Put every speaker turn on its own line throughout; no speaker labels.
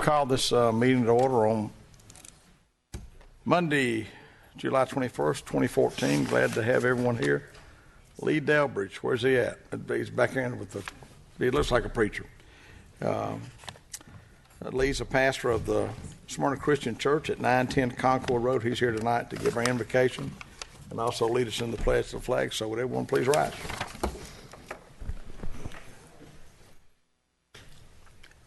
call this meeting to order on Monday, July 21st, 2014. Glad to have everyone here. Lee Delbridge, where's he at? He's back in with he looks like a preacher. Lee's a pastor of the Smyrna Christian Church at 910 Concord Road. He's here tonight to give our invocation and also lead us in the pledge of the flag. So would everyone please rise?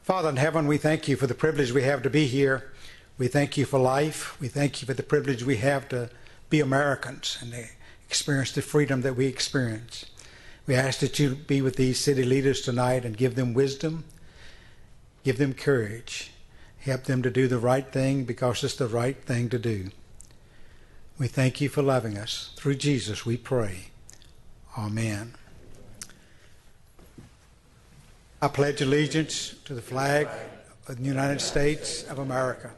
Father in heaven, we thank you for the privilege we have to be here. We thank you for life. We thank you for the privilege we have to be Americans and to experience the freedom that we experience. We ask that you be with these city leaders tonight and give them wisdom, give them courage, help them to do the right thing because it's the right thing to do. We thank you for loving us. Through Jesus we pray. Amen. I pledge allegiance to the flag of the United States of America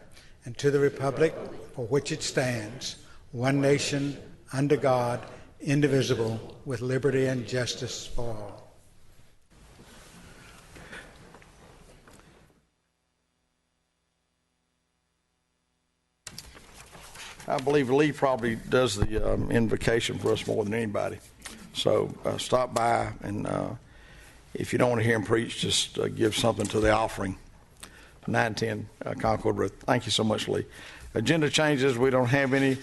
and to the republic for which it stands, one nation, under God, indivisible, with liberty and justice for all.
I believe Lee probably does the invocation for us more than anybody. So stop by, and if you don't want to hear him preach, just give something to the offering. 910 Concord Road. Thank you so much, Lee. Agenda changes. We don't have any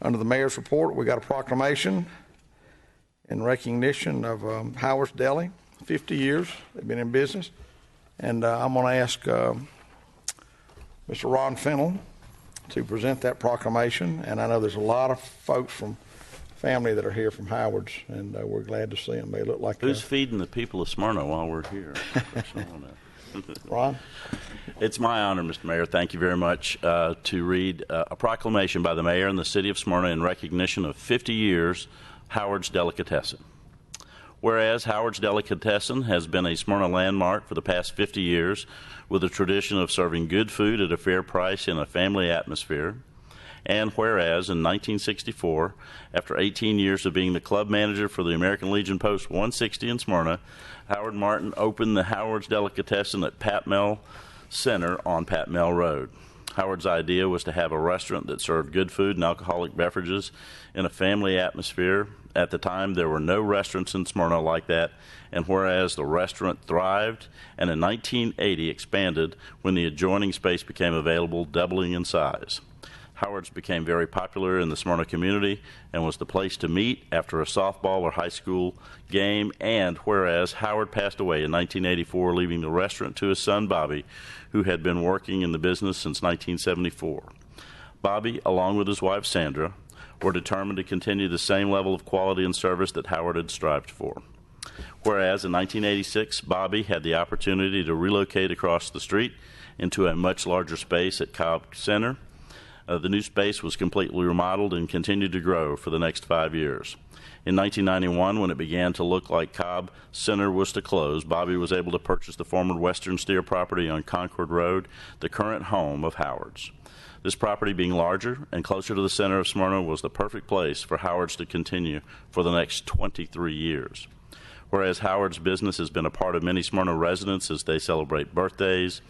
under the mayor's report. We got a proclamation in recognition of Howard's Deli. 50 years they've been in business. And I'm going to ask Mr. Ron Fennell to present that proclamation. And I know there's a lot of folks from family that are here from Howard's, and we're glad to see them. They look like
who's feeding the people of Smyrna while we're here?
Ron?
It's my honor, Mr. Mayor. Thank you very much to read a proclamation by the mayor and the city of Smyrna in recognition of 50 years Howard's Delicatessen. Whereas Howard's Delicatessen has been a Smyrna landmark for the past 50 years with a tradition of serving good food at a fair price in a family atmosphere. And whereas in 1964, after 18 years of being the club manager for the American Legion Post 160 in Smyrna, Howard Martin opened the Howard's Delicatessen at Pat Mell Center on Pat Mell Road. Howard's idea was to have a restaurant that served good food and alcoholic beverages in a family atmosphere. At the time, there were no restaurants in Smyrna like that, and whereas the restaurant thrived and in 1980 expanded when the adjoining space became available, doubling in size. Howard's became very popular in the Smyrna community and was the place to meet after a softball or high school game. And whereas Howard passed away in 1984, leaving the restaurant to his son Bobby, who had been working in the business since 1974. Bobby, along with his wife Sandra, were determined to continue the same level of quality and service that Howard had strived for. Whereas in 1986, Bobby had the opportunity to relocate across the street into a much larger space at Cobb Center. The new space was completely remodeled and continued to grow for the next 5 years. In 1991, when it began to look like Cobb Center was to close, Bobby was able to purchase the former Western Steer property on Concord Road, the current home of Howard's. This property, being larger and closer to the center of Smyrna, was the perfect place for Howard's to continue for the next 23 years. Whereas Howard's business has been a part of many Smyrna residents as they celebrate birthdays,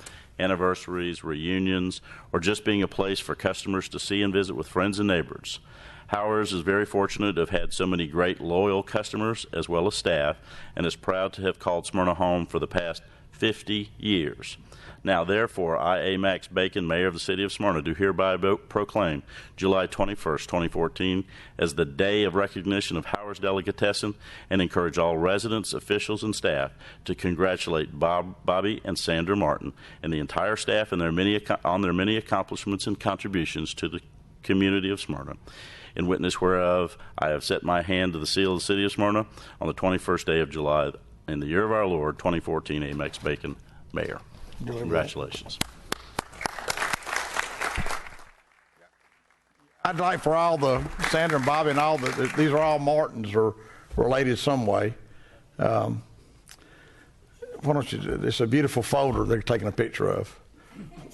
anniversaries, reunions, or just being a place for customers to see and visit with friends and neighbors. Howard's is very fortunate to have had so many great loyal customers as well as staff, and is proud to have called Smyrna home for the past 50 years. Now, therefore, I, A. Max Bacon, Mayor of the City of Smyrna, do hereby proclaim July 21st, 2014 as the Day of Recognition of Howard's Delicatessen, and encourage all residents, officials, and staff to congratulate Bobby and Sandra Martin and the entire staff and on their many accomplishments and contributions to the community of Smyrna. In witness whereof, I have set my hand to the seal of the City of Smyrna on the 21st day of July in the year of our Lord, 2014, A. Max Bacon, Mayor. Congratulations.
I'd like for all the Sandra and Bobby and all these are all Martins or related some way. Why don't you? It's a beautiful folder they're taking a picture of.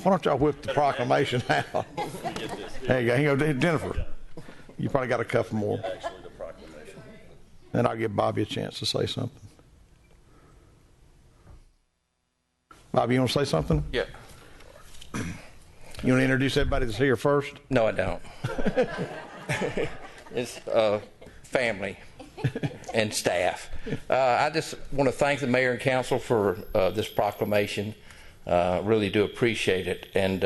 Why don't y'all whip the proclamation out? There you go. Here you go, Jennifer. You probably got a couple more. Then I'll give Bobby a chance to say something. Bobby, you want to say something?
Yeah.
You want to introduce everybody that's here first?
No, I don't. It's family and staff. I just want to thank the mayor and council for this proclamation. Really do appreciate it. And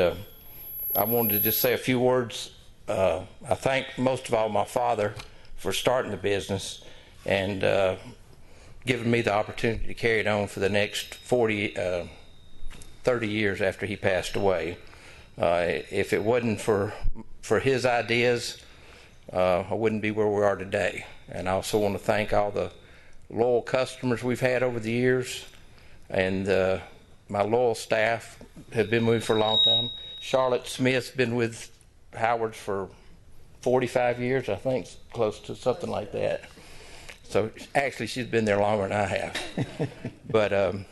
I wanted to just say a few words. I thank most of all my father for starting the business and giving me the opportunity to carry it on for the next 30 years after he passed away. If it wasn't for his ideas, I wouldn't be where we are today. And I also want to thank all the loyal customers we've had over the years, and my loyal staff have been with me for a long time. Charlotte Smith's been with Howard's for 45 years, I think, close to something like that. So actually, she's been there longer than I have. But and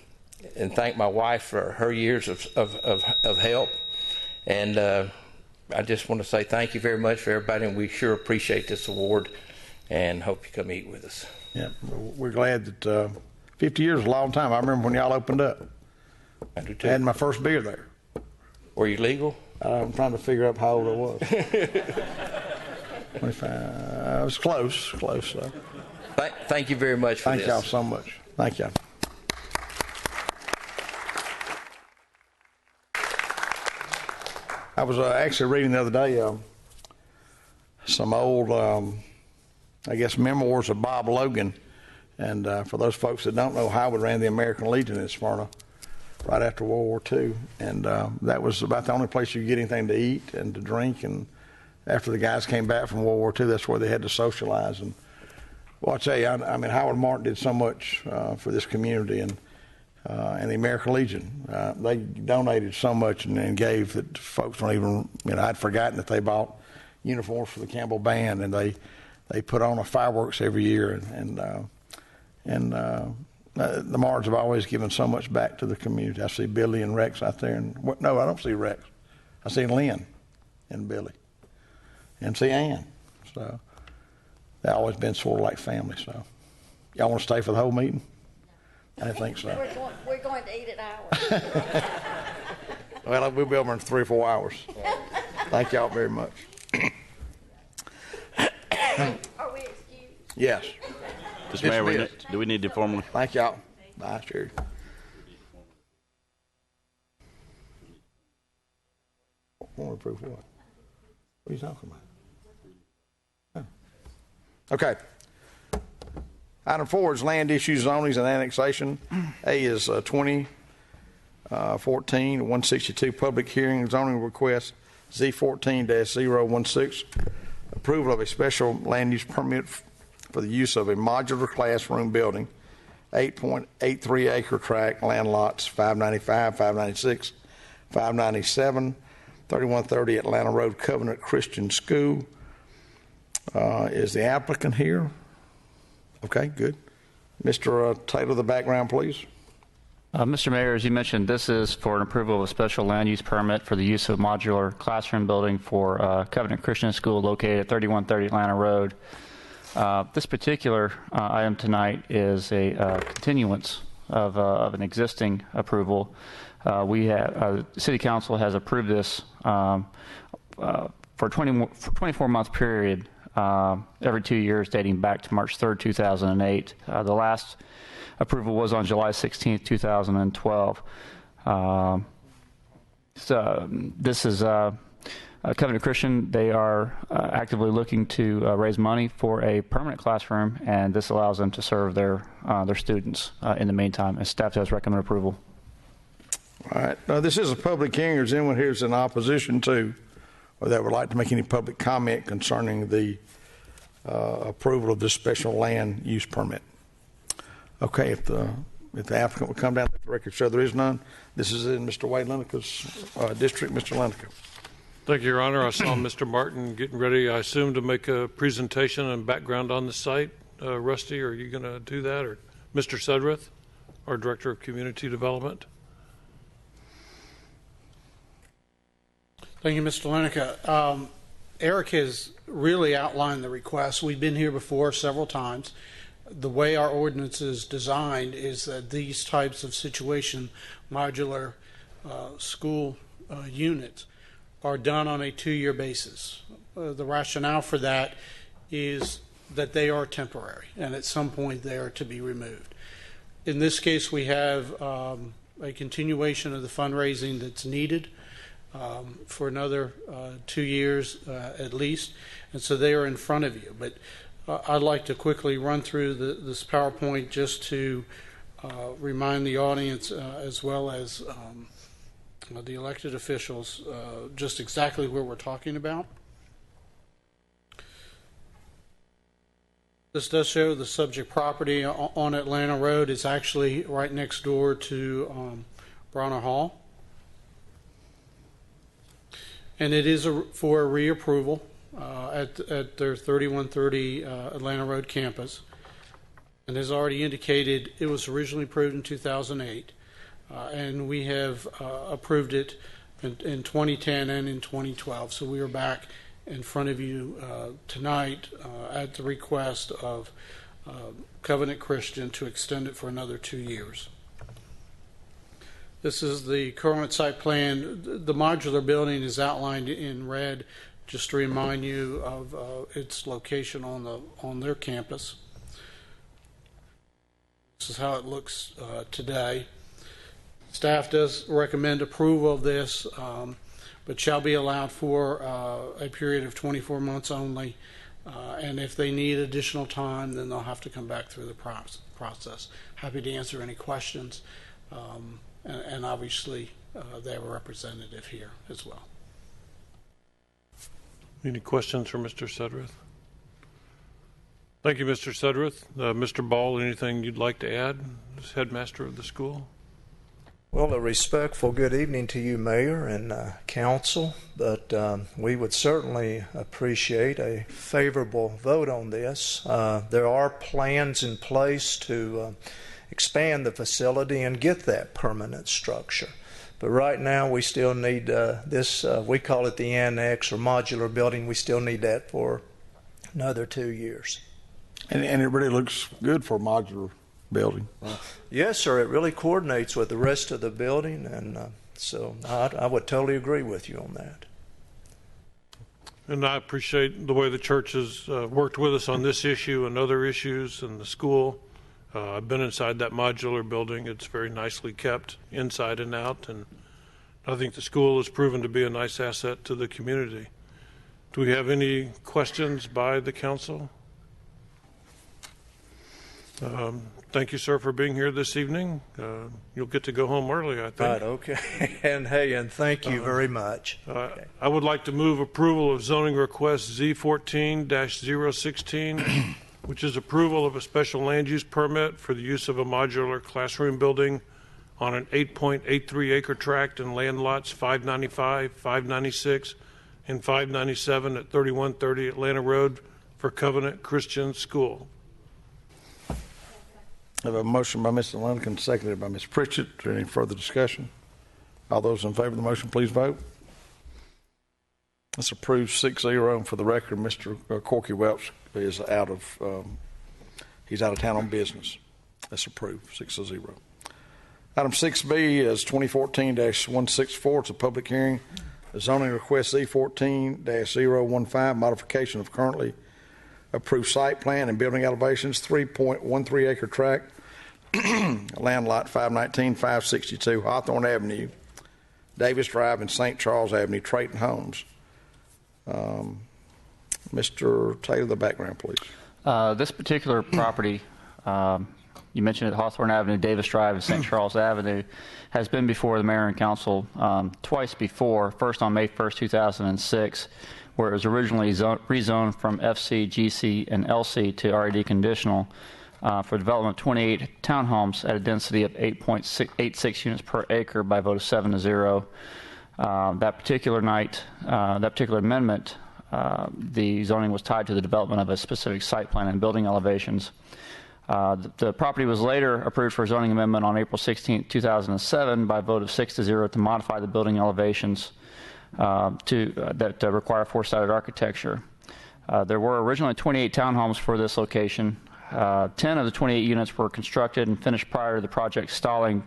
thank my wife for her years of help. And I just want to say thank you very much for everybody, and we sure appreciate this award and hope you come eat with us.
Yeah, we're glad that 50 years is a long time. I remember when y'all opened up.
I do too.
I had my first beer there.
Were you legal?
I'm trying to figure out how old I was. 25. I was close. So.
Thank you very much for
Thank
this.
y'all so much. Thank y'all. I was actually reading the other day some old, I guess, memoirs of Bob Logan. And for those folks that don't know, Howard ran the American Legion in Smyrna right after World War II. And that was about the only place you could get anything to eat and to drink. And after the guys came back from World War II, that's where they had to socialize. And well, I tell you, I mean, Howard Martin did so much for this community and the American Legion. They donated so much and gave that folks don't even, I'd forgotten that they bought uniforms for the Campbell Band, and they put on a fireworks every year. And the Martins have always given so much back to the community. I see Billy and Rex out there. No, I don't see Rex. I see Lynn and Billy and see Ann. So they've always been sort of like family. So y'all want to stay for the whole meeting? I think so.
We're going to eat at ours.
Well, we'll be over in 3 or 4 hours. Thank y'all very much.
Are we excused?
Yes.
Mr. Mayor, do we need to formally?
Thank y'all. Bye, Sherry. Want to approve what? What are you talking about? Oh. Okay. Item 4 is land issues, zonings, and annexation. A is 2014-162 public hearing zoning request Z14-016, approval of a special land use permit for the use of a modular classroom building, 8.83 acre tract, land lots 595, 596, 597, 3130 Atlanta Road, Covenant Christian School. Is the applicant here? Okay, good. Mr. Taylor, the background, please.
Mr. Mayor, as you mentioned, this is for an approval of a special land use permit for the use of a modular classroom building for Covenant Christian School located at 3130 Atlanta Road. This particular item tonight is a continuance of an existing approval. The City Council has approved this for a 24-month period every 2 years dating back to March 3rd, 2008. The last approval was on July 16th, 2012. So this is Covenant Christian. They are actively looking to raise money for a permanent classroom, and this allows them to serve their students in the meantime. And staff does recommend approval.
All right. Now, this is a public hearing. Is anyone here who's in opposition to or that would like to make any public comment concerning the approval of this special land use permit? Okay, if the applicant would come down, let the record show there is none. This is in Mr. Wade Lineker's district. Mr. Lineker.
Thank you, Your Honor. I saw Mr. Martin getting ready, I assume, to make a presentation and background on the site. Rusty, are you going to do that? Or Mr. Sudreth, our Director of Community Development?
Thank you, Mr. Lineker. Eric has really outlined the request. We've been here before several times. The way our ordinance is designed is that these types of situation, modular school units, are done on a 2-year basis. The rationale for that is that they are temporary, and at some point they are to be removed. In this case, we have a continuation of the fundraising that's needed for another 2 years at least, and so they are in front of you. But I'd like to quickly run through this PowerPoint just to remind the audience as well as the elected officials just exactly what we're talking about. This does show the subject property on Atlanta Road is actually right next door to Bronner Hall. And it is for a reapproval at their 3130 Atlanta Road campus. And as already indicated, it was originally approved in 2008. And we have approved it in 2010 and in 2012. So we are back in front of you tonight at the request of Covenant Christian to extend it for another 2 years. This is the current site plan. The modular building is outlined in red just to remind you of its location on their campus. This is how it looks today. Staff does recommend approval of this, but shall be allowed for a period of 24 months only. And if they need additional time, then they'll have to come back through the process. Happy to answer any questions. And obviously, they have a representative here as well.
Any questions for Mr. Sudworth? Thank you, Mr. Sudworth. Mr. Ball, anything you'd like to add as headmaster of the school?
Well, a respectful good evening to you, Mayor and Council, but we would certainly appreciate a favorable vote on this. There are plans in place to expand the facility and get that permanent structure. But right now we still need this, we call it the annex or modular building, we still need that for another 2 years.
And it really looks good for a modular building.
Yes, sir. It really coordinates with the rest of the building, and so I would totally agree with you on that.
And I appreciate the way the church has worked with us on this issue and other issues in the school. I've been inside that modular building. It's very nicely kept inside and out, and I think the school has proven to be a nice asset to the community. Do we have any questions by the council? Thank you, sir, for being here this evening. You'll get to go home early, I think.
Right, okay. And thank you very much. Okay.
I would like to move approval of zoning request Z14-016, which is approval of a special land use permit for the use of a modular classroom building on an 8.83 acre tract in land lots 595, 596, and 597 at 3130 Atlanta Road for Covenant Christian School.
I have a motion by Mr. Lincoln, seconded by Ms. Pritchett. Is there any further discussion? All those in favor of the motion, please vote. That's approved 6-0. And for the record, Mr. Corky Welch is he's out of town on business. That's approved 6-0. Item 6B is 2014-164. It's a public hearing. The zoning request Z14-015, modification of currently approved site plan and building elevations, 3.13 acre tract, land lot 519, 562, Hawthorne Avenue, Davis Drive, and St. Charles Avenue, Trayton Homes. Mr. Taylor, the background, please.
This particular property, you mentioned it, Hawthorne Avenue, Davis Drive, and St. Charles Avenue, has been before the mayor and council twice before, first on May 1st, 2006, where it was originally rezoned from FC, GC, and LC to RED conditional for development of 28 townhomes at a density of 8.86 units per acre by a vote of 7-0. That particular amendment, the zoning was tied to the development of a specific site plan and building elevations. The property was later approved for a zoning amendment on April 16, 2007 by a vote of 6-0 to modify the building elevations that require four-sided architecture. There were originally 28 townhomes for this location. 10 of the 28 units were constructed and finished prior to the project stalling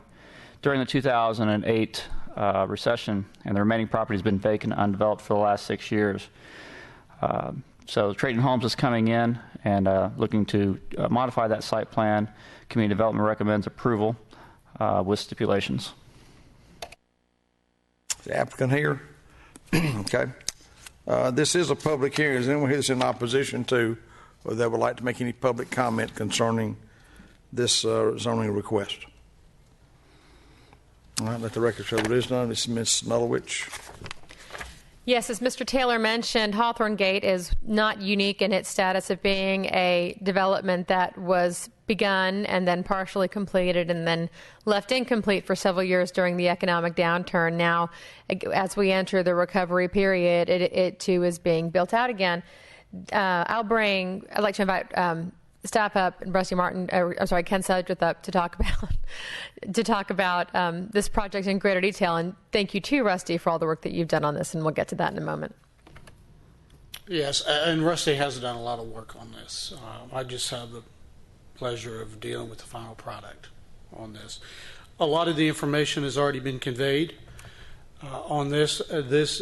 during the 2008 recession, and the remaining property has been vacant and undeveloped for the last 6 years. So Trayton Homes is coming in and looking to modify that site plan. Community Development recommends approval with stipulations.
The applicant here? Okay. This is a public hearing. Is anyone here that's in opposition to or that would like to make any public comment concerning this zoning request? All right, let the record show there is none. This is Ms. Melowich.
Yes, as Mr. Taylor mentioned, Hawthorne Gate is not unique in its status of being a development that was begun and then partially completed and then left incomplete for several years during the economic downturn. Now, as we enter the recovery period, it too is being built out again. I'd like to invite staff up and Rusty Martin, Ken Sedgwick up to talk about this project in greater detail. And thank you too, Rusty, for all the work that you've done on this, and we'll get to that in a moment.
Yes, and Rusty has done a lot of work on this. I just have the pleasure of dealing with the final product on this. A lot of the information has already been conveyed on this. This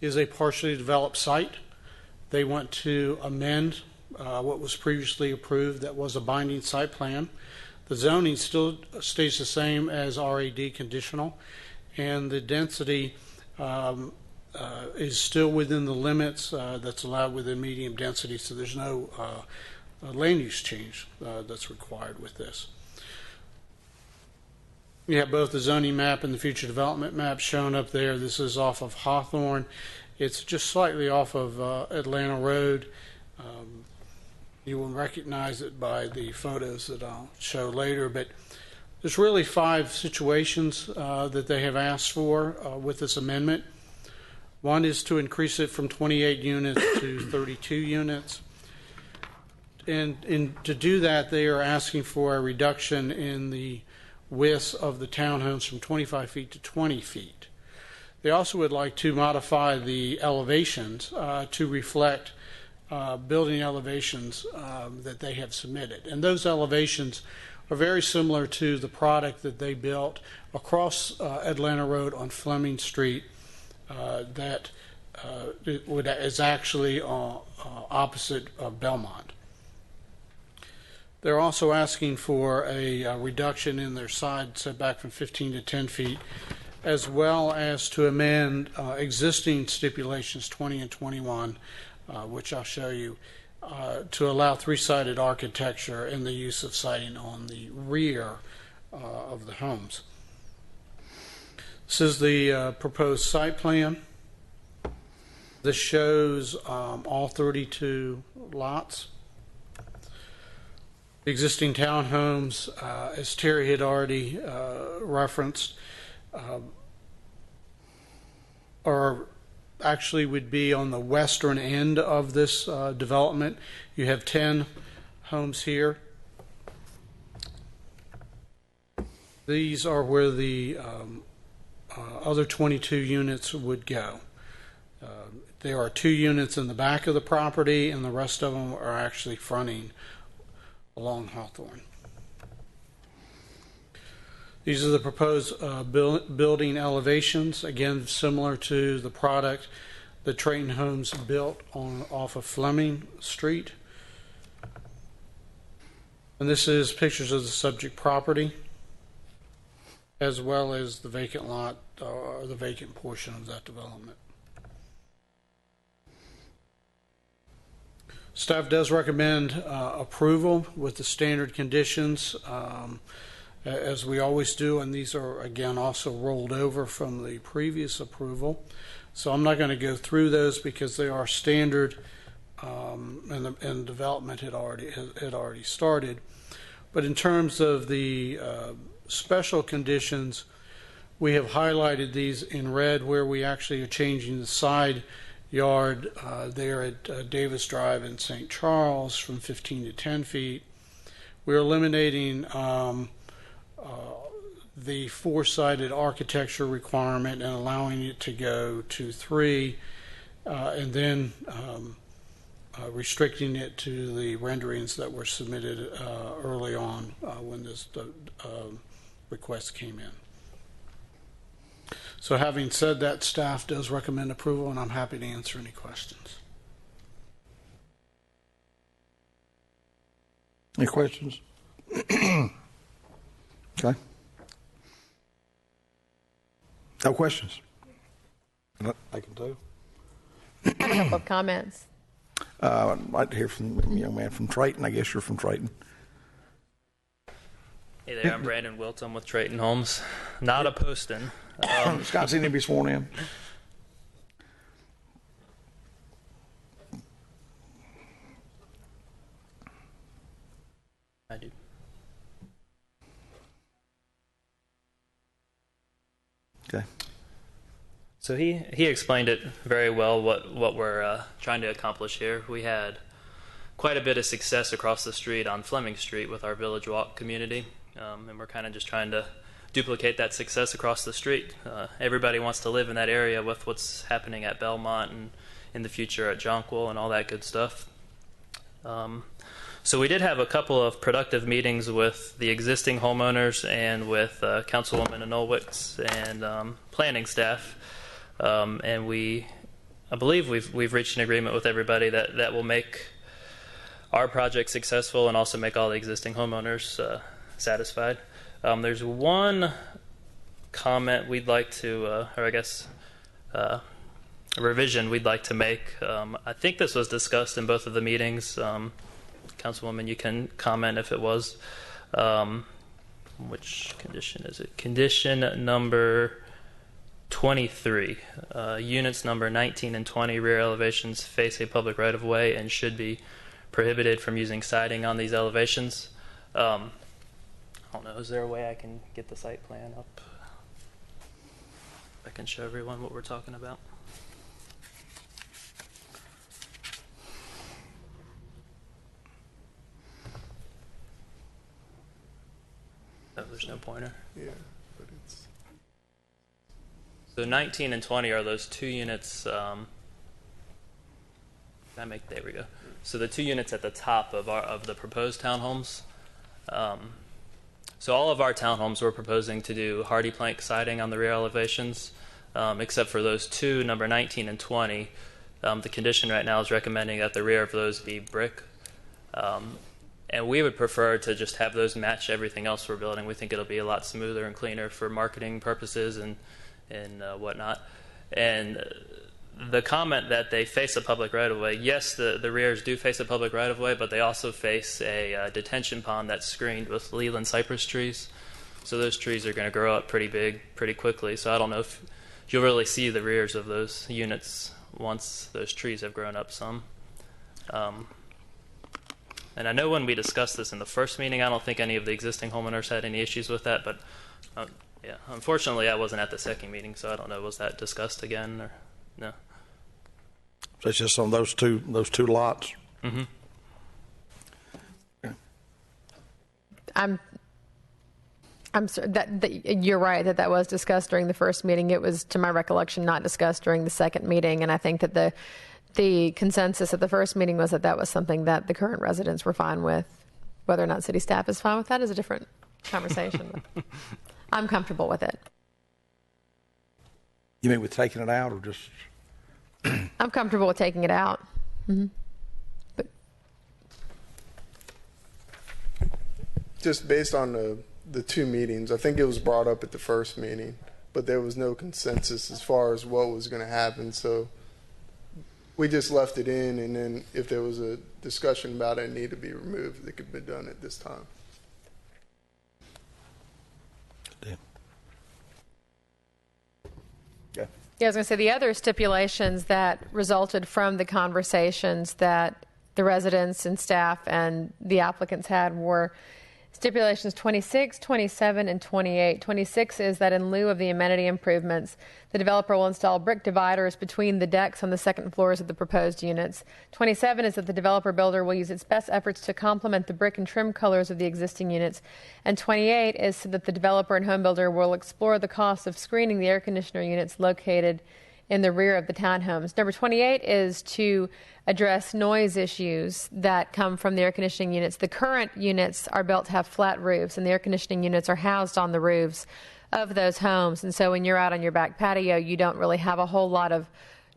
is a partially developed site. They want to amend what was previously approved that was a binding site plan. The zoning still stays the same as RAD conditional, and the density is still within the limits that's allowed within medium density, so there's no land use change that's required with this. You have both the zoning map and the future development map shown up there. This is off of Hawthorne. It's just slightly off of Atlanta Road. You will recognize it by the photos that I'll show later, but there's really 5 situations that they have asked for with this amendment. One is to increase it from 28 units to 32 units. And to do that, they are asking for a reduction in the width of the townhomes from 25 feet to 20 feet. They also would like to modify the elevations to reflect building elevations that they have submitted. And those elevations are very similar to the product that they built across Atlanta Road on Fleming Street that is actually opposite Belmont. They're also asking for a reduction in their side setback from 15 to 10 feet, as well as to amend existing stipulations 20 and 21, which I'll show you, to allow 3-sided architecture and the use of siding on the rear of the homes. This is the proposed site plan. This shows all 32 lots. The existing townhomes, as Terry had already referenced, are actually would be on the western end of this development. You have 10 homes here. These are where the other 22 units would go. There are 2 units in the back of the property, and the rest of them are actually fronting along Hawthorne. These are the proposed building elevations, again similar to the product that Trayton Homes built off of Fleming Street. And this is pictures of the subject property, as well as the vacant lot or the vacant portion of that development. Staff does recommend approval with the standard conditions, as we always do, and these are again also rolled over from the previous approval. So I'm not going to go through those because they are standard, and development had already started. But in terms of the special conditions, we have highlighted these in red where we actually are changing the side yard there at Davis Drive in St. Charles from 15 to 10 feet. We're eliminating the 4-sided architecture requirement and allowing it to go to 3, and then restricting it to the renderings that were submitted early on when this request came in. So having said that, staff does recommend approval, and I'm happy to answer any questions.
Any questions? Okay. No questions? I can do.
I have a couple of comments.
I'd like to hear from the young man from Triton. I guess you're from Triton.
Hey there, I'm Brandon Wilt. I'm with Triton Homes. Not a Poston.
Scott, need to be sworn in.
I do.
Okay.
So he explained it very well, what we're trying to accomplish here. We had quite a bit of success across the street on Fleming Street with our Village Walk community, and we're kind of just trying to duplicate that success across the street. Everybody wants to live in that area with what's happening at Belmont and in the future at Jonquil and all that good stuff. So we did have a couple of productive meetings with the existing homeowners and with Councilwoman Anolwitz and planning staff. And I believe we've reached an agreement with everybody that will make our project successful and also make all the existing homeowners satisfied. There's one comment we'd like to, or I guess a revision we'd like to make. I think this was discussed in both of the meetings. Councilwoman, you can comment if it was. Which condition is it? Condition number 23. Units number 19 and 20 rear elevations face a public right-of-way and should be prohibited from using siding on these elevations. I don't know, is there a way I can get the site plan up? I can show everyone what we're talking about. Oh, there's no pointer.
Yeah, but it's...
So 19 and 20 are those two units. There we go. So the two units at the top of the proposed townhomes. So all of our townhomes we're proposing to do hardy plank siding on the rear elevations, except for those two, number 19 and 20. The condition right now is recommending that the rear of those be brick. And we would prefer to just have those match everything else we're building. We think it'll be a lot smoother and cleaner for marketing purposes and whatnot. And the comment that they face a public right-of-way, yes, the rears do face a public right-of-way, but they also face a detention pond that's screened with Leland cypress trees. So those trees are going to grow up pretty big pretty quickly. So I don't know if you'll really see the rears of those units once those trees have grown up some. And I know when we discussed this in the first meeting, I don't think any of the existing homeowners had any issues with that. But yeah, unfortunately, I wasn't at the second meeting, so I don't know. Was that discussed again or no?
So it's just on those two lots.
Mm-hmm.
Okay.
I'm sorry, that you're right that was discussed during the first meeting. It was, to my recollection, not discussed during the second meeting, and I think that the consensus at the first meeting was that was something that the current residents were fine with. Whether or not city staff is fine with that is a different conversation. But I'm comfortable with it.
You mean with taking it out or just?
I'm comfortable with taking it out. Mm-hmm. But
Just based on the two meetings, I think it was brought up at the first meeting, but there was no consensus as far as what was going to happen. So we just left it in, and then if there was a discussion about it need to be removed, it could be done at this time.
yeah, I was going to say the other stipulations that resulted from the conversations that the residents and staff and the applicants had were stipulations 26, 27, and 28. 26 is that in lieu of the amenity improvements, the developer will install brick dividers between the decks on the second floors of the proposed units. 27 is that the developer builder will use its best efforts to complement the brick and trim colors of the existing units. And 28 is so that the developer and home builder will explore the cost of screening the air conditioner units located in the rear of the townhomes. Number 28 is to address noise issues that come from the air conditioning units. The current units are built to have flat roofs, and the air conditioning units are housed on the roofs of those homes. And so when you're out on your back patio, you don't really have a whole lot of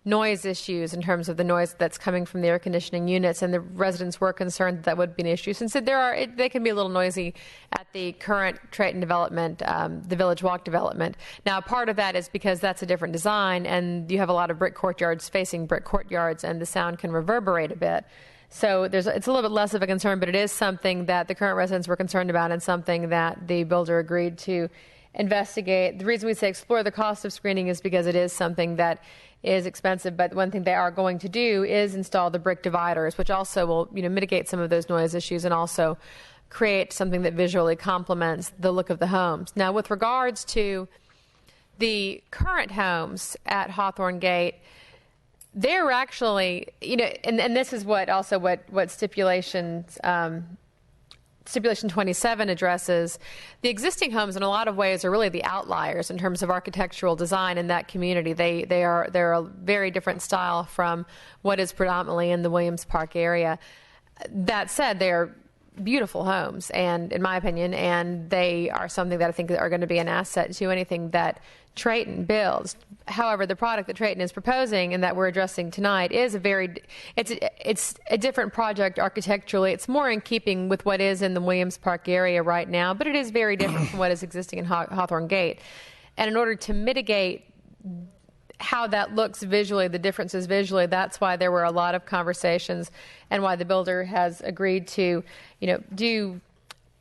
noise issues in terms of the noise that's coming from the air conditioning units, and the residents were concerned that would be an issue. Since they can be a little noisy at the current Trayton development, the Village Walk development. Now, part of that is because that's a different design, and you have a lot of brick courtyards facing brick courtyards, and the sound can reverberate a bit. So it's a little bit less of a concern, but it is something that the current residents were concerned about, and something that the builder agreed to investigate. The reason we say explore the cost of screening is because it is something that is expensive, but one thing they are going to do is install the brick dividers, which also will mitigate some of those noise issues and also create something that visually complements the look of the homes. Now, with regards to the current homes at Hawthorne Gate, they're actually, and this is what stipulations Stipulation 27 addresses. The existing homes in a lot of ways are really the outliers in terms of architectural design in that community. They're a very different style from what is predominantly in the Williams Park area. That said, they're beautiful homes, and in my opinion, and they are something that I think are going to be an asset to anything that Trayton builds. However, the product that Trayton is proposing and that we're addressing tonight is it's a different project architecturally. It's more in keeping with what is in the Williams Park area right now, but it is very different from what is existing in Hawthorne Gate. And in order to mitigate how that looks visually, the differences visually, that's why there were a lot of conversations and why the builder has agreed to,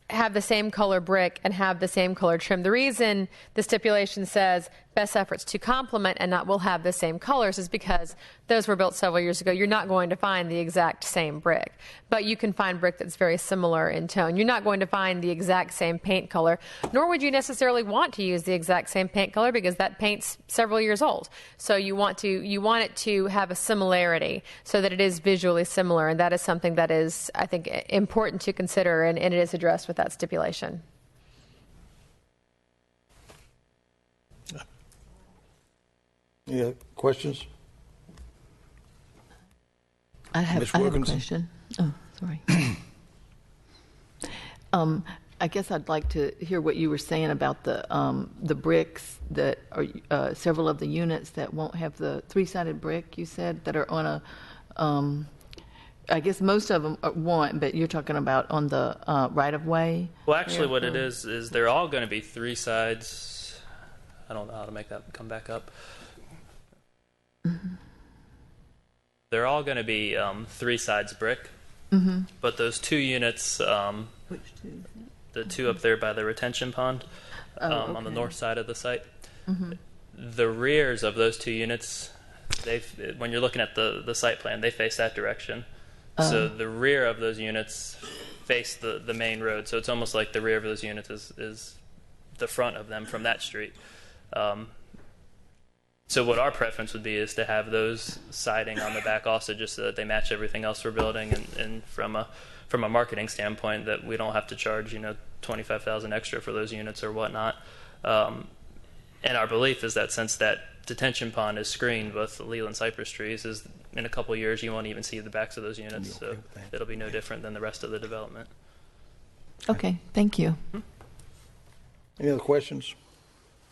have the same color brick and have the same color trim. The reason the stipulation says best efforts to complement and not will have the same colors is because those were built several years ago. You're not going to find the exact same brick, but you can find brick that's very similar in tone. You're not going to find the exact same paint color, nor would you necessarily want to use the exact same paint color because that paint's several years old. So you want it to have a similarity so that it is visually similar, and that is something that is, I think, important to consider, and it is addressed with that stipulation.
Any other questions?
I have a question. Oh, sorry. I guess I'd like to hear what you were saying about the bricks that are several of the units that won't have the three-sided brick. You said that are on a. I guess most of them won't, but you're talking about on the right-of-way.
Well, actually, what it is they're all going to be three sides. I don't know how to make that come back up. Mm-hmm. They're all going to be three sides brick, mm-hmm. But those two units, which two? The two up there by the retention pond, okay. On the north side of the site, mm-hmm. The rears of those two units, when you're looking at the site plan, they face that direction. So the rear of those units face the main road. So it's almost like the rear of those units is the front of them from that street. So what our preference would be is to have those siding on the back also, just so that they match everything else we're building, and from a marketing standpoint, that we don't have to charge $25,000 extra for those units or whatnot. And our belief is that since that detention pond is screened with Leland cypress trees, is in a couple of years you won't even see the backs of those units, so it'll be no different than the rest of the development.
Okay, thank you.
Mm-hmm. Any other questions,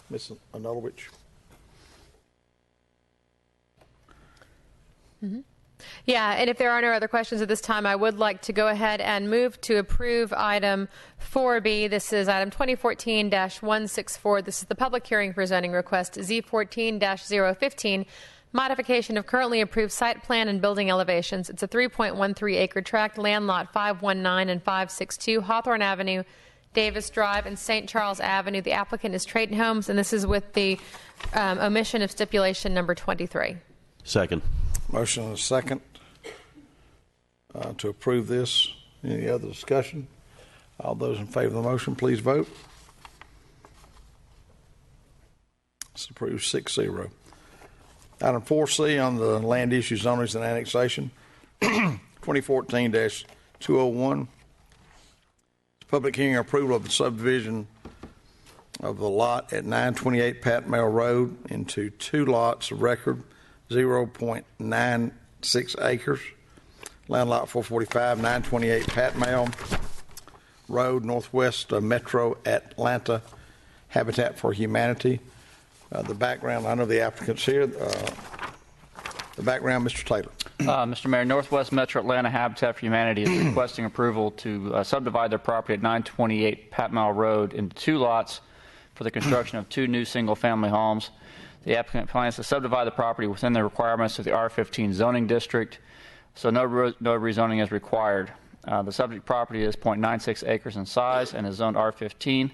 Ms. Anulovich?
Mm-hmm. Yeah, and if there are no other questions at this time, I would like to go ahead and move to approve item 4B. This is item 2014-164. This is the public hearing for zoning request Z14-015, modification of currently approved site plan and building elevations. It's a 3.13 acre tract, land lot 519 and 562, Hawthorne Avenue, Davis Drive, and St. Charles Avenue. The applicant is Trayton Homes, and this is with the omission of stipulation number 23.
Second.
Motion and a second to approve this. Any other discussion? All those in favor of the motion, please vote. It's approved 6-0. Item 4C on the land issue zonings and annexation, 2014-201. Public hearing approval of the subdivision of the lot at 928 Pat Mail Road into two lots of record, 0.96 acres. Land lot 445, 928 Pat Mail Road, northwest of Metro Atlanta, Habitat for Humanity. The background, I know the applicant's here. The background, Mr. Taylor.
Mr. Mayor, Northwest Metro Atlanta Habitat for Humanity is requesting approval to subdivide their property at 928 Pat Mile Road into 2 lots for the construction of 2 new single-family homes. The applicant plans to subdivide the property within the requirements of the R15 zoning district, so no rezoning is required. The subject property is 0.96 acres in size and is zoned R15.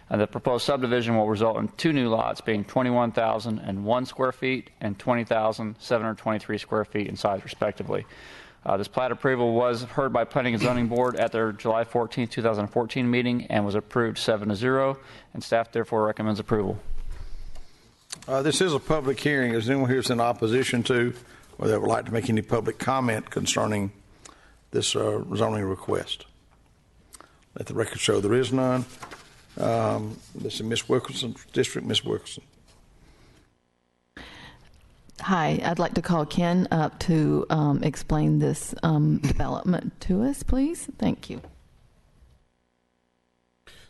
The proposed subdivision will result in 2 new lots being 21,001 square feet and 20,723 square feet in size, respectively. This plat approval was heard by Planning and Zoning Board at their July 14, 2014 meeting and was approved 7-0, and staff therefore recommends approval.
This is a public hearing. Is anyone here in opposition to or that would like to make any public comment concerning this zoning request? Let the record show there is none. This is Ms. Wilkinson's district. Ms. Wilkinson.
Hi, I'd like to call Ken up to explain this development to us, please. Thank you.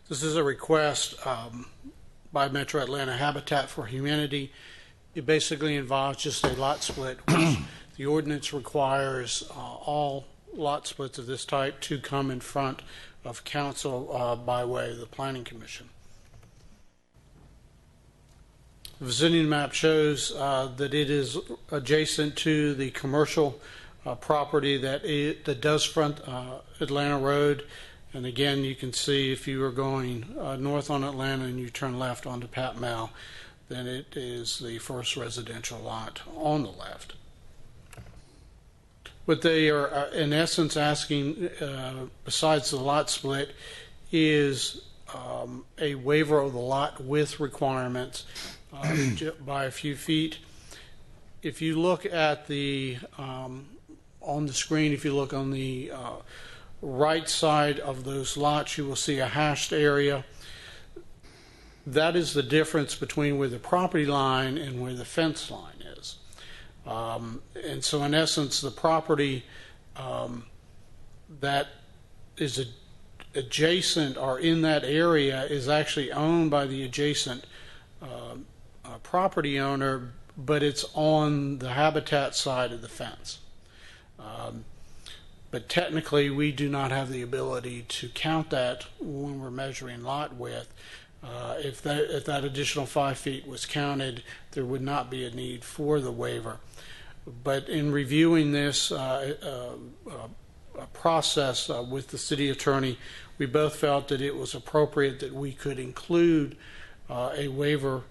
This is a request by Metro Atlanta Habitat for Humanity. It basically involves just a lot split, which the ordinance requires all lot splits of this type to come in front of council by way of the Planning Commission. The vicinity map shows that it is adjacent to the commercial property that does front Atlanta Road. And again, you can see if you are going north on Atlanta and you turn left onto Pat Mile, then it is the first residential lot on the left. What they are in essence asking, besides the lot split, is a waiver of the lot width requirements by a few feet. If you look at the on the screen, if you look on the right side of those lots, you will see a hashed area. That is the difference between where the property line and where the fence line is. And so in essence, the property that is adjacent or in that area is actually owned by the adjacent property owner, but it's on the Habitat side of the fence. But technically, we do not have the ability to count that when we're measuring lot width. If that additional 5 feet was counted, there would not be a need for the waiver. But in reviewing this process with the city attorney, we both felt that it was appropriate that we could include a waiver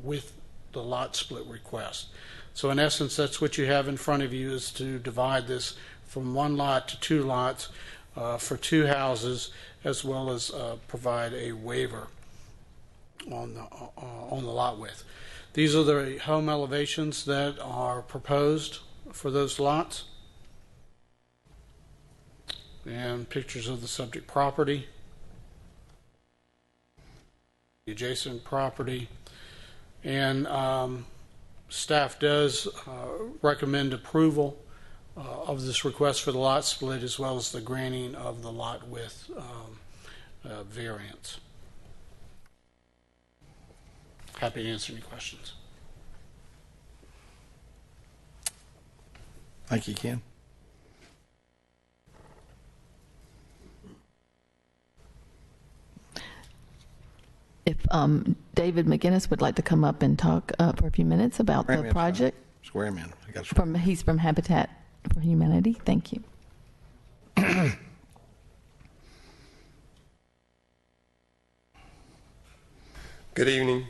with the lot split request. So in essence, that's what you have in front of you, is to divide this from 1 lot to 2 lots for 2 houses, as well as provide a waiver on the lot width. These are the home elevations that are proposed for those lots, and pictures of the subject property, the adjacent property, and staff does recommend approval of this request for the lot split, as well as the granting of the lot width variance. Happy to answer any questions.
Thank you, Ken.
If David McGinnis would like to come up and talk for a few minutes about the project.
Swear him in.
He's from Habitat for Humanity. Thank you.
Good evening.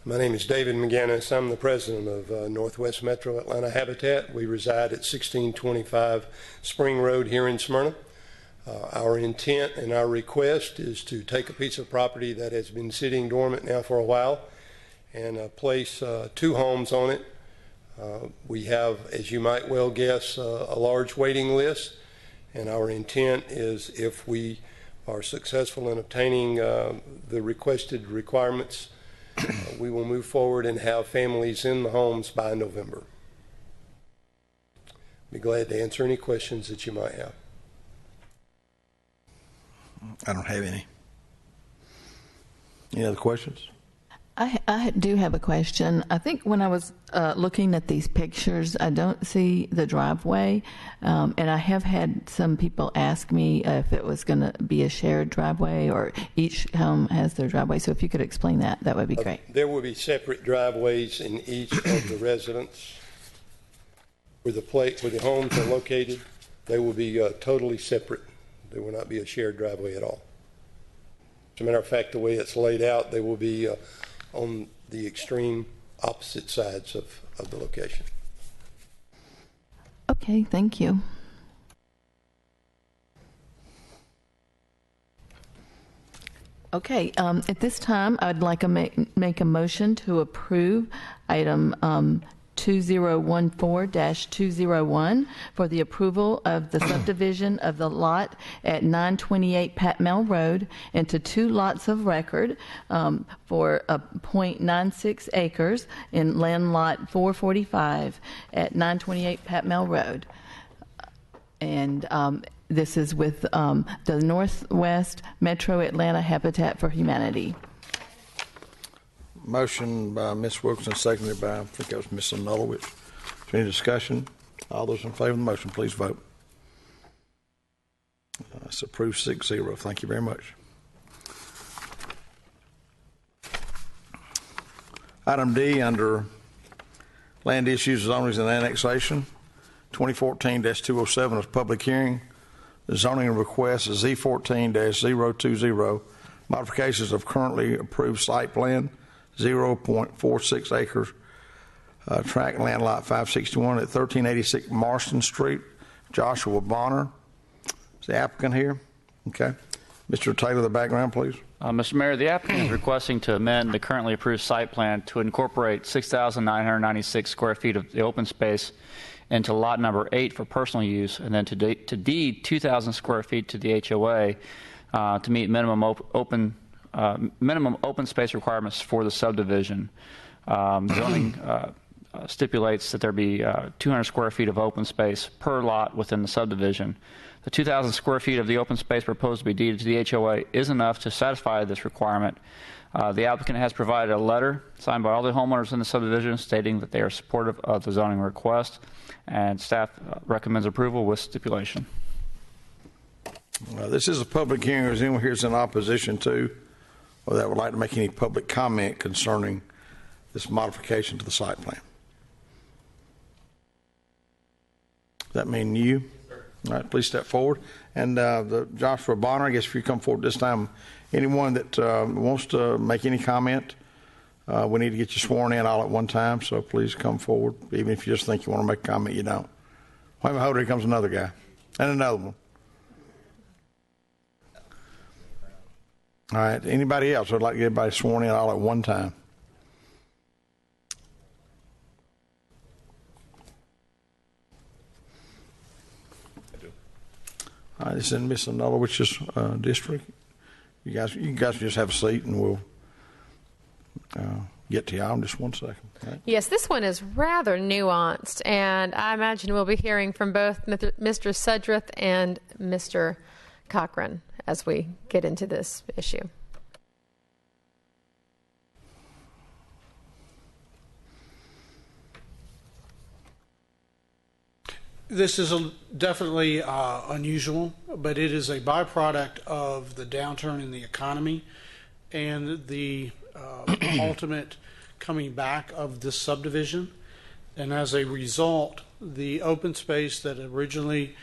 My name is David McGinnis. I'm the president of Northwest Metro Atlanta Habitat. We reside at 1625 Spring Road here in Smyrna. Our intent and our request is to take a piece of property that has been sitting dormant now for a while and place 2 homes on it. We have, as you might well guess, a large waiting list, and our intent is, if we are successful in obtaining the requested requirements, we will move forward and have families in the homes by November. Be glad to answer any questions that you might have.
I don't have any. Any other questions?
I do have a question. I think when I was looking at these pictures, I don't see the driveway, and I have had some people ask me if it was going to be a shared driveway or each home has their driveway. So if you could explain that, that would be great.
There will be separate driveways in each of the residents. Where the homes are located, they will be totally separate. There will not be a shared driveway at all. As a matter of fact, the way it's laid out, they will be on the extreme opposite sides of the location.
Okay, thank you. Okay, at this time, I'd like to make a motion to approve item 2014-201 for the approval of the subdivision of the lot at 928 Pat Mel Road into two lots of record for 0.96 acres in land lot 445 at 928 Pat Mel Road. And this is with the Northwest Metro Atlanta Habitat for Humanity.
Motion by Ms. Wilkinson, seconded by, I think that was Ms. Nulowich. Is there any discussion? All those in favor of the motion, please vote. It's approved 6-0. Thank you very much. Item D, under Land Issues, Zonings, and Annexation, 2014-207 is public hearing. The zoning request is Z14-020, modifications of currently approved site plan, 0.46 acres, tract land lot 561 at 1386 Marston Street. Joshua Bonner is the applicant here. Okay. Mr. Taylor, the background, please.
Mr. Mayor, the applicant is requesting to amend the currently approved site plan to incorporate 6,996 square feet of the open space into lot number 8 for personal use, and then to deed 2,000 square feet to the HOA to meet minimum open space requirements for the subdivision. Zoning stipulates that there be 200 square feet of open space per lot within the subdivision. The 2,000 square feet of the open space proposed to be deeded to the HOA is enough to satisfy this requirement. The applicant has provided a letter signed by all the homeowners in the subdivision stating that they are supportive of the zoning request, and staff recommends approval with stipulation.
This is a public hearing. Is anyone here in opposition to or that would like to make any public comment concerning this modification to the site plan? Does that mean you? All right, please step forward. And Joshua Bonner, I guess if you come forward this time, anyone that wants to make any comment, we need to get you sworn in all at one time, so please come forward. Even if you just think you want to make a comment, you don't. Wait a minute, hold it, here comes another guy. And another one. All right, anybody else? I'd like to get everybody sworn in all at one time. All right, this is in Miss Nulowich's district. You guys just have a seat, and we'll get to y'all in just 1 second. Right?
Yes, this one is rather nuanced, and I imagine we'll be hearing from both Mr. Sudreth and Mr. Cochran as we get into this issue.
This is definitely unusual, but it is a byproduct of the downturn in the economy and the ultimate coming back of this subdivision. And as a result, the open space that originally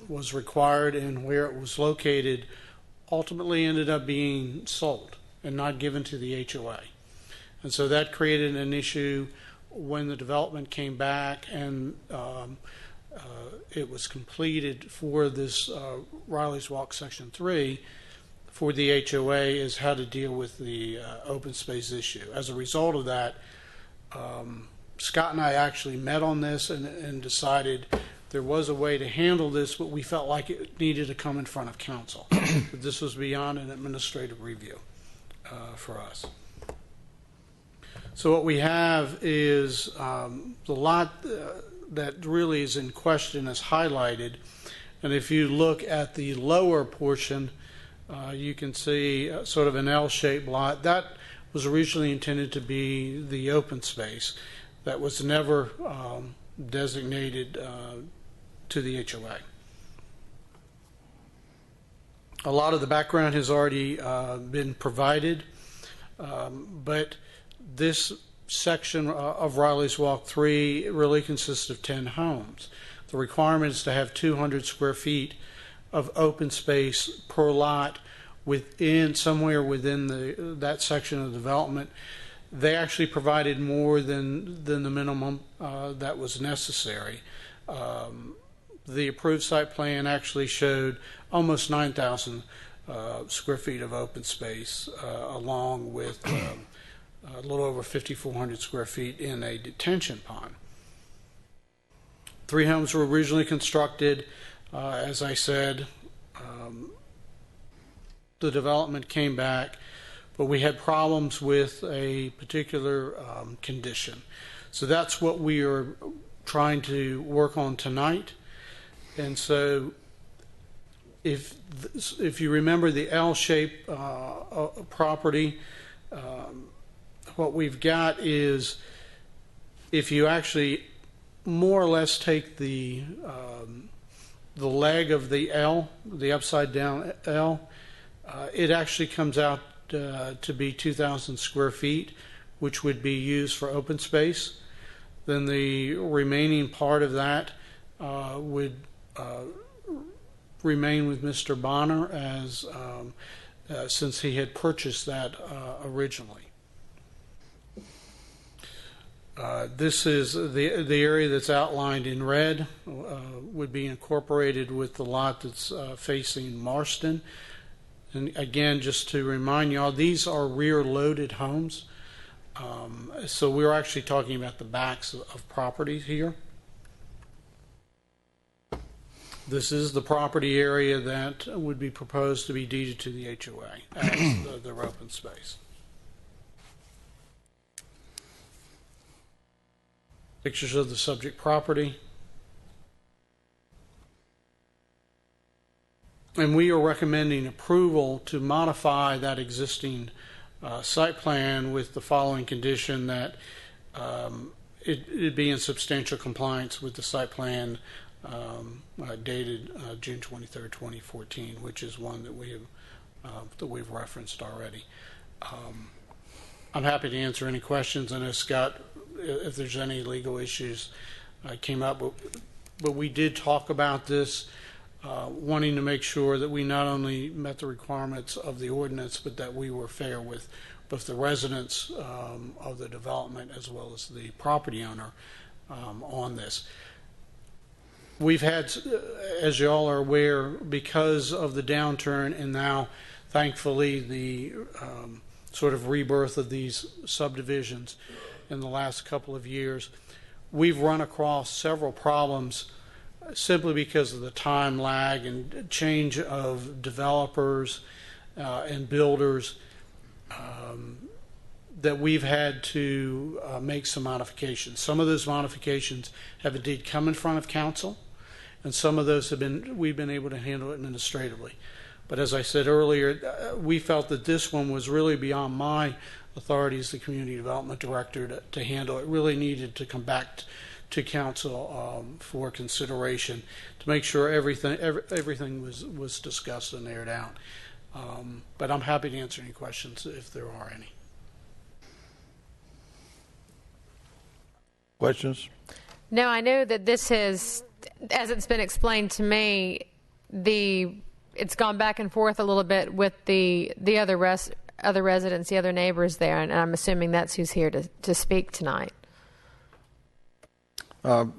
was required and where it was located ultimately ended up being sold and not given to the HOA. And so that created an issue when the development came back and it was completed for this Riley's Walk Section 3 for the HOA is how to deal with the open space issue. As a result of that, Scott and I actually met on this and decided there was a way to handle this, but we felt like it needed to come in front of council. But this was beyond an administrative review for us. So what we have is the lot that really is in question is highlighted. And if you look at the lower portion, You can see sort of an L-shaped lot. That was originally intended to be the open space that was never designated to the HOA. A lot of the background has already been provided, but this section of Riley's Walk 3 really consists of 10 homes. The requirement is to have 200 square feet of open space per lot somewhere within that section of development. They actually provided more than the minimum that was necessary. The approved site plan actually showed almost 9,000 square feet of open space, along with a little over 5,400 square feet in a detention pond. 3 homes were originally constructed. As I said, the development came back, but we had problems with a particular condition. So that's what we are trying to work on tonight. And so if you remember the L-shaped property, what we've got is, if you actually more or less take the leg of the L, the upside down L, it actually comes out to be 2,000 square feet, which would be used for open space. Then the remaining part of that would remain with Mr. Bonner, as since he had purchased that originally. This is the area that's outlined in red, would be incorporated with the lot that's facing Marston. And again, just to remind y'all, these are rear-loaded homes. So we're actually talking about the backs of properties here. This is the property area that would be proposed to be deeded to the HOA as their open space. Pictures of the subject property. And we are recommending approval to modify that existing site plan with the following condition: that it be in substantial compliance with the site plan dated June 23rd, 2014, which is one that we've referenced already. I'm happy to answer any questions. I know Scott, if there's any legal issues came up, but we did talk about this, wanting to make sure that we not only met the requirements of the ordinance, but that we were fair with both the residents of the development as well as the property owner on this. We've had, as you all are aware, because of the downturn and now, thankfully, the sort of rebirth of these subdivisions in the last couple of years, we've run across several problems simply because of the time lag and change of developers and builders, that we've had to make some modifications. Some of those modifications have indeed come in front of council, and some of those we've been able to handle administratively. But as I said earlier, we felt that this one was really beyond my authority as the community development director to handle. It really needed to come back to council for consideration to make sure everything was discussed and aired out. But I'm happy to answer any questions if there are any.
Questions?
No, I know that this has, as it's been explained to me, it's gone back and forth a little bit with the other residents, the other neighbors there, and I'm assuming that's who's here to speak tonight.
I'd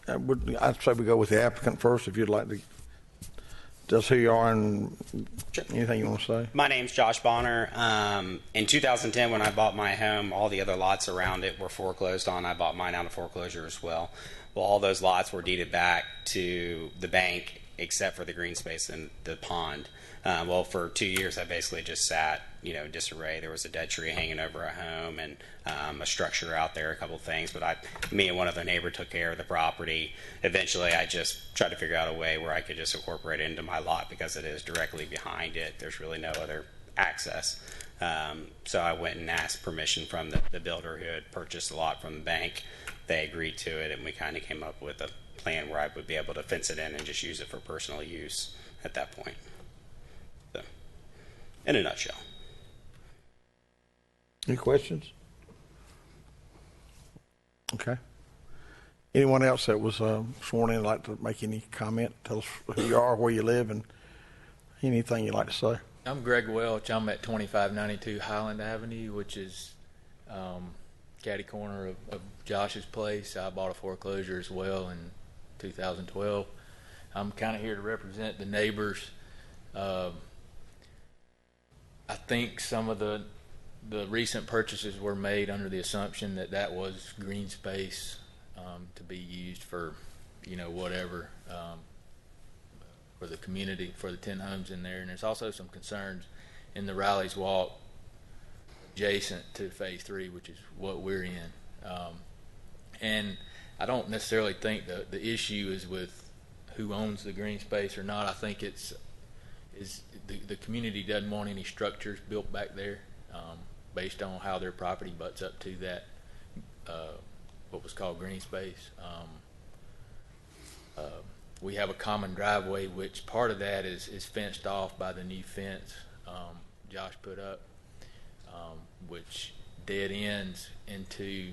say we go with the applicant first, if you'd like to tell us who you are and anything you want to say.
My name's Josh Bonner. In 2010, when I bought my home, all the other lots around it were foreclosed on. I bought mine out of foreclosure as well. Well, all those lots were deeded back to the bank except for the green space and the pond. Well, for 2 years, I basically just sat, in disarray. There was a dead tree hanging over a home and a structure out there, a couple of things. But me and one other neighbor took care of the property. Eventually, I just tried to figure out a way where I could just incorporate it into my lot because it is directly behind it. There's really no other access. So I went and asked permission from the builder who had purchased the lot from the bank. They agreed to it, and we kind of came up with a plan where I would be able to fence it in and just use it for personal use at that point. So, in a nutshell.
Any questions? Okay. Anyone else that was sworn in like to make any comment? Tell us who you are, where you live, and anything you'd like to say.
I'm Greg Welch. I'm at 2592 Highland Avenue, which is catty corner of Josh's place. I bought a foreclosure as well in 2012. I'm kind of here to represent the neighbors. I think some of the recent purchases were made under the assumption that was green space to be used for, whatever, for the community, for the 10 homes in there. And there's also some concerns in the Riley's Walk adjacent to Phase 3, which is what we're in. And I don't necessarily think the issue is with who owns the green space or not. I think it's the community doesn't want any structures built back there based on how their property butts up to that what was called green space. We have a common driveway, which part of that is fenced off by the new fence Josh put up, which dead ends into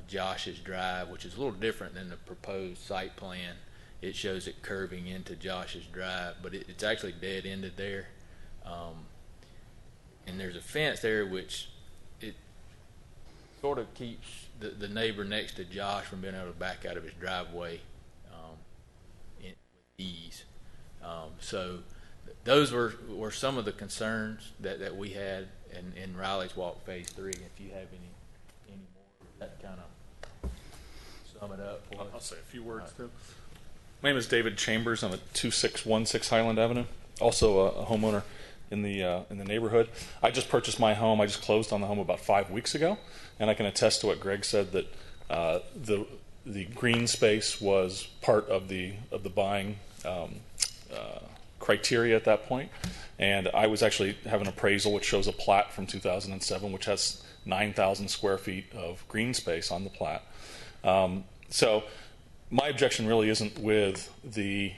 Josh's drive, which is a little different than the proposed site plan. It shows it curving into Josh's drive, but it's actually dead ended there. And there's a fence there which it sort of keeps the neighbor next to Josh from being able to back out of his driveway with ease. So those were some of the concerns that we had in Riley's Walk Phase 3. If you have any more, that kind of sum it up for us.
I'll say a few words too. My name is David Chambers. I'm at 2616 Highland Avenue. Also a homeowner in the neighborhood. I just purchased my home. I just closed on the home about 5 weeks ago, and I can attest to what Greg said, that the green space was part of the buying criteria at that point. And I was actually have an appraisal which shows a plat from 2007, which has 9,000 square feet of green space on the plat. So my objection really isn't with the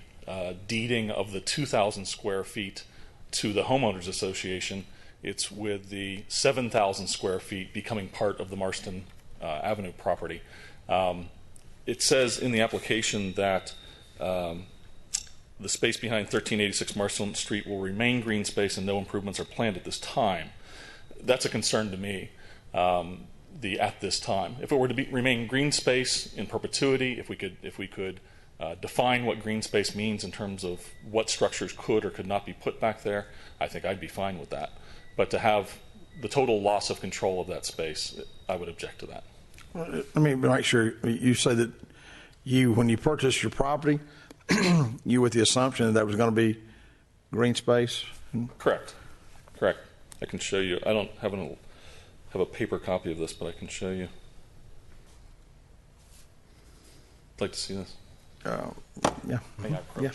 deeding of the 2,000 square feet to the homeowners association. It's with the 7,000 square feet becoming part of the Marston Avenue property. It says in the application that the space behind 1386 Marston Street will remain green space and no improvements are planned at this time. That's a concern to me, at this time. If it were to remain green space in perpetuity, if we could define what green space means in terms of what structures could or could not be put back there, I think I'd be fine with that. But to have the total loss of control of that space, I would object to that.
Well, let me make sure. You say that when you purchased your property, you with the assumption that was going to be green space?
Correct. I can show you. I don't have a paper copy of this, but I can show you. I'd like to see this.
Yeah.
May I approach?
Yeah.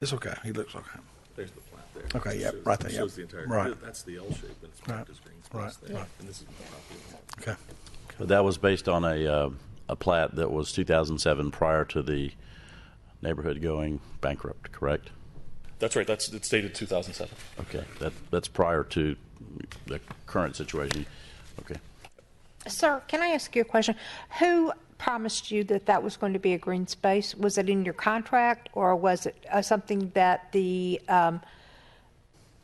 It's okay. He looks okay.
There's the plat there.
Okay, yeah, right there.
It shows the entire.
Right.
That's the L shape, and it's marked as green space there.
Right.
And this is the property.
Okay.
But that was based on a plat that was 2007 prior to the neighborhood going bankrupt, correct?
That's right. It's dated 2007.
Okay. That's prior to the current situation. Okay.
Sir, can I ask you a question? Who promised you that was going to be a green space? Was it in your contract, or was it something that the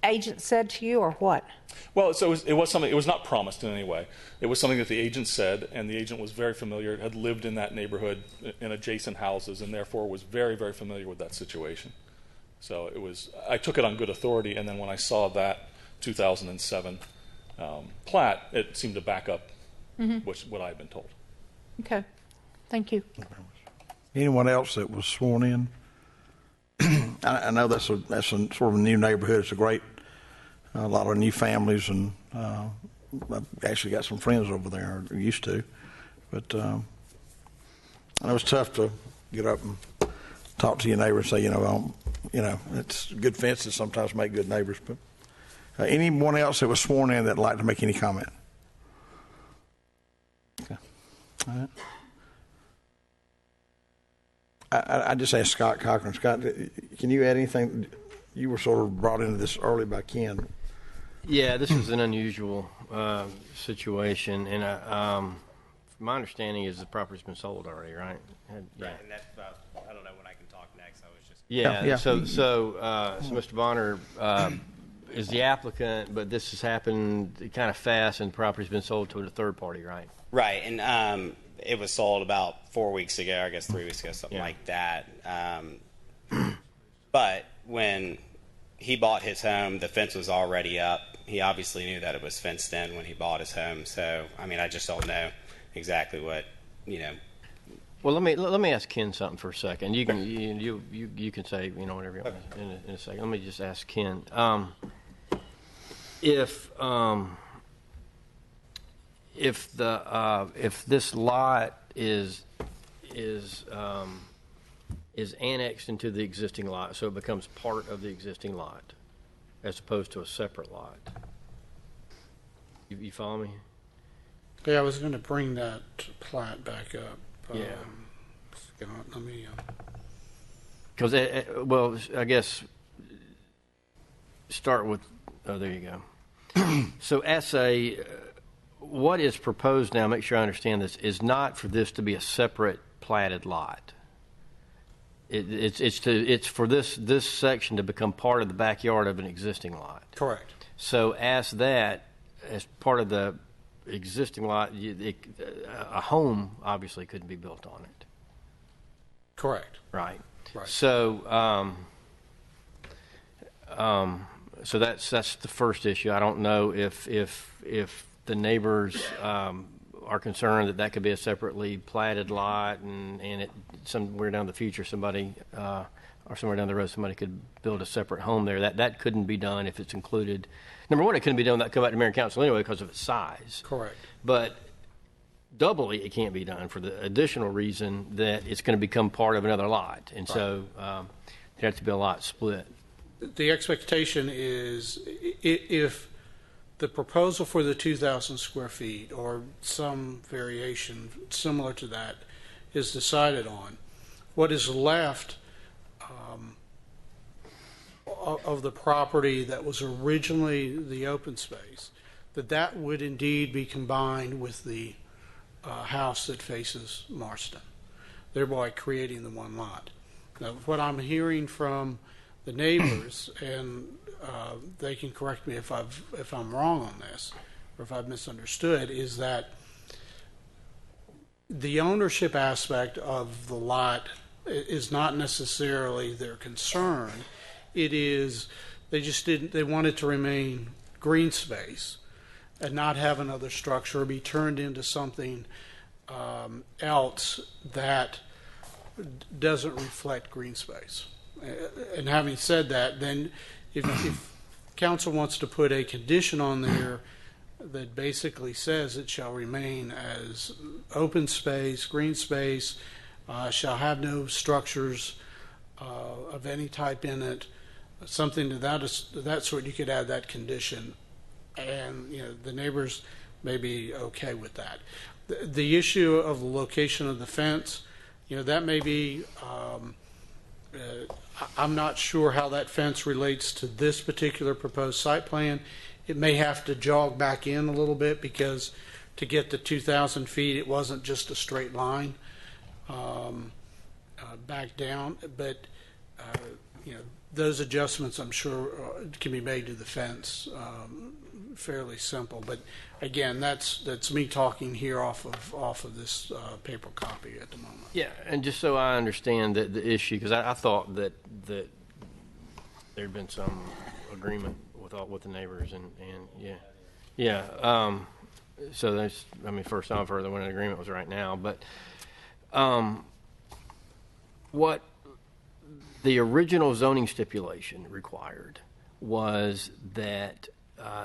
agent said to you, or what?
Well, so it was something. It was not promised in any way. It was something that the agent said, and the agent was very familiar, had lived in that neighborhood in adjacent houses, and therefore was very, very familiar with that situation. So it was. I took it on good authority, and then when I saw that 2007 plat, it seemed to back up what I had been told.
Okay, thank you.
Anyone else that was sworn in? I know that's a sort of a new neighborhood. It's a lot of new families, and I've actually got some friends over there, or used to. But I know it's tough to get up and talk to your neighbor and say, it's good fences sometimes make good neighbors. But anyone else that was sworn in that'd like to make any comment? Okay. All right. I just asked Scott Cochran. Scott, can you add anything? You were sort of brought into this early by Ken.
Yeah, this is an unusual situation, and my understanding is the property's been sold already, right?
Right, and that's about, I don't know when I can talk next. I was just
yeah. So Mr. Bonner is the applicant, but this has happened kind of fast, and the property's been sold to a third party, right?
Right, and it was sold about 4 weeks ago, I guess 3 weeks ago, something like that. But when he bought his home, the fence was already up. He obviously knew that it was fenced in when he bought his home. So, I mean, I just don't know exactly what,
Well, let me ask Ken something for a second. You can say whatever you want in a second. Let me just ask Ken. If this lot is annexed into the existing lot, so it becomes part of the existing lot, as opposed to a separate lot. You follow me?
Yeah, I was going to bring that plat back up.
Yeah.
Let me.
Because well, I guess start with. Oh, there you go. So, what is proposed now? Make sure I understand this. Is not for this to be a separate platted lot. It's for this section to become part of the backyard of an existing lot.
Correct.
So as part of the existing lot, a home obviously couldn't be built on it.
Correct.
Right.
Right.
So so that's the first issue. I don't know if the neighbors are concerned that could be a separately platted lot, and it somewhere down the future somebody or somewhere down the road somebody could build a separate home there. That couldn't be done if it's included. Number one, it couldn't be done. That come back to Mayor and Council anyway because of its size.
Correct.
But doubly, it can't be done for the additional reason that it's going to become part of another lot, and so there has to be a lot split.
The expectation is if the proposal for the 2,000 square feet or some variation similar to that is decided on, what is left of the property that was originally the open space, that would indeed be combined with the house that faces Marston, thereby creating the one lot. Now, what I'm hearing from the neighbors, and they can correct me if I'm wrong on this, or if I've misunderstood, is that the ownership aspect of the lot is not necessarily their concern. It is they wanted to remain green space and not have another structure or be turned into something else that doesn't reflect green space. And having said that, then if council wants to put a condition on there that basically says it shall remain as open space, green space, shall have no structures of any type in it, something to that sort, you could add that condition, and the neighbors may be okay with that. The issue of the location of the fence, that may be. I'm not sure how that fence relates to this particular proposed site plan. It may have to jog back in a little bit because to get to 2,000 feet, it wasn't just a straight line back down. But those adjustments, I'm sure, can be made to the fence fairly simple. But again, that's me talking here off of this paper copy at the moment.
Yeah, and just so I understand the issue, because I thought that there'd been some agreement with the neighbors, and so there's, first off, further when an agreement was right now, but what the original zoning stipulation required was that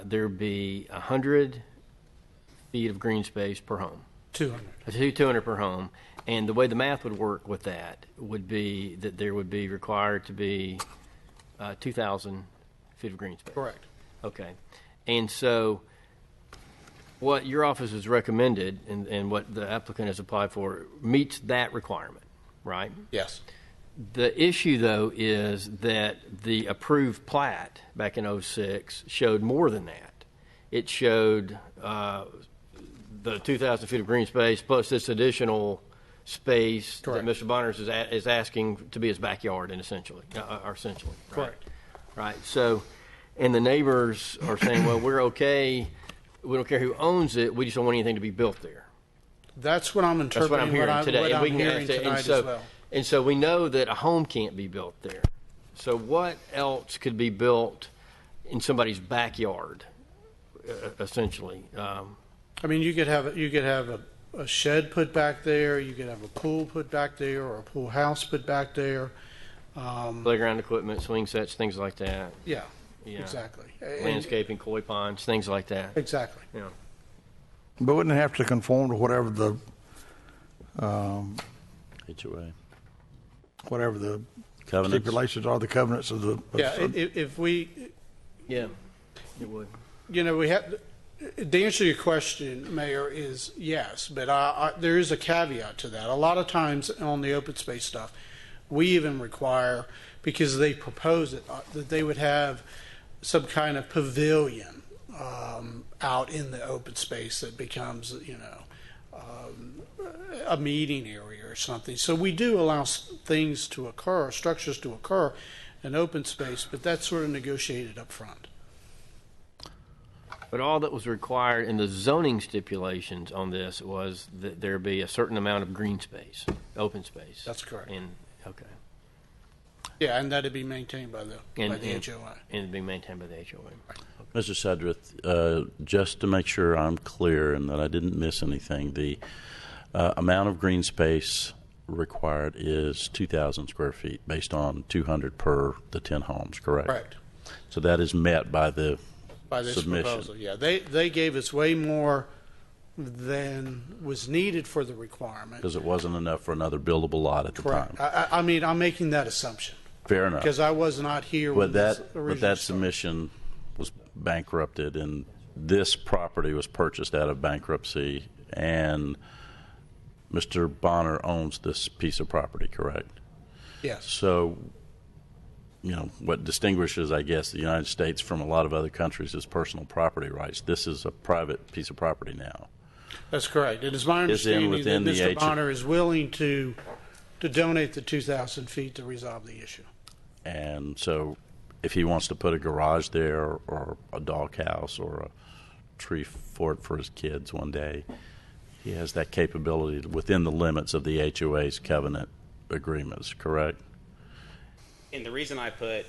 there be 100 feet of green space per home.
200.
200 per home. And the way the math would work with that would be that there would be required to be 2,000 feet of green space.
Correct.
Okay. And so what your office has recommended and what the applicant has applied for meets that requirement, right?
Yes.
The issue, though, is that the approved plat back in 06 showed more than that. It showed the 2,000 feet of green space plus this additional space
Correct.
that Mr. Bonners is asking to be his backyard, and essentially.
Correct.
Right. So, and the neighbors are saying, well, we're okay. We don't care who owns it. We just don't want anything to be built there.
That's what I'm interpreting.
That's what I'm hearing today.
What
And we
I'm
can
hearing
answer-
tonight
and so,
as well.
And so we know that a home can't be built there. So what else could be built in somebody's backyard, essentially?
I mean, you could have a shed put back there. You could have a pool put back there, or a pool house put back there.
Playground equipment, swing sets, things like that.
Yeah, exactly.
Landscaping, koi ponds, things like that.
Exactly.
Yeah.
But wouldn't it have to conform to whatever the
HOA.
whatever the
Covenants?
stipulations are, the covenants of the.
Yeah, if we,
Yeah, it would.
you know, we have. The answer to your question, Mayor, is yes, but there is a caveat to that. A lot of times on the open space stuff, we even require, because they propose it, that they would have some kind of pavilion out in the open space that becomes, a meeting area or something. So we do allow things to occur, structures to occur in open space, but that's sort of negotiated up front.
But all that was required in the zoning stipulations on this was that there be a certain amount of green space, open space.
That's correct.
Okay.
Yeah, and that'd be maintained by the HOA.
And it'd be maintained by the HOA.
Mr. Sudrith, just to make sure I'm clear and that I didn't miss anything, the amount of green space required is 2,000 square feet based on 200 per the 10 homes, correct?
Correct.
So that is met by the
By this
submission.
proposal, yeah. They gave us way more than was needed for the requirement.
Because it wasn't enough for another buildable lot at the
Correct.
time.
I mean, I'm making that assumption.
Fair enough.
Because I was not here when this
But
originally
that
started.
submission was bankrupted, and this property was purchased out of bankruptcy, and Mr. Bonner owns this piece of property, correct?
Yes.
So, what distinguishes, I guess, the United States from a lot of other countries is personal property rights. This is a private piece of property now.
That's correct. It is my
Is in
understanding that
within the
Mr. Bonner is willing to donate the 2,000 feet to resolve the issue.
And so if he wants to put a garage there or a doghouse or a tree fort for his kids one day, he has that capability within the limits of the HOA's covenant agreements, correct?
And the reason I put,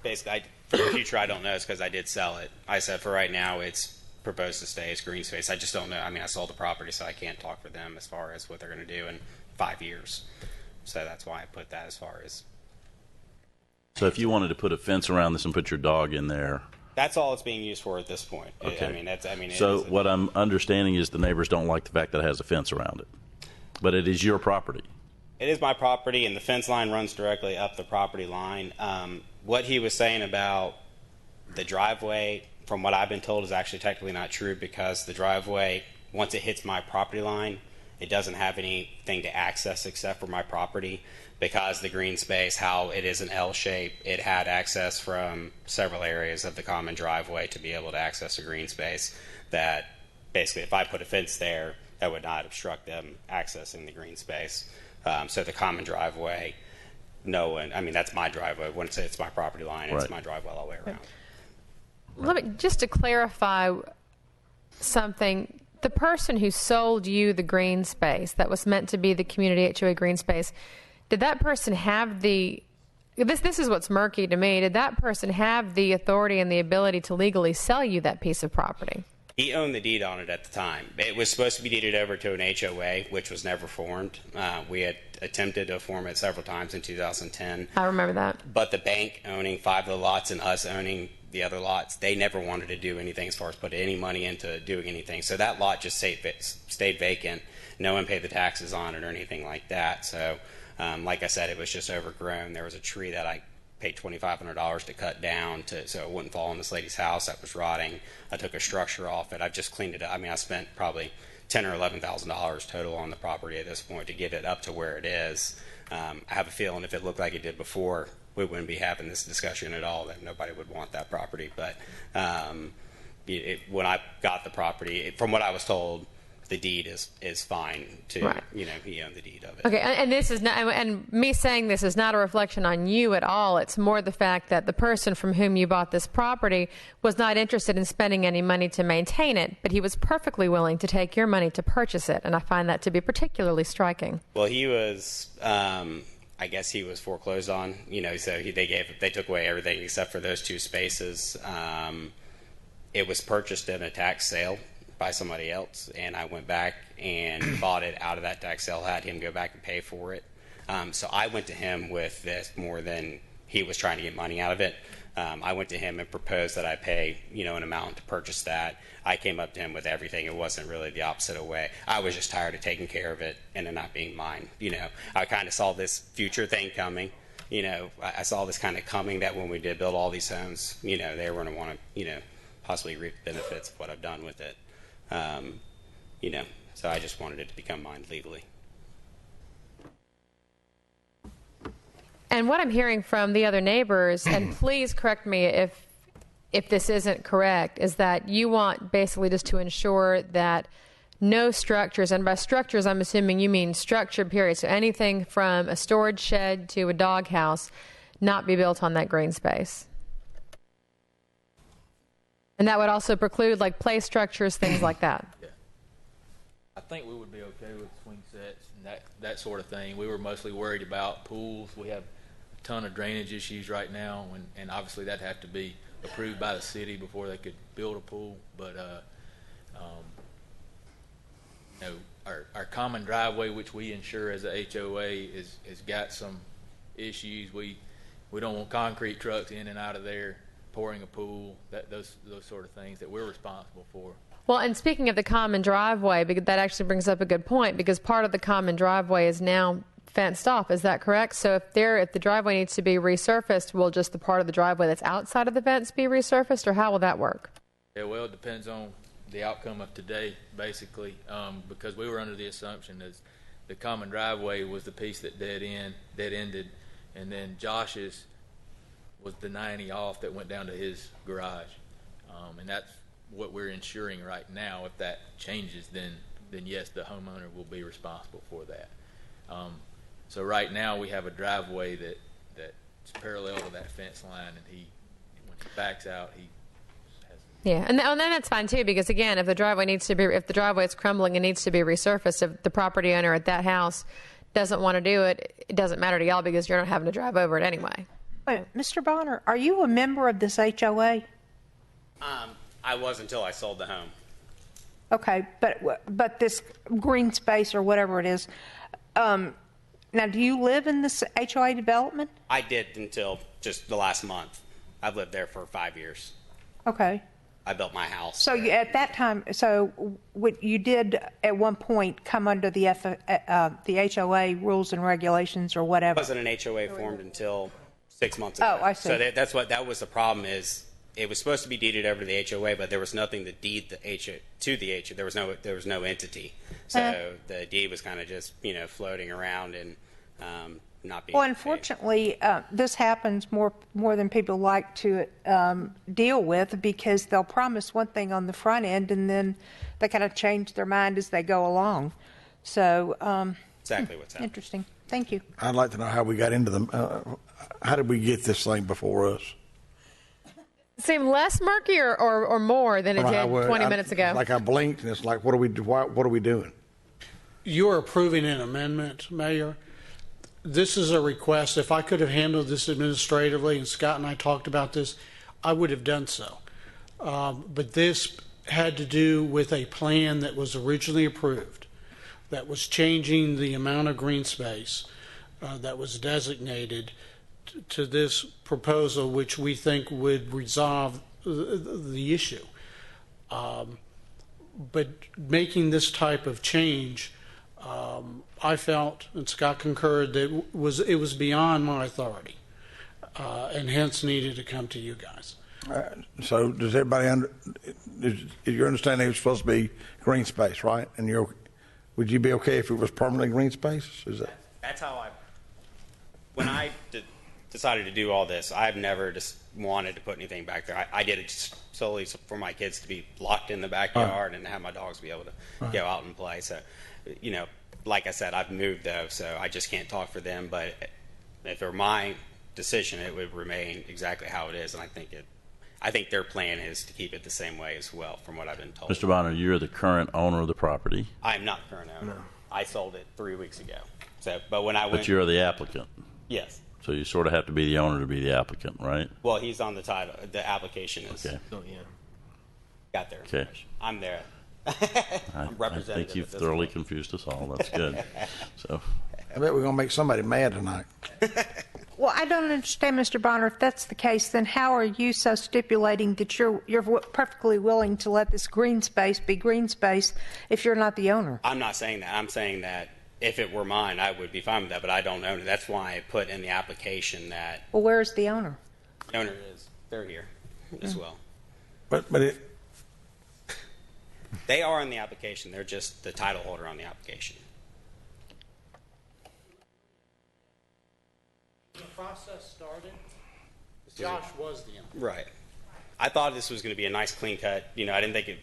basically, for the future, I don't know, is because I did sell it. I said for right now, it's proposed to stay as green space. I just don't know. I mean, I sold the property, so I can't talk for them as far as what they're going to do in 5 years. So that's why I put that as far as.
So if you wanted to put a fence around this and put your dog in there.
That's all it's being used for at this point.
Okay. So what I'm understanding is the neighbors don't like the fact that it has a fence around it. But it is your property.
It is my property, and the fence line runs directly up the property line. What he was saying about the driveway, from what I've been told, is actually technically not true, because the driveway, once it hits my property line, it doesn't have anything to access except for my property, because the green space, how it is an L shape, it had access from several areas of the common driveway to be able to access the green space. That basically, if I put a fence there, that would not obstruct them accessing the green space. So the common driveway, no one, I mean, that's my driveway. Once it's my property line, it's
Right.
my driveway all the way around.
Let me just to clarify something. The person who sold you the green space that was meant to be the community HOA green space, did that person have the this is what's murky to me. Did that person have the authority and the ability to legally sell you that piece of property?
He owned the deed on it at the time. It was supposed to be deeded over to an HOA, which was never formed. We had attempted to form it several times in 2010.
I remember that.
But the bank owning 5 of the lots and us owning the other lots, they never wanted to do anything as far as put any money into doing anything. So that lot just stayed vacant. No one paid the taxes on it or anything like that. So, like I said, it was just overgrown. There was a tree that I paid $2,500 to cut down so it wouldn't fall on this lady's house that was rotting. I took a structure off it. I've just cleaned it up. I mean, I spent probably $10,000 or $11,000 total on the property at this point to get it up to where it is. I have a feeling if it looked like it did before, we wouldn't be having this discussion at all, that nobody would want that property. But when I got the property, from what I was told, the deed is fine to,
Right.
he owned the deed of it.
Okay, and this is not, and me saying this is not a reflection on you at all. It's more the fact that the person from whom you bought this property was not interested in spending any money to maintain it, but he was perfectly willing to take your money to purchase it, and I find that to be particularly striking.
Well, he was, I guess he was foreclosed on, so they took away everything except for those 2 spaces. It was purchased in a tax sale by somebody else, and I went back and bought it out of that tax sale, had him go back and pay for it. So I went to him with this more than he was trying to get money out of it. I went to him and proposed that I pay, an amount to purchase that. I came up to him with everything. It wasn't really the opposite way. I was just tired of taking care of it and it not being mine. I kind of saw this future thing coming. I saw this kind of coming, that when we did build all these homes, they were going to want to, possibly reap the benefits of what I've done with it. So I just wanted it to become mine legally.
And what I'm hearing from the other neighbors, and please correct me if this isn't correct, is that you want basically just to ensure that no structures, and by structures I'm assuming you mean structure period, so anything from a storage shed to a doghouse, not be built on that green space. And that would also preclude like play structures, things like that.
Yeah. I think we would be okay with swing sets and that sort of thing. We were mostly worried about pools. We have a ton of drainage issues right now, and obviously that'd have to be approved by the city before they could build a pool. But our common driveway, which we insure as a HOA, has got some issues. We don't want concrete trucks in and out of there, pouring a pool, those sort of things that we're responsible for.
Well, and speaking of the common driveway, because that actually brings up a good point, because part of the common driveway is now fenced off. Is that correct? So if the driveway needs to be resurfaced, will just the part of the driveway that's outside of the fence be resurfaced, or how will that work?
Yeah, well, it depends on the outcome of today, basically, because we were under the assumption that the common driveway was the piece that dead-ended, and then Josh's was the 90 off that went down to his garage, and that's what we're insuring right now. If that changes, then yes, the homeowner will be responsible for that. So right now we have a driveway that's parallel to that fence line, and when he backs out, he has.
Yeah, and then that's fine too, because again, if the driveway is crumbling and needs to be resurfaced, if the property owner at that house doesn't want to do it, it doesn't matter to y'all because you're not having to drive over it anyway.
Wait, Mr. Bonner, are you a member of this HOA?
I was until I sold the home.
Okay, but this green space or whatever it is, now do you live in this HOA development?
I did until just the last month. I've lived there for 5 years.
Okay.
I built my house.
So at that time, you did at one point come under the HOA rules and regulations or whatever?
It wasn't an HOA formed until 6 months ago.
Oh, I see.
So that was the problem. Is it was supposed to be deeded over to the HOA, but there was nothing to deed the HOA to the HOA. There was no entity. So the deed was kind of just floating around and not being.
Well, unfortunately, this happens more than people like to deal with, because they'll promise one thing on the front end and then they kind of change their mind as they go along. So
exactly what's happening.
Interesting. Thank you.
I'd like to know how we got into them. How did we get this thing before us?
Seem less murky or more than it did 20 minutes ago?
Like I blinked and it's like, what are we doing?
You're approving an amendment, Mayor. This is a request. If I could have handled this administratively, and Scott and I talked about this, I would have done so. But this had to do with a plan that was originally approved, that was changing the amount of green space that was designated to this proposal, which we think would resolve the issue. But making this type of change, I felt, and Scott concurred, that it was beyond my authority, and hence needed to come to you guys.
So does everybody is your understanding it was supposed to be green space, right? And would you be okay if it was permanently green space? Is that?
That's how when I decided to do all this, I've never just wanted to put anything back there. I did it just solely for my kids to be locked in the backyard and have my dogs be able to go out and play. So, like I said, I've moved though, so I just can't talk for them. But if it were my decision, it would remain exactly how it is, and I think their plan is to keep it the same way as well, from what I've been told.
Mr. Bonner, you're the current owner of the property.
I am not the current owner.
No.
I sold it 3 weeks ago. So, but when I went,
But you're the applicant.
Yes.
So you sort of have to be the owner to be the applicant, right?
Well, he's on the title. The application is.
Okay.
Oh, yeah. Got there.
Okay.
I'm there.
I think you've thoroughly confused us all. That's good. So,
I bet we're going to make somebody mad tonight.
Well, I don't understand, Mr. Bonner. If that's the case, then how are you so stipulating that you're perfectly willing to let this green space be green space if you're not the owner?
I'm not saying that. I'm saying that if it were mine, I would be fine with that, but I don't own it. That's why I put in the application that.
Well, where's the owner?
The owner is. They're here as well.
But
they are on the application. They're just the title holder on the application.
The process started. Josh was the owner.
Right. I thought this was going to be a nice clean cut. I didn't think it.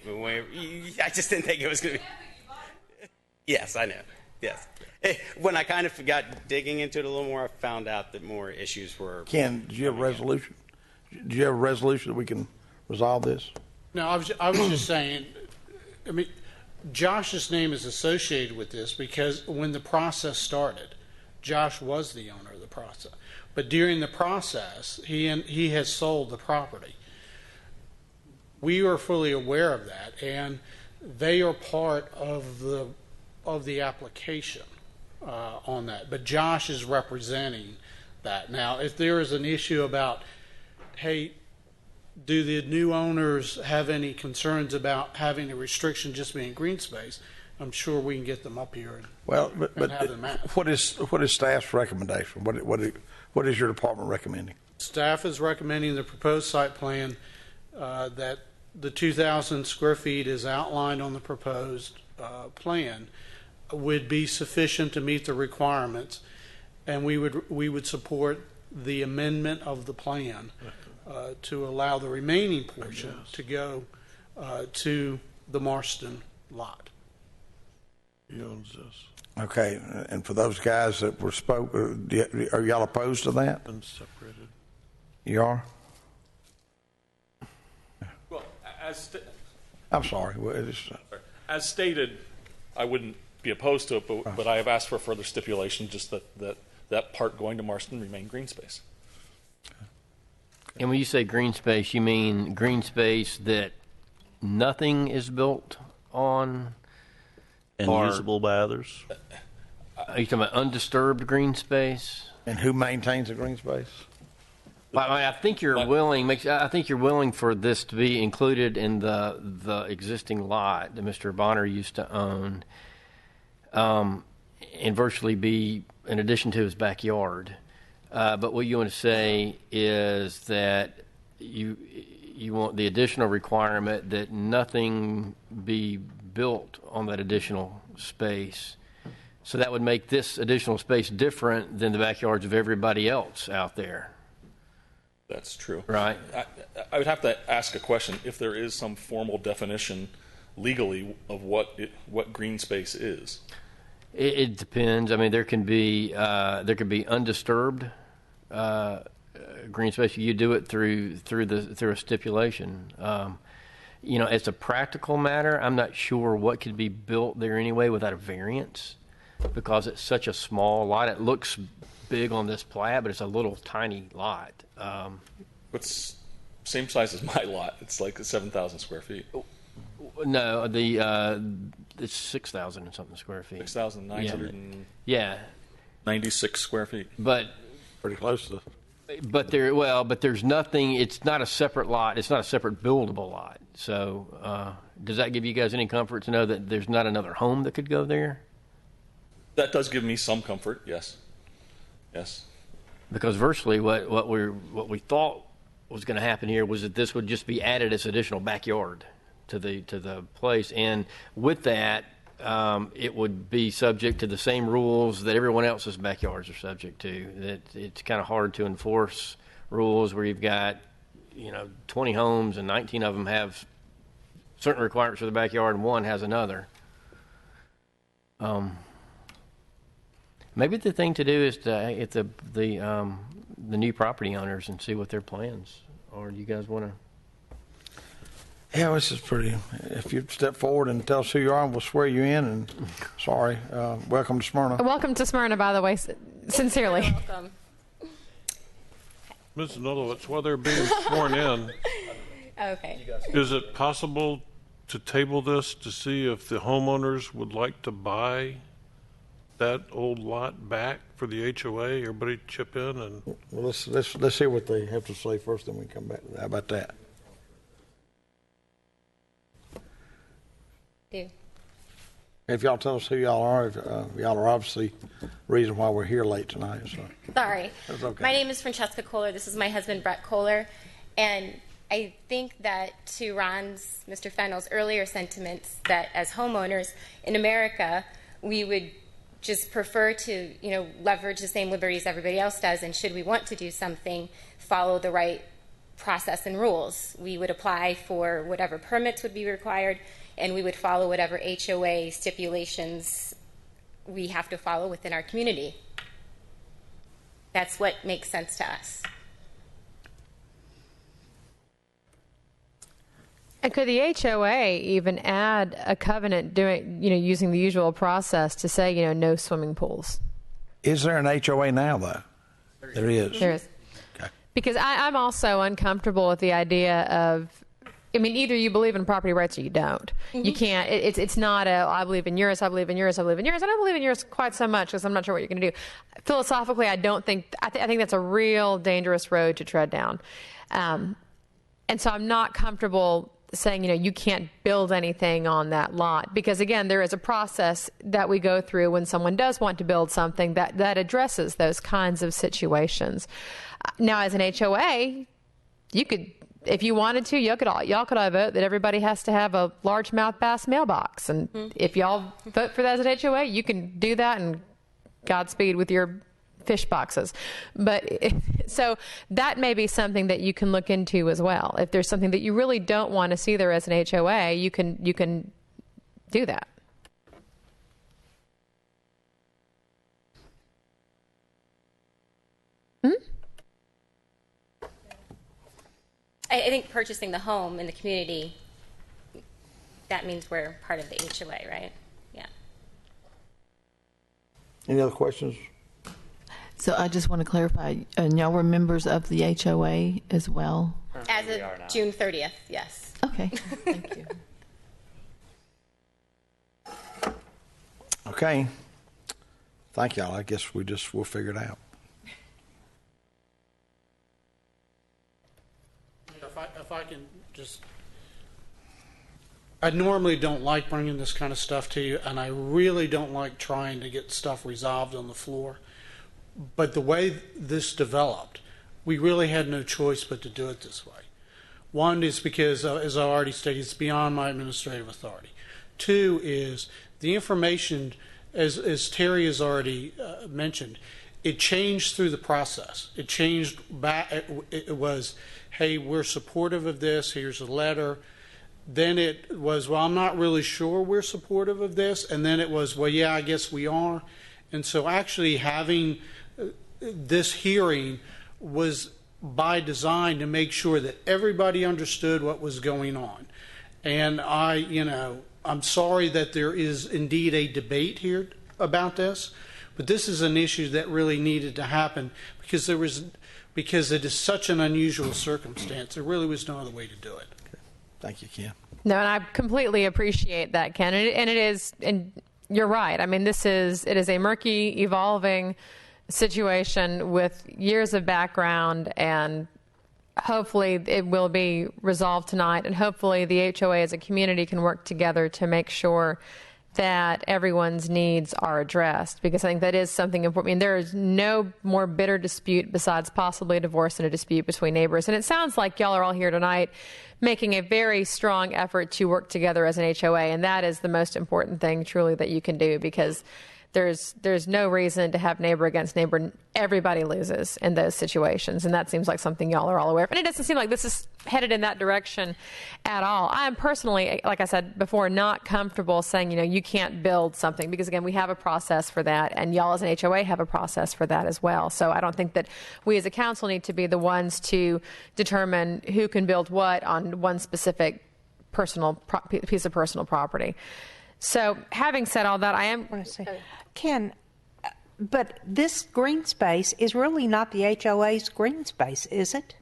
I just didn't think it was going to be. Yes, I know. Yes. When I kind of got digging into it a little more, I found out that more issues were.
Ken, do you have a resolution? Do you have a resolution that we can resolve this?
No, I was just saying. I mean, Josh's name is associated with this because when the process started, Josh was the owner of the process. But during the process, he has sold the property. We are fully aware of that, and they are part of the application on that. But Josh is representing that. Now, if there is an issue about, hey, do the new owners have any concerns about having a restriction just being green space? I'm sure we can get them up here and have them out.
What is staff's recommendation? What is your department recommending?
Staff is recommending the proposed site plan that the 2,000 square feet is outlined on the proposed plan would be sufficient to meet the requirements, and we would support the amendment of the plan to allow the remaining portion to go to the Marston lot.
He owns this. Okay, and for those guys that were are y'all opposed to that?
Unseparated.
You are?
Well,
I'm sorry.
As stated, I wouldn't be opposed to it, but I have asked for further stipulation, just that part going to Marston remain green space.
And when you say green space, you mean green space that nothing is built on?
And usable by others?
Are you talking about undisturbed green space?
And who maintains the green space?
Well, I think you're willing. I think you're willing for this to be included in the existing lot that Mr. Bonner used to own, and virtually be in addition to his backyard. But what you want to say is that you want the additional requirement that nothing be built on that additional space. So that would make this additional space different than the backyards of everybody else out there.
That's true.
Right.
I would have to ask a question. If there is some formal definition legally of what green space is.
It depends. I mean, there can be undisturbed green space. You do it through a stipulation. As a practical matter, I'm not sure what could be built there anyway without a variance, because it's such a small lot. It looks big on this plat, but it's a little tiny lot.
It's same size as my lot. It's like 7,000 square feet.
No, it's 6,000 and something square feet.
6,996 square feet.
But
pretty close to.
But there's nothing. It's not a separate lot. It's not a separate buildable lot. So does that give you guys any comfort to know that there's not another home that could go there?
That does give me some comfort. Yes. Yes.
Because virtually what we thought was going to happen here was that this would just be added as additional backyard to the place, and with that, it would be subject to the same rules that everyone else's backyards are subject to. That it's kind of hard to enforce rules where you've got 20 homes and 19 of them have certain requirements for the backyard and one has another. Maybe the thing to do is to get the new property owners and see what their plans are. Do you guys want to?
Yeah, this is pretty. If you step forward and tell us who you are, we'll swear you in. And sorry, welcome to Smyrna.
Welcome to Smyrna, by the way, sincerely.
You're welcome.
Ms. Nulowitz, while they're being sworn in,
Okay.
is it possible to table this to see if the homeowners would like to buy that old lot back for the HOA? Everybody chip in and.
Well, let's hear what they have to say first, then we come back to that. How about that?
Do.
If y'all tell us who y'all are, y'all are obviously the reason why we're here late tonight. So.
Sorry.
That's okay.
My name is Francesca Kohler. This is my husband, Brett Kohler. And I think that to Mr. Fennell's earlier sentiments, that as homeowners in America, we would just prefer to, leverage the same liberties everybody else does. And should we want to do something, follow the right process and rules. We would apply for whatever permits would be required, and we would follow whatever HOA stipulations we have to follow within our community. That's what makes sense to us.
And could the HOA even add a covenant using the usual process to say, no swimming pools?
Is there an HOA now, though? There is.
There is.
Okay.
Because I'm also uncomfortable with the idea of, either you believe in property rights or you don't. Mm-hmm. You can't, it's not I believe in yours, I believe in yours, I believe in yours. I don't believe in yours quite so much because I'm not sure what you're going to do. Philosophically, I think that's a real dangerous road to tread down. And so I'm not comfortable saying, you can't build anything on that lot. Because, again, there is a process that we go through when someone does want to build something that addresses those kinds of situations. Now, as an HOA, you could, if you wanted to, y'all could all vote that everybody has to have a largemouth bass mailbox. And if y'all vote for that as an HOA, you can do that, and Godspeed with your fish boxes. But so that may be something that you can look into as well. If there's something that you really don't want to see there as an HOA, you can do that.
I think purchasing the home in the community, that means we're part of the HOA, right? Yeah.
Any other questions?
So I just want to clarify, and y'all were members of the HOA as well?
As of June 30th, yes.
Okay, thank you.
Okay. Thank y'all. I guess we'll figure it out.
If I can just, I normally don't like bringing this kind of stuff to you, and I really don't like trying to get stuff resolved on the floor. But the way this developed, we really had no choice but to do it this way. One is because, as I already stated, it's beyond my administrative authority. Two is the information, as Terry has already mentioned, it changed through the process. It changed back. It was, hey, we're supportive of this. Here's a letter. Then it was, well, I'm not really sure we're supportive of this. And then it was, well, yeah, I guess we are. And so actually having this hearing was by design to make sure that everybody understood what was going on. And I'm sorry that there is indeed a debate here about this, but this is an issue that really needed to happen because it is such an unusual circumstance. There really was no other way to do it.
Thank you, Ken.
No, and I completely appreciate that, Ken. And it is, and you're right. I mean, it is a murky, evolving situation with years of background, and hopefully it will be resolved tonight. And hopefully the HOA as a community can work together to make sure that everyone's needs are addressed, because I think that is something important. I mean, there is no more bitter dispute besides possibly a divorce and a dispute between neighbors. And it sounds like y'all are all here tonight making a very strong effort to work together as an HOA, and that is the most important thing truly that you can do, because there's no reason to have neighbor against neighbor. Everybody loses in those situations, and that seems like something y'all are all aware of. And it doesn't seem like this is headed in that direction at all. I am personally, like I said before, not comfortable saying, you can't build something, because again, we have a process for that, and y'all as an HOA have a process for that as well. So I don't think that we as a council need to be the ones to determine who can build what on one specific piece of personal property. So having said all that, I am going to say,
Ken, but this green space is really not the HOA's green space, is it?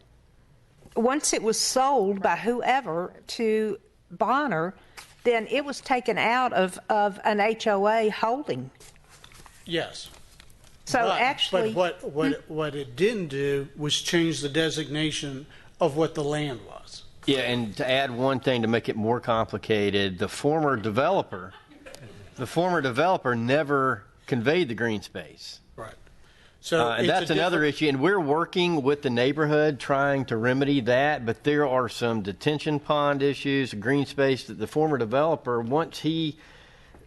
Once it was sold by whoever to Bonner, then it was taken out of an HOA holding.
Yes.
So actually,
but what it didn't do was change the designation of what the land was.
Yeah, and to add one thing to make it more complicated, the former developer never conveyed the green space.
Right. So
and that's another issue, and we're working with the neighborhood trying to remedy that, but there are some detention pond issues, green space that the former developer, once he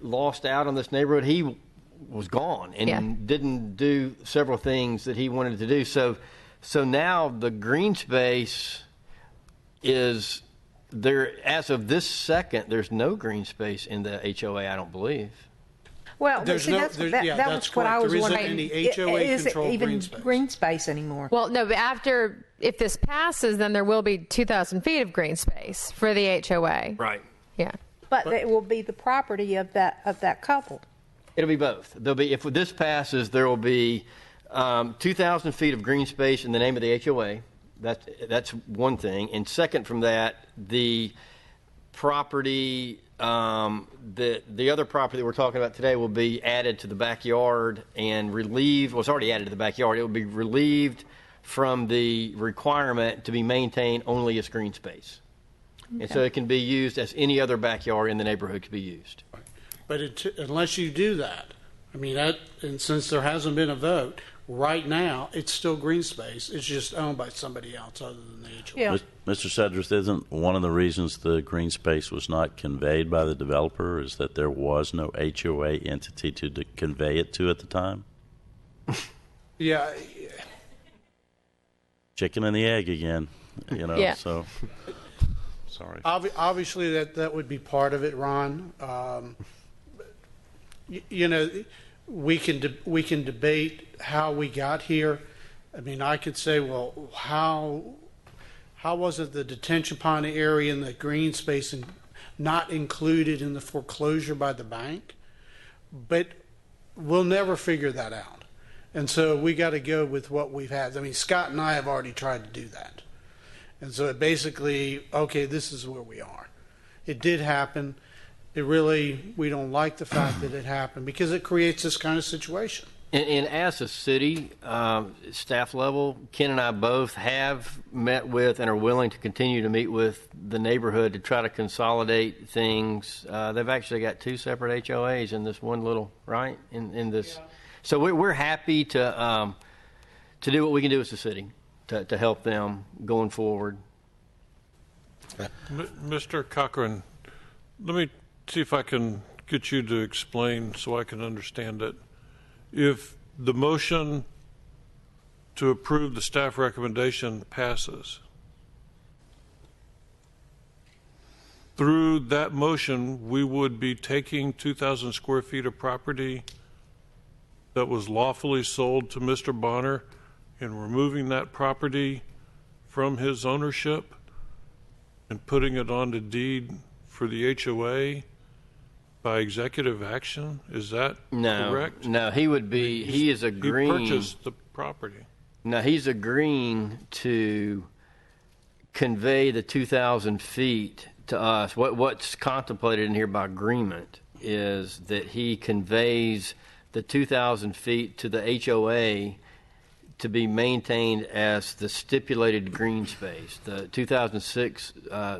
lost out on this neighborhood, he was gone and didn't do several things that he wanted to do. So now the green space is there. As of this second, there's no green space in the HOA, I don't believe.
Well,
that's
what I was
there
wondering.
Isn't any HOA
is it
controlled
even
green space
anymore?
Well, no, but if this passes, then there will be 2,000 feet of green space for the HOA.
Right.
Yeah.
But it will be the property of that couple.
It'll be both. There'll be, if this passes, there will be 2,000 feet of green space in the name of the HOA. That's one thing. And second from that, the property, the other property that we're talking about today will be added to the backyard and relieved. Well, it's already added to the backyard. It will be relieved from the requirement to be maintained only as green space. Okay. And so it can be used as any other backyard in the neighborhood could be used.
But unless you do that, and since there hasn't been a vote, right now it's still green space. It's just owned by somebody else other than the HOA.
Yeah. Mr. Sedgwick, isn't one of the reasons the green space was not conveyed by the developer is that there was no HOA entity to convey it to at the time?
Yeah.
Chicken and the egg again,
Yeah.
So sorry.
Obviously, that would be part of it, Ron. We can debate how we got here. I could say, well, how was it the detention pond area and the green space not included in the foreclosure by the bank? But we'll never figure that out. And so we got to go with what we've had. Scott and I have already tried to do that. And so it basically, okay, this is where we are. It did happen. We don't like the fact that it happened because it creates this kind of situation.
And as a city, staff level, Ken and I both have met with and are willing to continue to meet with the neighborhood to try to consolidate things. They've actually got 2 separate HOAs in this one little, right? In this. Yeah. So we're happy to do what we can do as a city to help them going forward.
Mr. Cochran, let me see if I can get you to explain so I can understand it. If the motion to approve the staff recommendation passes, through that motion, we would be taking 2,000 square feet of property that was lawfully sold to Mr. Bonner and removing that property from his ownership and putting it onto deed for the HOA by executive action. Is that correct?
No, he is agreeing.
He purchased the property.
No, he's agreeing to convey the 2,000 feet to us. What's contemplated in here by agreement is that he conveys the 2,000 feet to the HOA to be maintained as the stipulated green space. The 2006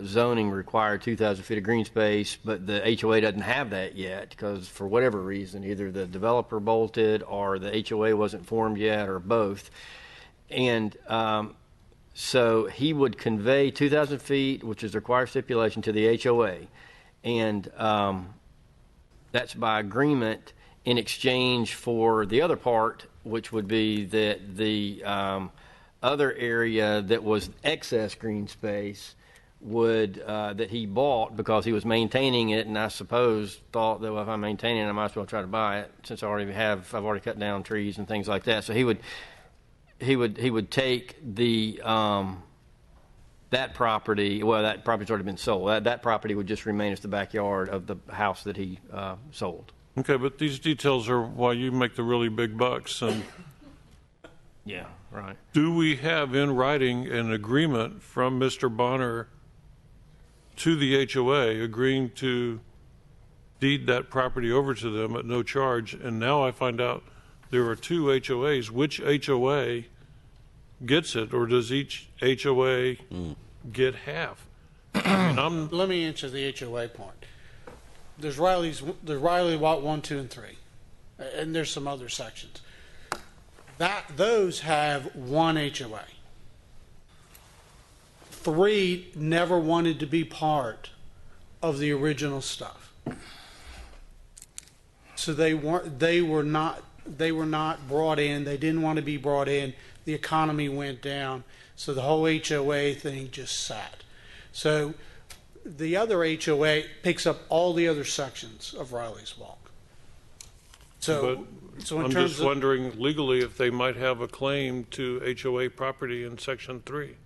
zoning required 2,000 feet of green space, but the HOA doesn't have that yet because for whatever reason, either the developer bolted or the HOA wasn't formed yet or both. And so he would convey 2,000 feet, which is the required stipulation, to the HOA. And that's by agreement in exchange for the other part, which would be that the other area that was excess green space would that he bought because he was maintaining it, and I suppose thought that, well, if I'm maintaining it, I might as well try to buy it since I've already cut down trees and things like that. So he would take the that property. Well, that property's already been sold. That property would just remain as the backyard of the house that he sold.
Okay, but these details are why you make the really big bucks. And
yeah, right.
Do we have in writing an agreement from Mr. Bonner to the HOA agreeing to deed that property over to them at no charge? And now I find out there are two HOAs. Which HOA gets it, or does each HOA get half?
Let me answer the HOA point. There's Riley Lot 1, 2, and 3, and there's some other sections. Those have one HOA. 3 never wanted to be part of the original stuff, so they were not brought in. They didn't want to be brought in. The economy went down, so the whole HOA thing just sat. So the other HOA picks up all the other sections of Riley's Walk. So
I'm just wondering legally if they might have a claim to HOA property in Section 3.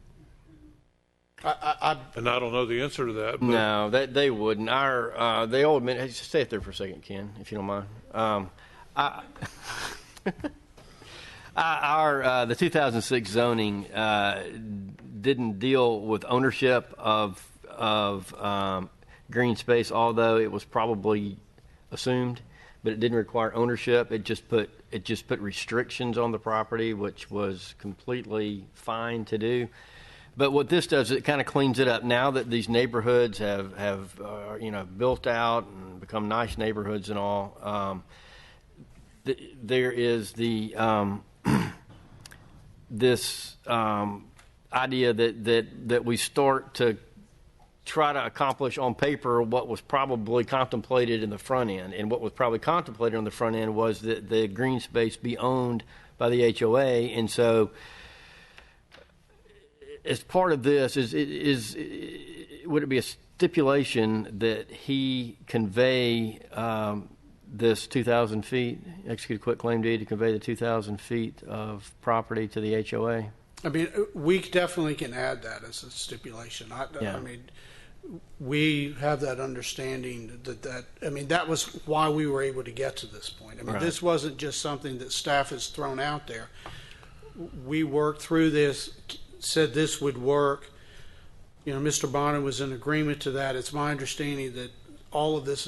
And I don't know the answer to that. But
no, they wouldn't. They all admit. Hey, stay up there for a second, Ken, if you don't mind. The 2006 zoning didn't deal with ownership of green space, although it was probably assumed, but it didn't require ownership. It just put restrictions on the property, which was completely fine to do. But what this does, it kind of cleans it up. Now that these neighborhoods have built out and become nice neighborhoods and all, there is this idea that we start to try to accomplish on paper what was probably contemplated in the front end. And what was probably contemplated on the front end was that the green space be owned by the HOA. And so as part of this, would it be a stipulation that he convey this 2,000 feet, execute a quitclaim deed to convey the 2,000 feet of property to the HOA?
I mean, we definitely can add that as a stipulation. I mean, we have that understanding that was why we were able to get to this point. I mean,
Right.
This wasn't just something that staff has thrown out there. We worked through this, said this would work. Mr. Bonner was in agreement to that. It's my understanding that all of this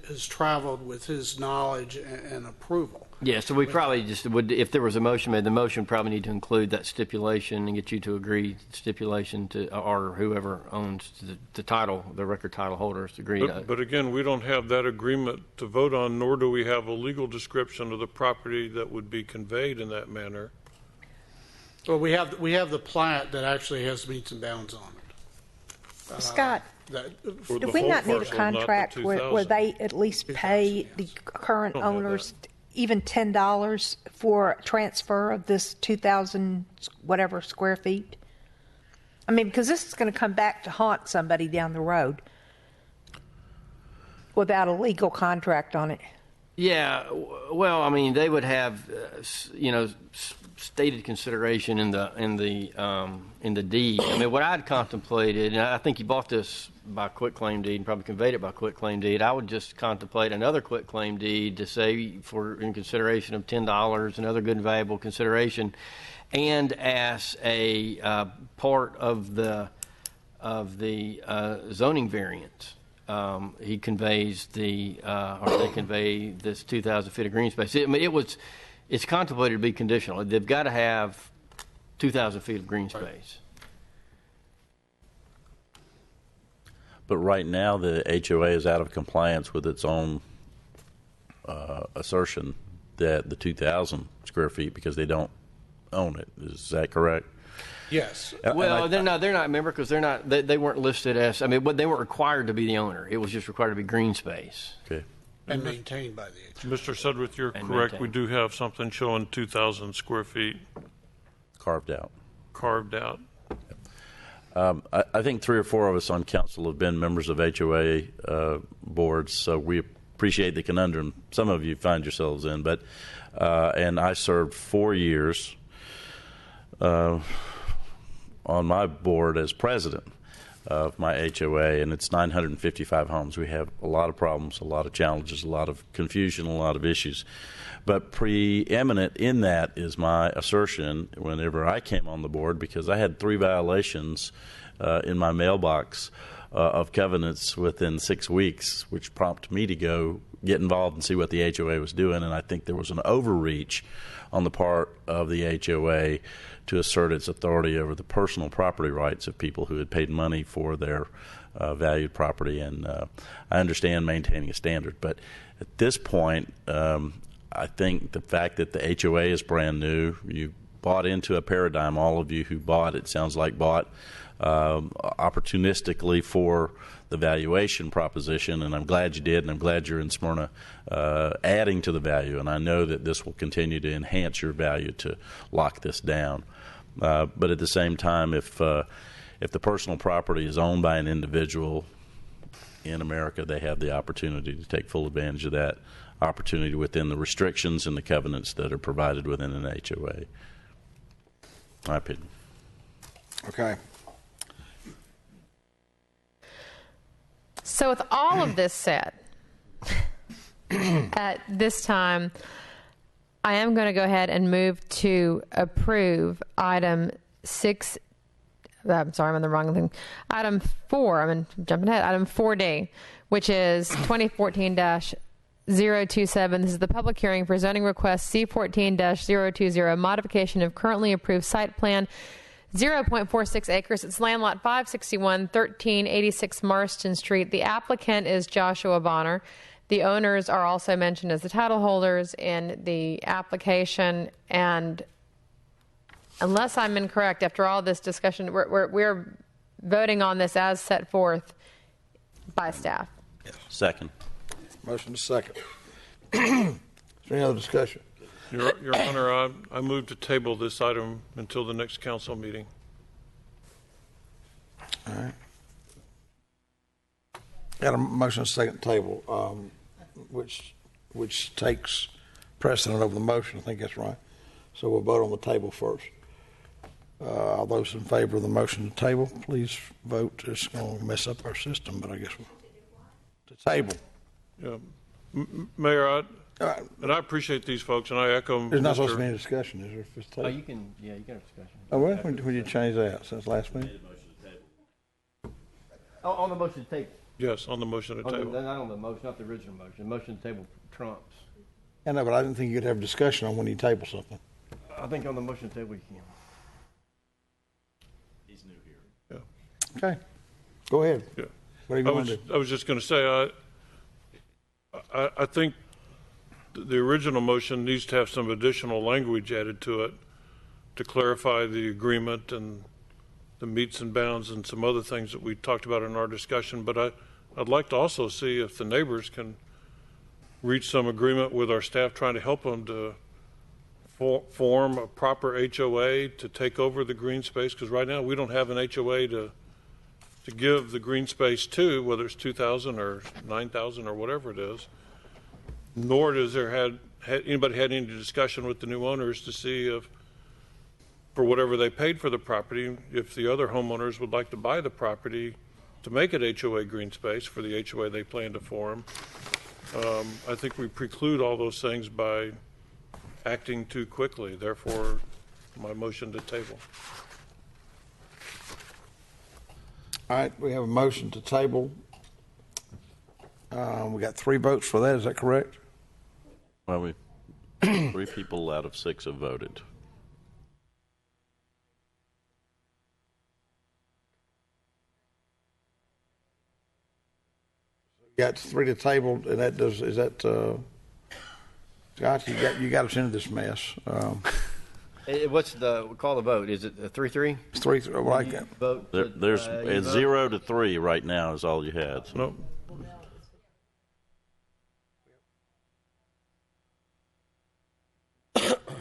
has traveled with his knowledge and approval.
Yeah, so we probably just would, if there was a motion made, the motion probably need to include that stipulation and get you to agree stipulation to, or whoever owns the title, the record title holders to agree to.
But again, we don't have that agreement to vote on, nor do we have a legal description of the property that would be conveyed in that manner.
Well, we have the plat that actually has meets and bounds on it.
Scott,
For
do
the
we
whole
not need a
parcel, not the
contract where
2,000.
they at least pay the current
Don't have
owners even $10 for transfer of this 2,000 whatever square feet? I mean, because this is going to come back to haunt somebody down the road without a legal contract on it.
Yeah, well, I mean, they would have, stated consideration in the deed. I mean, what I'd contemplated, and I think you bought this by quitclaim deed and probably conveyed it by quitclaim deed. I would just contemplate another quitclaim deed to say in consideration of $10, another good and valuable consideration, and as a part of the the zoning variance, he conveys or they convey this 2,000 feet of green space. I mean, it's contemplated to be conditional. They've got to have 2,000 feet of green space.
But right now, the HOA is out of compliance with its own assertion that the 2,000 square feet, because they don't own it. Is that correct?
Yes.
Well, they're not. Remember, because they weren't listed as. I mean, but they weren't required to be the owner. It was just required to be green space.
Okay.
And maintained by the HOA.
Mr. Sudworth, you're
And
correct.
maintained.
We do have something showing 2,000 square feet
Carved out.
carved out.
I think 3 or 4 of us on council have been members of HOA boards, so we appreciate the conundrum some of you find yourselves in. But and I served 4 years on my board as president of my HOA, and it's 955 homes. We have a lot of problems, a lot of challenges, a lot of confusion, a lot of issues. But preeminent in that is my assertion whenever I came on the board, because I had 3 violations in my mailbox of covenants within 6 weeks, which prompted me to go get involved and see what the HOA was doing. And I think there was an overreach on the part of the HOA to assert its authority over the personal property rights of people who had paid money for their valued property. And I understand maintaining a standard. But at this point, I think the fact that the HOA is brand new, you bought into a paradigm, all of you who bought, it sounds like bought opportunistically for the valuation proposition, and I'm glad you did, and I'm glad you're in Smyrna adding to the value, and I know that this will continue to enhance your value to lock this down. But at the same time, if the personal property is owned by an individual in America, they have the opportunity to take full advantage of that opportunity within the restrictions and the covenants that are provided within an HOA. My opinion.
Okay.
So with all of this said, at this time, I am going to go ahead and move to approve item 6. I'm sorry, I'm on the wrong thing. Item 4, I'm jumping ahead. Item 4D, which is 2014-027. This is the public hearing for zoning request C14-020, modification of currently approved site plan 0.46 acres. It's land lot 561, 1386 Marston Street. The applicant is Joshua Bonner. The owners are also mentioned as the title holders in the application. And unless I'm incorrect, after all this discussion, we're voting on this as set forth by staff.
Second.
Motion to second. Is there any other discussion?
Your Honor, I move to table this item until the next council meeting.
All right. Got a motion to second table, which takes precedent over the motion. I think that's right. So we'll vote on the table first. All those in favor of the motion to table, please vote. It's going to mess up our system, but I guess to table.
Yeah. Mayor, and I appreciate these folks, and I echo.
There's not supposed to be any discussion, is there? If it's table?
You can have discussion.
Oh, well, when did you change that since last meeting?
Oh, on the motion to table.
Yes, on the motion to table.
Not on the motion, not the original motion. The motion to table trumps.
I know, but I didn't think you could have a discussion on when you table something.
I think on the motion to table you can.
He's new here.
Yeah.
Okay. Go ahead.
Yeah.
What do you want to do?
I was just going to say, I think the original motion needs to have some additional language added to it to clarify the agreement and the meets and bounds and some other things that we talked about in our discussion. But I'd like to also see if the neighbors can reach some agreement with our staff trying to help them to form a proper HOA to take over the green space, because right now we don't have an HOA to give the green space to, whether it's 2,000 or 9,000 or whatever it is. Nor does there anybody had any discussion with the new owners to see if, for whatever they paid for the property, if the other homeowners would like to buy the property to make it HOA green space for the HOA they plan to form. I think we preclude all those things by acting too quickly. Therefore, my motion to table.
All right, we have a motion to table. We got 3 votes for that. Is that correct?
Well, 3 people out of 6 have voted.
You got 3 to table, and that does. Is that Scott? You got us into this mess.
What's we call the vote? Is it a 3-3?
It's 3-3. Well,
Vote.
It's 0 to 3 right now is all you had. So.
Nope.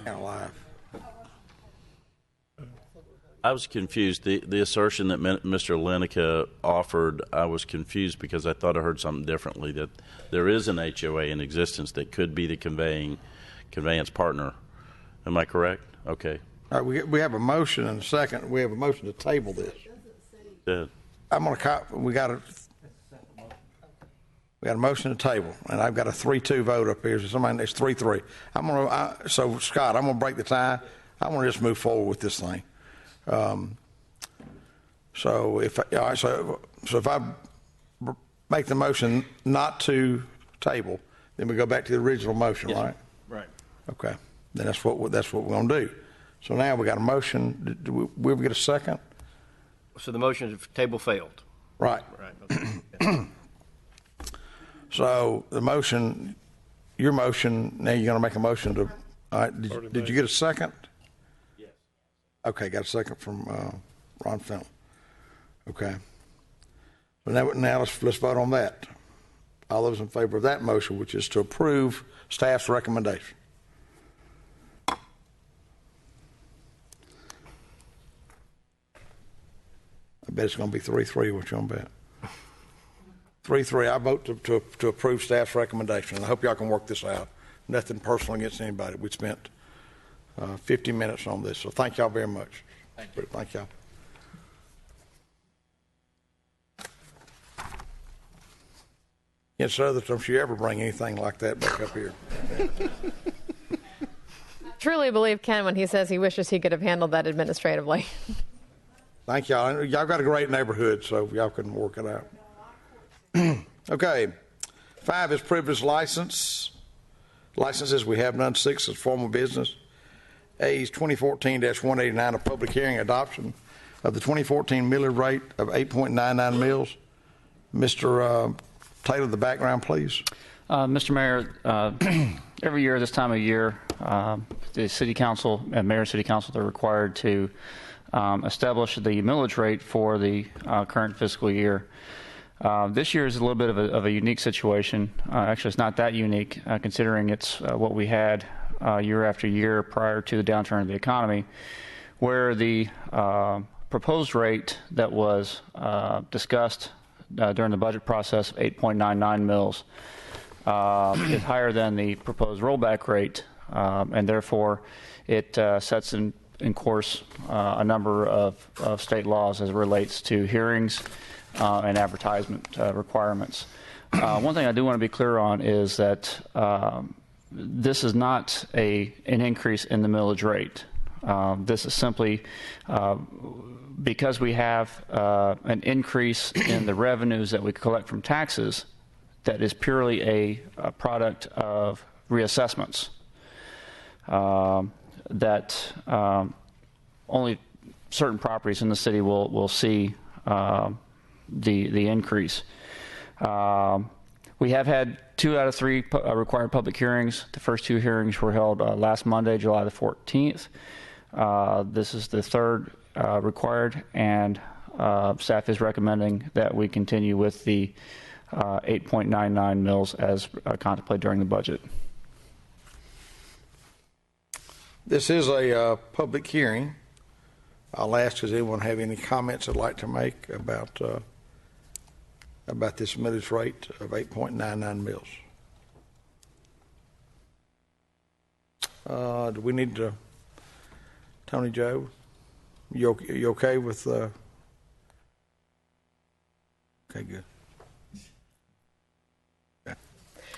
Alive.
I was confused. The assertion that Mr. Lineca offered, I was confused because I thought I heard something differently, that there is an HOA in existence that could be the conveyance partner. Am I correct? Okay.
All right, we have a motion and a second. We have a motion to table this.
Good.
I'm going to. We got a motion to table, and I've got a 3-2 vote up here. So somebody, it's 3-3. So Scott, I'm going to break the tie. I want to just move forward with this thing. So if I make the motion not to table, then we go back to the original motion, right?
Right.
Okay. Then that's what we're going to do. So now we got a motion. Will we get a second?
So the motion to table failed.
Right.
Right. Okay.
So the motion, your motion. Now you're going to make a motion to. All right. Did you get a second? Yes. Okay. Got a second from Ron Fennell. Okay. So now let's vote on that. All those in favor of that motion, which is to approve staff's recommendation. I bet it's going to be 3-3. What you going to bet? 3-3. I vote to approve staff's recommendation. I hope y'all can work this out. Nothing personal against anybody. We spent 50 minutes on this, so thank y'all very much. Thank y'all. Yes, others, don't you ever bring anything like that back up here.
I truly believe Ken when he says he wishes he could have handled that administratively.
Thank y'all. Y'all got a great neighborhood, so y'all can work it out. Okay. 5 is privilege licenses. We have none. 6 is formal business. A is 2014-189, a public hearing adoption of the 2014 millage rate of 8.99 mils. Mr. Taylor, the background, please.
Mr. Mayor, every year this time of year, the City Council and Mayor and City Council are required to establish the millage rate for the current fiscal year. This year is a little bit of a unique situation. Actually, it's not that unique, considering it's what we had year after year prior to the downturn of the economy, where the proposed rate that was discussed during the budget process of 8.99 mils is higher than the proposed rollback rate, and therefore it sets in course a number of state laws as it relates to hearings and advertisement requirements. One thing I do want to be clear on is that this is not an increase in the millage rate. This is simply because we have an increase in the revenues that we collect from taxes that is purely a product of reassessments that only certain properties in the city will see the increase. We have had 2 out of 3 required public hearings. The first 2 hearings were held last Monday, July the 14th. This is the 3rd required, and staff is recommending that we continue with the 8.99 mils as contemplated during the budget.
This is a public hearing. I'll ask, does anyone have any comments they'd like to make about this millage rate of 8.99 mils? Do we need to, Tony Joe, you okay with, okay, good. Okay.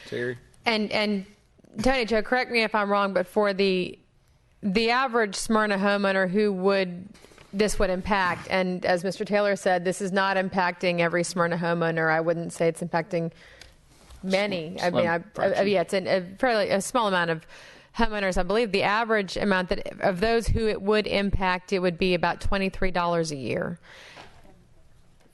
Terry?
And Tony Joe, correct me if I'm wrong, but for the average Smyrna homeowner who would this would impact. And as Mr. Taylor said, this is not impacting every Smyrna homeowner. I wouldn't say it's impacting many. I mean, yeah, it's a fairly small amount of homeowners. I believe the average amount that of those who it would impact, it would be about $23 a year.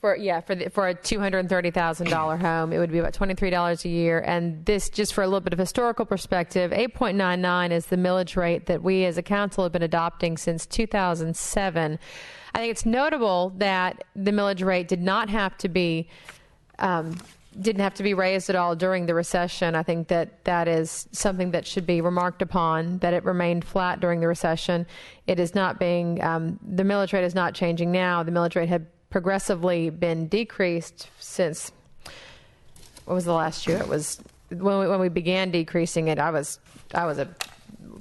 For a $230,000 home, it would be about $23 a year. And this, just for a little bit of historical perspective, 8.99 is the millage rate that we as a council have been adopting since 2007. I think it's notable that the millage rate did not have to be didn't have to be raised at all during the recession. I think that is something that should be remarked upon, that it remained flat during the recession. It is not being, the millage rate is not changing now. The millage rate had progressively been decreased since, what was the last year? It was, when we began decreasing it, I was a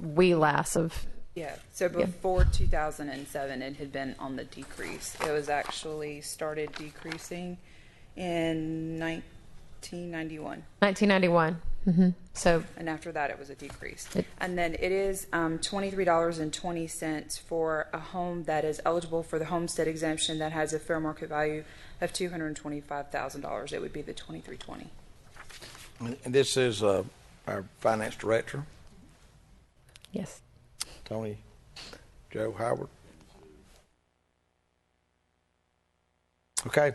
wee lass of.
Yeah, so before 2007, it had been on the decrease. It was actually started decreasing in 1991.
1991. Mm-hmm. So,
and after that, it was a decrease. And then it is $23.20 for a home that is eligible for the homestead exemption that has a fair market value of $225,000. It would be the $23.20.
And this is our finance director.
Yes.
Tony Joe Howard. Okay.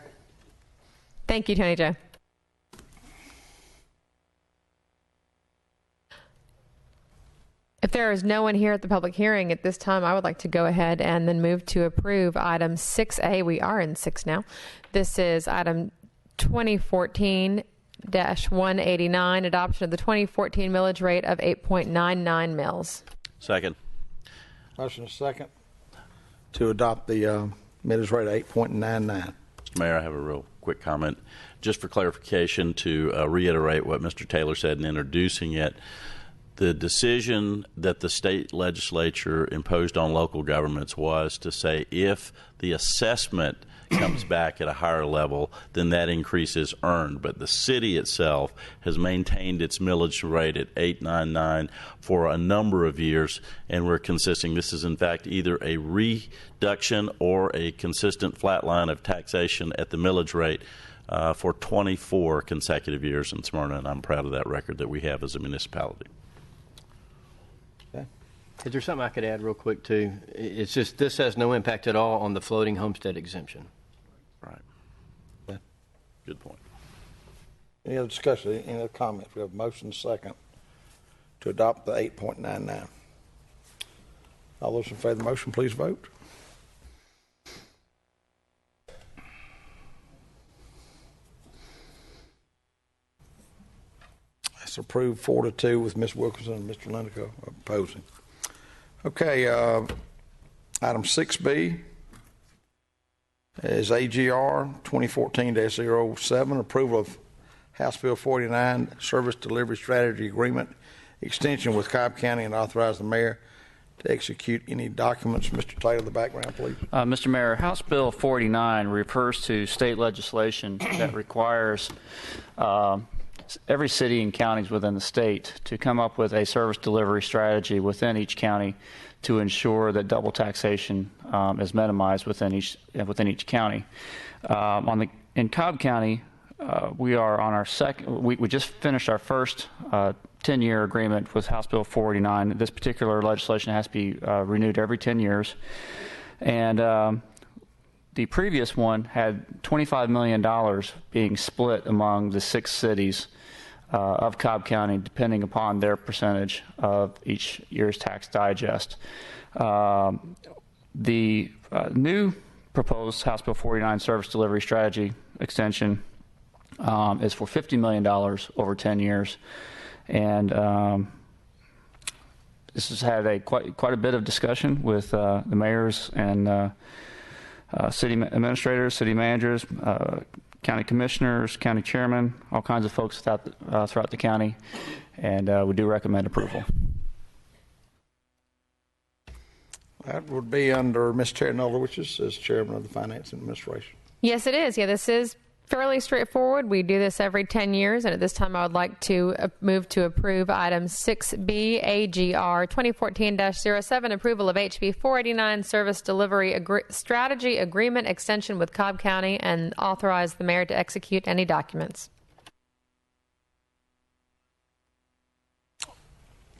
Thank you, Tony Joe. If there is no one here at the public hearing at this time, I would like to go ahead and then move to approve item 6A. We are in 6 now. This is item 2014-189, adoption of the 2014 millage rate of 8.99 mils.
Second.
Motion is second to adopt the millage rate of 8.99.
Mr. Mayor, I have a real quick comment. Just for clarification, to reiterate what Mr. Taylor said in introducing it, the decision that the state legislature imposed on local governments was to say if the assessment comes back at a higher level, then that increase is earned. But the city itself has maintained its millage rate at 8.99 for a number of years, and we're consisting. This is, in fact, either a reduction or a consistent flat line of taxation at the millage rate for 24 consecutive years in Smyrna, and I'm proud of that record that we have as a municipality.
Is there something I could add real quick, too? It's just this has no impact at all on the floating homestead exemption.
Right. Yeah. Good point.
Any other discussion? Any other comments? We have a motion second to adopt the 8.99. All those in favor of the motion, please vote. That's approved 4-2 with Ms. Wilkinson and Mr. Lenico opposing. Okay, item 6B is AGR 2014-07, approval of House Bill 49 Service Delivery Strategy Agreement extension with Cobb County, and authorize the mayor to execute any documents. Mr. Taylor, the background, please.
Mr. Mayor, House Bill 49 refers to state legislation that requires every city and counties within the state to come up with a service delivery strategy within each county to ensure that double taxation is minimized within each county. In Cobb County, we are on our second. We just finished our first 10-year agreement with House Bill 49. This particular legislation has to be renewed every 10 years, and the previous one had $25 million being split among the 6 cities of Cobb County, depending upon their percentage of each year's tax digest. The new proposed House Bill 49 Service Delivery Strategy extension is for $50 million over 10 years. And this has had quite a bit of discussion with the mayors and city administrators, city managers, county commissioners, county chairmen, all kinds of folks throughout the county, and we do recommend approval.
That would be under Ms. Terry Noller, which is as chairman of the Finance and Administration.
Yes, it is. Yeah, this is fairly straightforward. We do this every 10 years, and at this time I would like to move to approve item 6B, AGR 2014-07, approval of HB 489 service delivery strategy agreement extension with Cobb County, and authorize the mayor to execute any documents.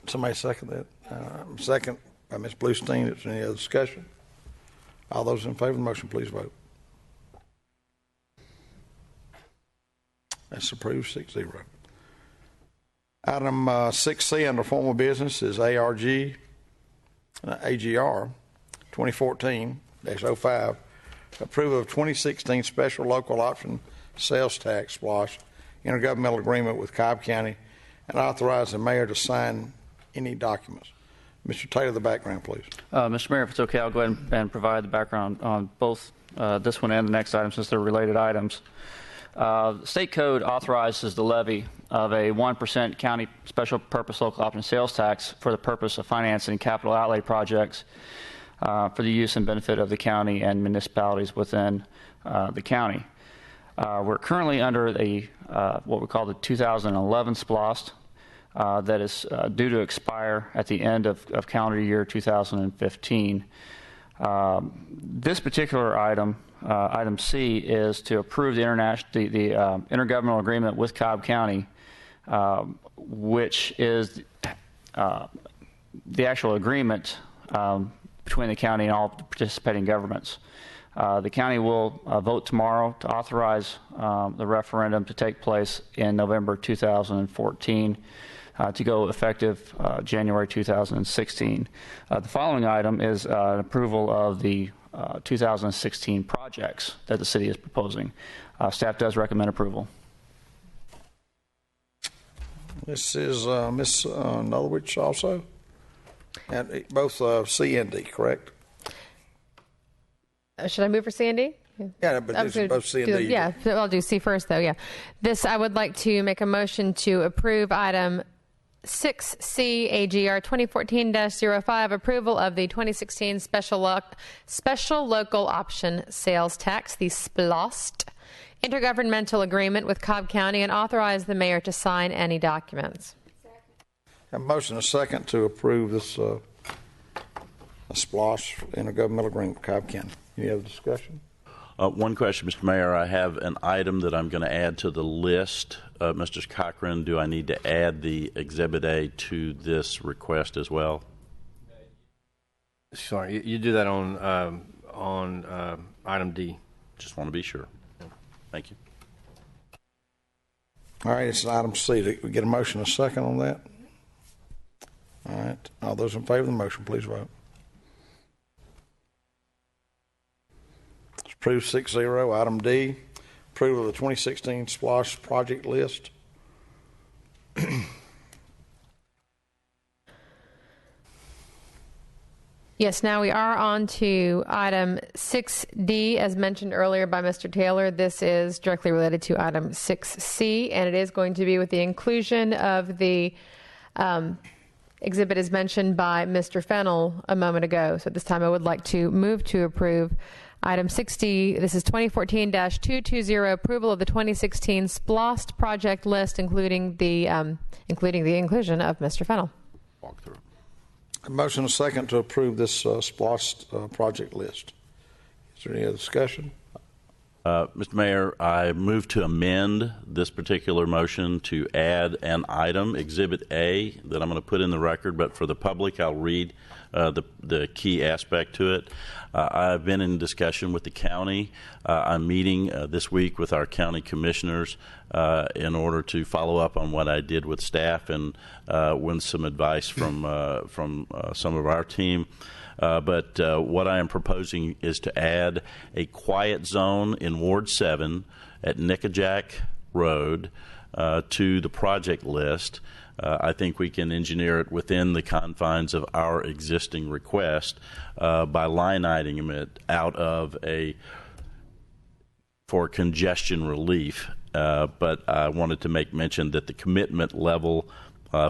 Somebody second that? Second by Ms. Bluestein. Is there any other discussion? All those in favor of the motion, please vote. That's approved 6-0. Item 6C under formal business is AGR 2014-05, approval of 2016 special local option sales tax SPLOST intergovernmental agreement with Cobb County, and authorize the mayor to sign any documents. Mr. Taylor, the background, please.
Mr. Mayor, if it's okay, I'll go ahead and provide the background on both this one and the next item, since they're related items. State code authorizes the levy of a 1% county special purpose local option sales tax for the purpose of financing capital outlay projects for the use and benefit of the county and municipalities within the county. We're currently under what we call the 2011 SPLOST that is due to expire at the end of calendar year 2015. This particular item, item C, is to approve the intergovernmental agreement with Cobb County, which is the actual agreement between the county and all participating governments. The county will vote tomorrow to authorize the referendum to take place in November 2014. To go effective January 2016. The following item is an approval of the 2016 projects that the city is proposing. Staff does recommend approval.
This is Ms. Nolowich also, and both C and D, correct?
Should I move for C and D?
Yeah, but this is both C and D.
Yeah, I'll do C first, though. Yeah, I would like to make a motion to approve item 6C, AGR 2014-05, approval of the 2016 special local option sales tax, the SPLOST intergovernmental agreement with Cobb County, and authorize the mayor to sign any documents.
A motion and a second to approve this SPLOST intergovernmental agreement with Cobb County. Any other discussion?
One question, Mr. Mayor. I have an item that I'm going to add to the list. Mr. Cochran, do I need to add the Exhibit A to this request as well?
Sorry, you do that on item D.
Just want to be sure. Thank you.
All right, it's item C. Did we get a motion and a second on that? All right. All those in favor of the motion, please vote. It's approved 6-0. Item D, approval of the 2016 SPLOST project list.
Yes, now we are on to item 6D, as mentioned earlier by Mr. Taylor. This is directly related to item 6C, and it is going to be with the inclusion of the exhibit as mentioned by Mr. Fennell a moment ago. So at this time I would like to move to approve item 6D. This is 2014-220, approval of the 2016 SPLOST project list, including the inclusion of Mr. Fennell.
Walk through.
A motion and a second to approve this SPLOST project list. Is there any other discussion?
Mr. Mayor, I move to amend this particular motion to add an item, Exhibit A, that I'm going to put in the record, but for the public, I'll read the key aspect to it. I've been in discussion with the county. I'm meeting this week with our county commissioners in order to follow up on what I did with staff and win some advice from some of our team. But what I am proposing is to add a quiet zone in Ward 7 at Nickajack Road to the project list. I think we can engineer it within the confines of our existing request by line iteming it out of for congestion relief. But I wanted to make mention that the commitment level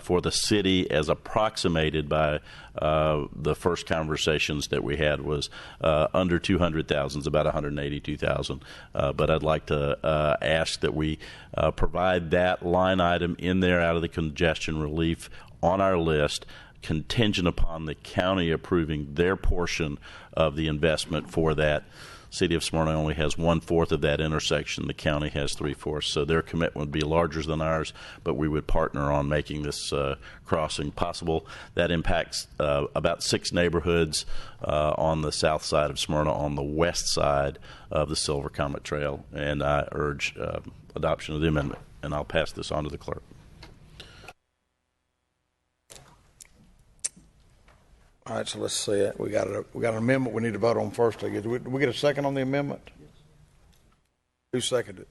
for the city, as approximated by the first conversations that we had, was under 200,000, it's about 182,000. But I'd like to ask that we provide that line item in there out of the congestion relief on our list, contingent upon the county approving their portion of the investment for that. City of Smyrna only has 1/4 of that intersection. The county has 3/4. So their commitment would be larger than ours, but we would partner on making this crossing possible. That impacts about 6 neighborhoods on the south side of Smyrna, on the west side of the Silver Comet Trail. And I urge adoption of the amendment. And I'll pass this on to the clerk.
All right, so let's see it. We got an amendment we need to vote on first. I guess. Did we get a second on the amendment? Yes. Who seconded it?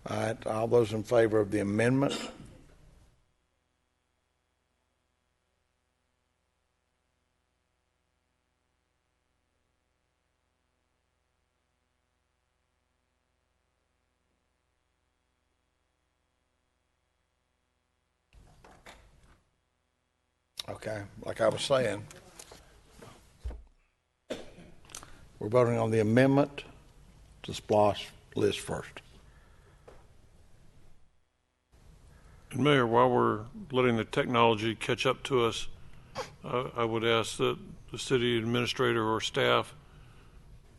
All right, all those in favor of the amendment? Okay, like I was saying, we're voting on the amendment to SPLOST list first.
And Mayor, while we're letting the technology catch up to us, I would ask that the city administrator or staff,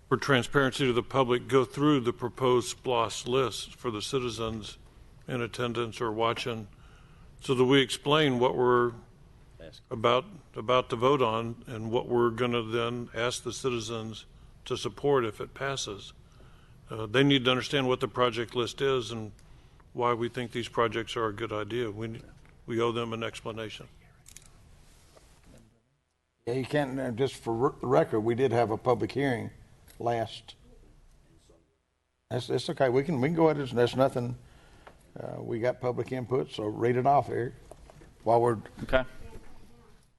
for transparency to the public, go through the proposed SPLOST list for the citizens in attendance or watching, so that we explain what we're about to vote on and what we're going to then ask the citizens to support if it passes. They need to understand what the project list is and why we think these projects are a good idea. We owe them an explanation.
Yeah, you can't, just for the record, we did have a public hearing last. It's okay. We can go ahead. There's nothing. We got public input, so read it off, Eric. While we're
okay.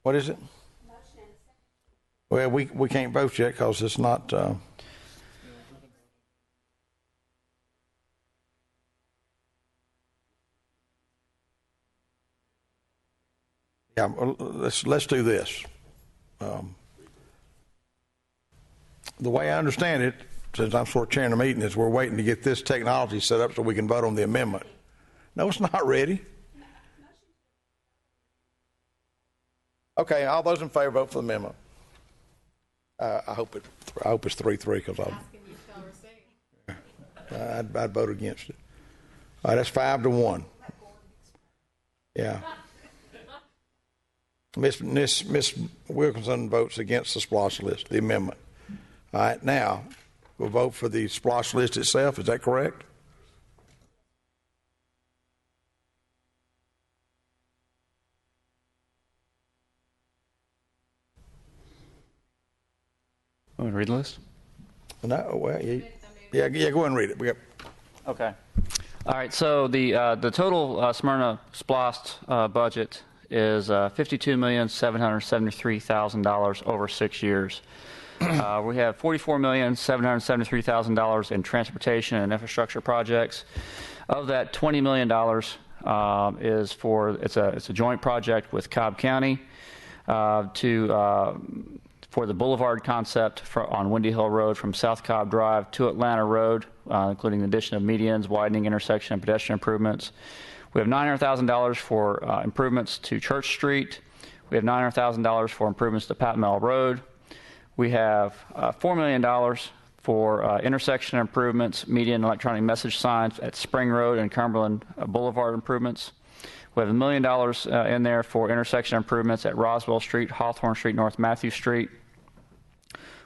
What is it? Well, we can't vote yet because it's not. Yeah, let's do this. The way I understand it, since I'm sort of chairing the meeting, is we're waiting to get this technology set up so we can vote on the amendment. No, it's not ready. Okay, all those in favor vote for the amendment. I hope it's 3-3 because I'd vote against it. All right, that's 5-1. Yeah. Miss Wilkinson votes against the SPLOST list, the amendment. All right, now we'll vote for the SPLOST list itself. Is that correct?
Want me to read the list?
No, well, yeah, go ahead and read it.
Okay. All right, so the total Smyrna SPLOST budget is $52,773,000 over 6 years. We have $44,773,000 in transportation and infrastructure projects. Of that, $20 million is for it's a joint project with Cobb County for the boulevard concept on Windy Hill Road from South Cobb Drive to Atlanta Road, including the addition of medians, widening intersection, and pedestrian improvements. We have $900,000 for improvements to Church Street. We have $900,000 for improvements to Pat Mell Road. We have $4 million for intersection improvements, median electronic message signs at Spring Road and Cumberland Boulevard improvements. We have $1 million in there for intersection improvements at Roswell Street, Hawthorne Street, North Matthew Street.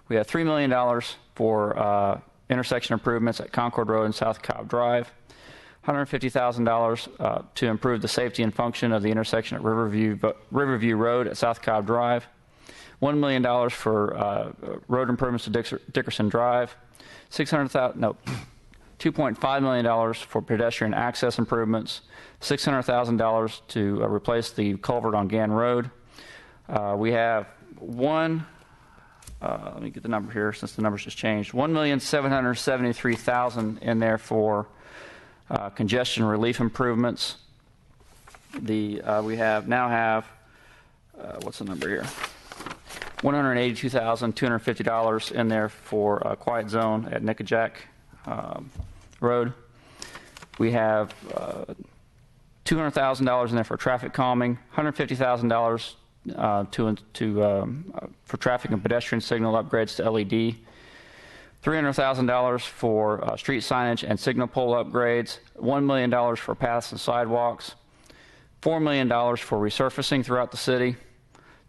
We have $3 million for intersection improvements at Concord Road and South Cobb Drive. $150,000 to improve the safety and function of the intersection at Riverview Road at South Cobb Drive. $1 million for road improvements to Dickerson Drive. $2.5 million for pedestrian access improvements. $600,000 to replace the culvert on Gann Road. We have let me get the number here since the numbers just changed. $1,773,000 in there for congestion relief improvements. We now have what's the number here? $182,250 in there for a quiet zone at Nickajack Road. We have $200,000 in there for traffic calming, $150,000 for traffic and pedestrian signal upgrades to LED, $300,000 for street signage and signal pole upgrades, $1 million for paths and sidewalks, $4 million for resurfacing throughout the city,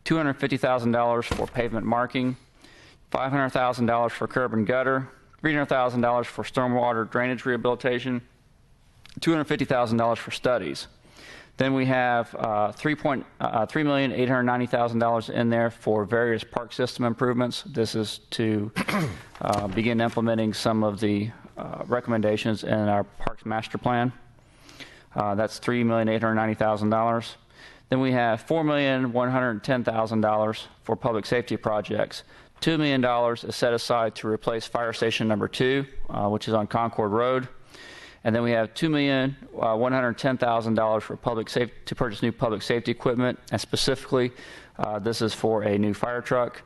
$250,000 for pavement marking, $500,000 for curb and gutter, $300,000 for stormwater drainage rehabilitation, $250,000 for studies. Then we have $3,890,000 in there for various park system improvements. This is to begin implementing some of the recommendations in our Parks Master Plan. That's $3,890,000. Then we have $4,110,000 for public safety projects. $2 million is set aside to replace Fire Station Number 2, which is on Concord Road. And then we have $2,110,000 for to purchase new public safety equipment, and specifically, this is for a new fire truck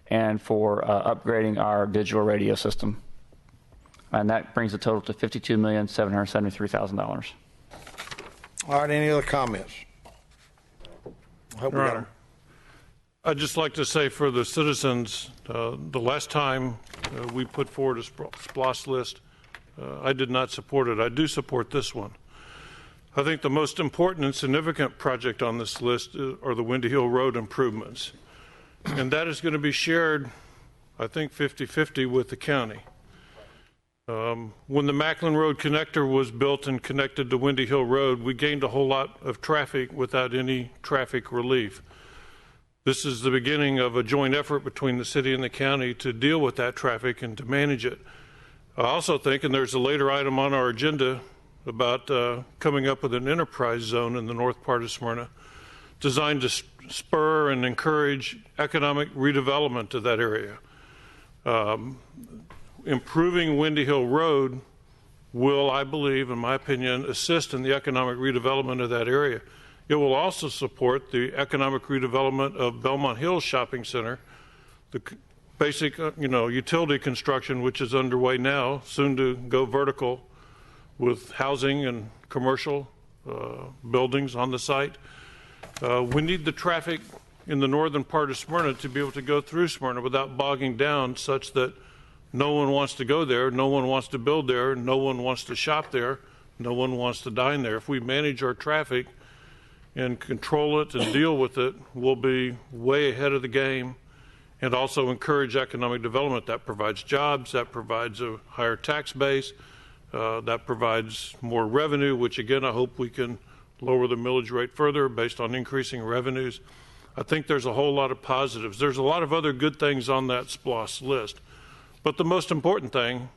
and for upgrading our digital radio system. And that brings the total to $52,773,000.
All right, any other comments?
Your Honor, I'd just like to say for the citizens, the last time we put forward a SPLOST list, I did not support it. I do support this one. I think the most important and significant project on this list are the Windy Hill Road improvements. And that is going to be shared, I think, 50-50 with the county. When the Macklin Road connector was built and connected to Windy Hill Road, we gained a whole lot of traffic without any traffic relief. This is the beginning of a joint effort between the city and the county to deal with that traffic and to manage it. I also think, and there's a later item on our agenda about coming up with an enterprise zone in the north part of Smyrna designed to spur and encourage economic redevelopment of that area. Improving Windy Hill Road will, I believe, in my opinion, assist in the economic redevelopment of that area. It will also support the economic redevelopment of Belmont Hills Shopping Center, the basic, utility construction, which is underway now, soon to go vertical with housing and commercial buildings on the site. We need the traffic in the northern part of Smyrna to be able to go through Smyrna without bogging down, such that no one wants to go there, no one wants to build there, no one wants to shop there, no one wants to dine there. If we manage our traffic and control it and deal with it, we'll be way ahead of the game, and also encourage economic development. That provides jobs, that provides a higher tax base, that provides more revenue, which again I hope we can lower the millage rate further based on increasing revenues. I think there's a whole lot of positives. There's a lot of other good things on that SPLOST list. But the most important thing,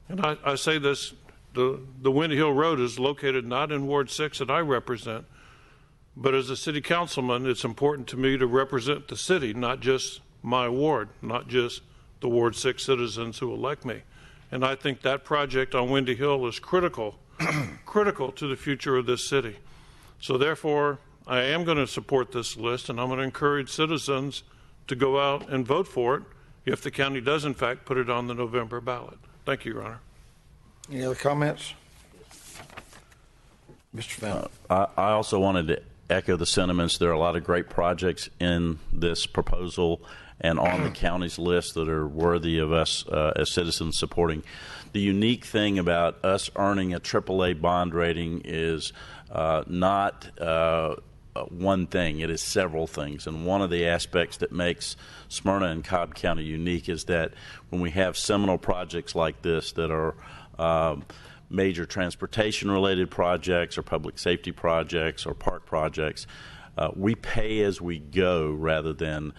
and I say this, the Windy Hill Road is located not in Ward 6 that I represent, but as a city councilman, it's important to me to represent the city, not just my ward, not just the Ward 6 citizens who elect me. And I think that project on Windy Hill is critical to the future of this city. So therefore, I am going to support this list, and I'm going to encourage citizens to go out and vote for it if the county does, in fact, put it on the November ballot. Thank you, Your Honor.
Any other comments? Mr. Fenton.
I also wanted to echo the sentiments. There are a lot of great projects in this proposal and on the county's list that are worthy of us as citizens supporting. The unique thing about us earning a AAA bond rating is not one thing. It is several things. And one of the aspects that makes Smyrna and Cobb County unique is that when we have seminal projects like this that are major transportation-related projects or public safety projects or park projects, we pay as we go rather than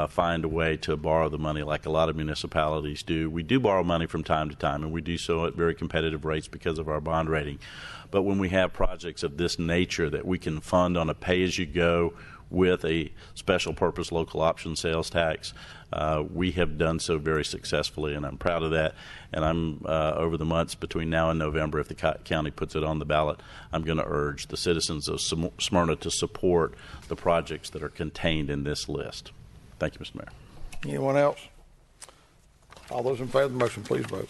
find a way to borrow the money like a lot of municipalities do. We do borrow money from time to time, and we do so at very competitive rates because of our bond rating. But when we have projects of this nature that we can fund on a pay-as-you-go, with a special purpose local option sales tax. We have done so very successfully, and I'm proud of that. And I'm over the months between now and November, if the county puts it on the ballot, I'm going to urge the citizens of Smyrna to support the projects that are contained in this list. Thank you, Mr. Mayor.
Anyone else? All those in favor of the motion, please vote.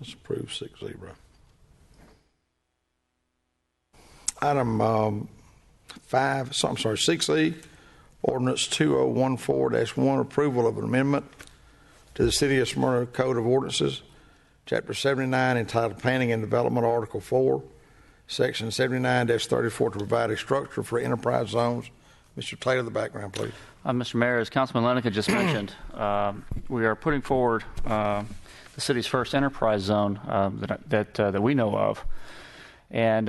Let's approve 6-0. Item 6E, ordinance 2014-1, approval of an amendment to the City of Smyrna Code of Ordinances, Chapter 79, entitled Planning and Development, Article 4, Section 79-34, to provide a structure for enterprise zones. Mr. Taylor, the background, please.
Mr. Mayor, as Councilman Lenica just mentioned, we are putting forward the city's first enterprise zone that we know of. And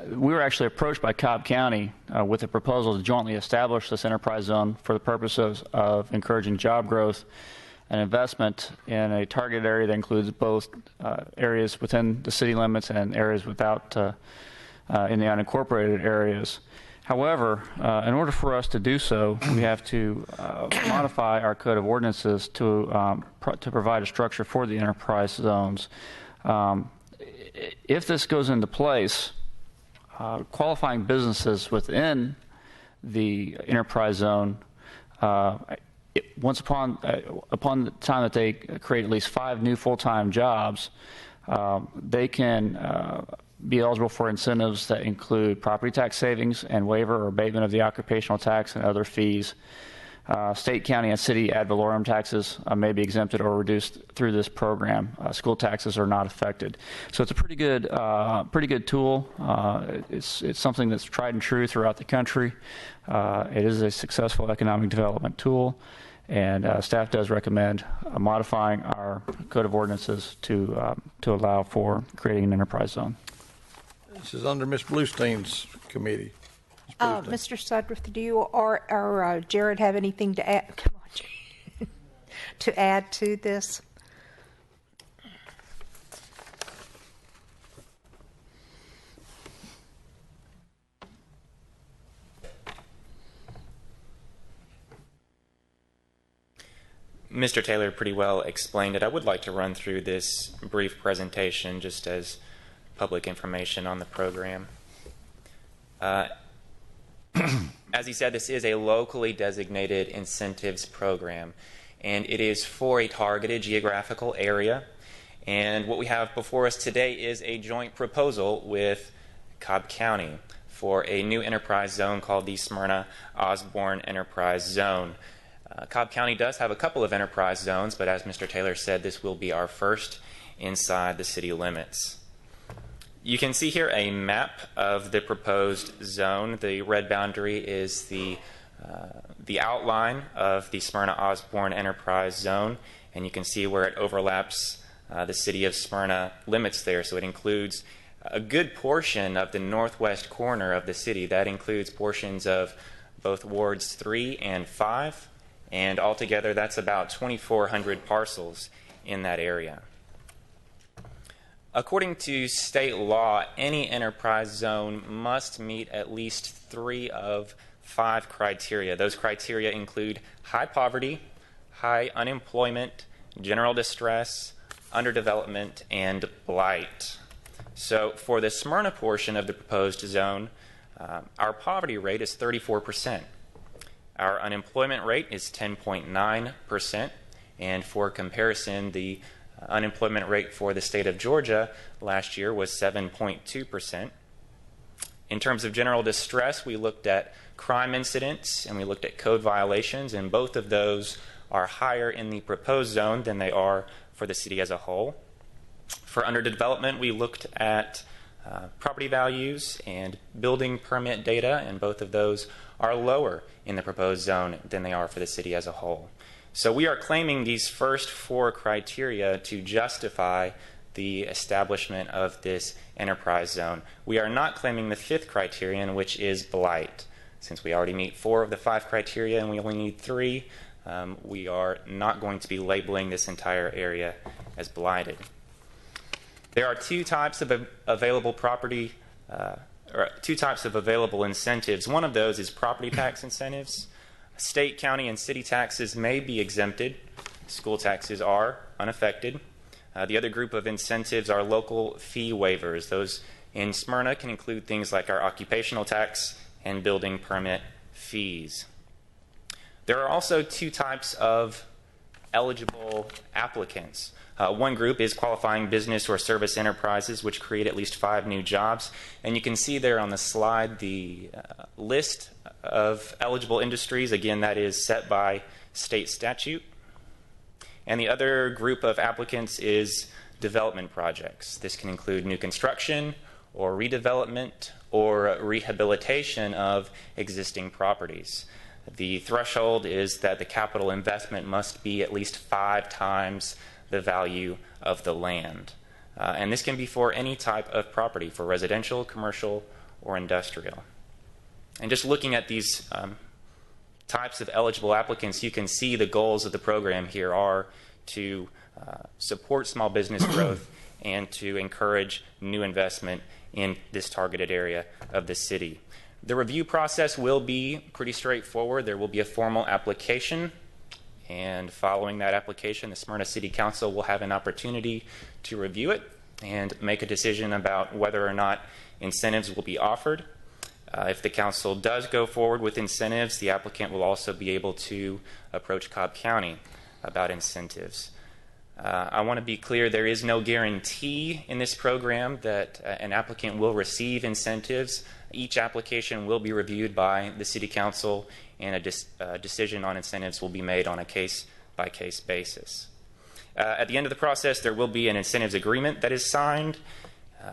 we were actually approached by Cobb County with a proposal to jointly establish this enterprise zone for the purposes of encouraging job growth and investment in a targeted area that includes both areas within the city limits and areas without in the unincorporated areas. However, in order for us to do so, we have to modify our code of ordinances to provide a structure for the enterprise zones. If this goes into place, qualifying businesses within the enterprise zone, once upon the time that they create at least 5 new full-time jobs, they can be eligible for incentives that include property tax savings and waiver or abatement of the occupational tax and other fees. State, county, and city ad valorem taxes may be exempted or reduced through this program. School taxes are not affected. So it's a pretty good tool. It's something that's tried and true throughout the country. It is a successful economic development tool, and staff does recommend modifying our code of ordinances to allow for creating an enterprise zone.
This is under Ms. Bluestein's committee.
Mr. Sudworth, do you or Jared have anything to add? Come on, Jared. To add to this? Mr. Taylor pretty well explained it. I would like to run through this brief presentation just as public information on the program. As he said, this is a locally designated incentives program, and it is for a targeted geographical area. And what we have before us today is a joint proposal with Cobb County for a new enterprise zone called the Smyrna Osborne Enterprise Zone. Cobb County does have a couple of enterprise zones, but as Mr. Taylor said, this will be our first inside the city limits. You can see here a map of the proposed zone. The red boundary is the outline of the Smyrna Osborne Enterprise Zone, and you can see where it overlaps the city of Smyrna limits there. So it includes a good portion of the northwest corner of the city. That includes portions of both wards 3 and 5, and altogether that's about 2,400 parcels in that area. According to state law, any enterprise zone must meet at least 3 of 5 criteria. Those criteria include high poverty, high unemployment, general distress, underdevelopment, and blight. So for the Smyrna portion of the proposed zone, our poverty rate is 34%. Our unemployment rate is 10.9%, and for comparison, the unemployment rate for the state of Georgia last year was 7.2%. In terms of general distress, we looked at crime incidents and we looked at code violations, and both of those are higher in the proposed zone than they are for the city as a whole. For underdevelopment, we looked at property values and building permit data, and both of those are lower in the proposed zone than they are for the city as a whole. So we are claiming these first 4 criteria to justify the establishment of this enterprise zone. We are not claiming the 5th criterion, which is blight. Since we already meet 4 of the 5 criteria and we only need 3, we are not going to be labeling this entire area as blighted. There are two types of available property, or two types of available incentives. One of those is property tax incentives. State, county, and city taxes may be exempted. School taxes are unaffected. The other group of incentives are local fee waivers. Those in Smyrna can include things like our occupational tax and building permit fees. There are also two types of eligible applicants. One group is qualifying business or service enterprises, which create at least 5 new jobs. And you can see there on the slide the list of eligible industries. Again, that is set by state statute. And the other group of applicants is development projects. This can include new construction or redevelopment or rehabilitation of existing properties. The threshold is that the capital investment must be at least 5 times the value of the land. And this can be for any type of property, for residential, commercial, or industrial. And just looking at these types of eligible applicants, you can see the goals of the program here are to support small business growth and to encourage new investment in this targeted area of the city. The review process will be pretty straightforward. There will be a formal application, and following that application, the Smyrna City Council will have an opportunity to review it and make a decision about whether or not incentives will be offered. If the council does go forward with incentives, the applicant will also be able to approach Cobb County about incentives. I want to be clear, there is no guarantee in this program that an applicant will receive incentives. Each application will be reviewed by the City Council, and a decision on incentives will be made on a case-by-case basis. At the end of the process, there will be an incentives agreement that is signed.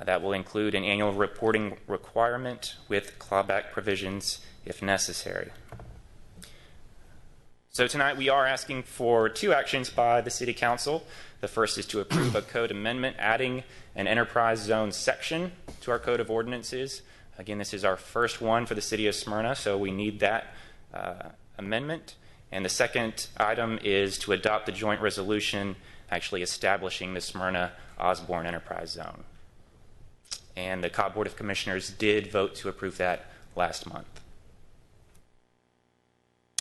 That will include an annual reporting requirement with clawback provisions if necessary. So tonight we are asking for 2 actions by the City Council. The first is to approve a code amendment adding an enterprise zone section to our Code of Ordinances. Again, this is our first one for the City of Smyrna, so we need that amendment. And the second item is to adopt the joint resolution actually establishing the Smyrna Osborne Enterprise Zone. And the Cobb Board of Commissioners did vote to approve that last month.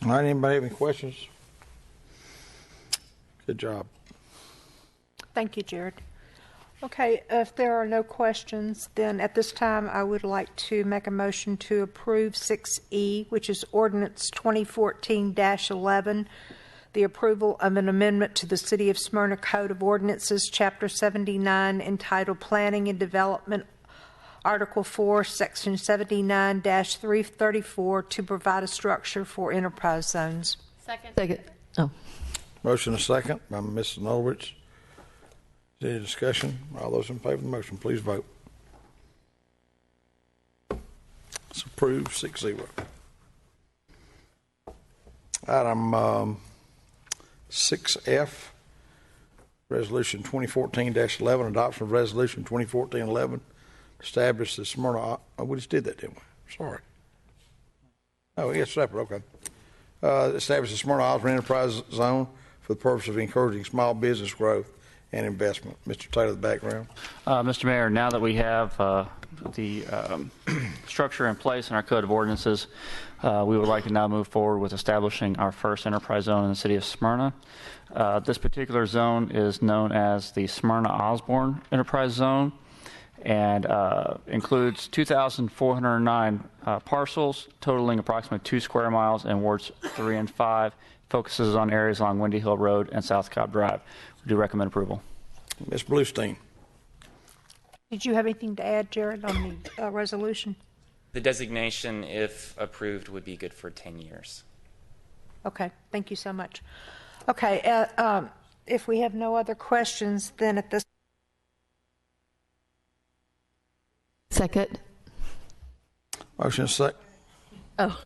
All right, anybody have any questions? Good job.
Thank you, Jared. Okay, if there are no questions, then at this time I would like to make a motion to approve 6E, which is Ordinance 2014-11, the approval of an amendment to the City of Smyrna Code of Ordinances, Chapter 79, entitled Planning and Development, Article 4, Section 79-334, to provide a structure for enterprise zones.
Second. Oh.
Motion and second by Mrs. Norwich. Any discussion? All those in favor of the motion, please vote. It's approved 6-0. Item 6F, Resolution 2014-11, adoption of Resolution 2014-11, establish the Smyrna. Oh, we just did that, didn't we? Sorry. Oh, yes, separate. Okay. Establish the Smyrna Osborne Enterprise Zone for the purpose of encouraging small business growth and investment. Mr. Taylor, the background.
Mr. Mayor, now that we have the structure in place in our Code of Ordinances, we would like to now move forward with establishing our first enterprise zone in the city of Smyrna. This particular zone is known as the Smyrna Osborne Enterprise Zone, and includes 2,409 parcels totaling approximately 2 square miles in wards 3 and 5. Focuses on areas along Windy Hill Road and South Cobb Drive. We do recommend approval.
Ms. Bluestein.
Did you have anything to add, Jared, on the resolution? The designation, if approved, would be good for 10 years. Okay, thank you so much. Okay, if we have no other questions, then at this
Second.
Motion second.
Oh.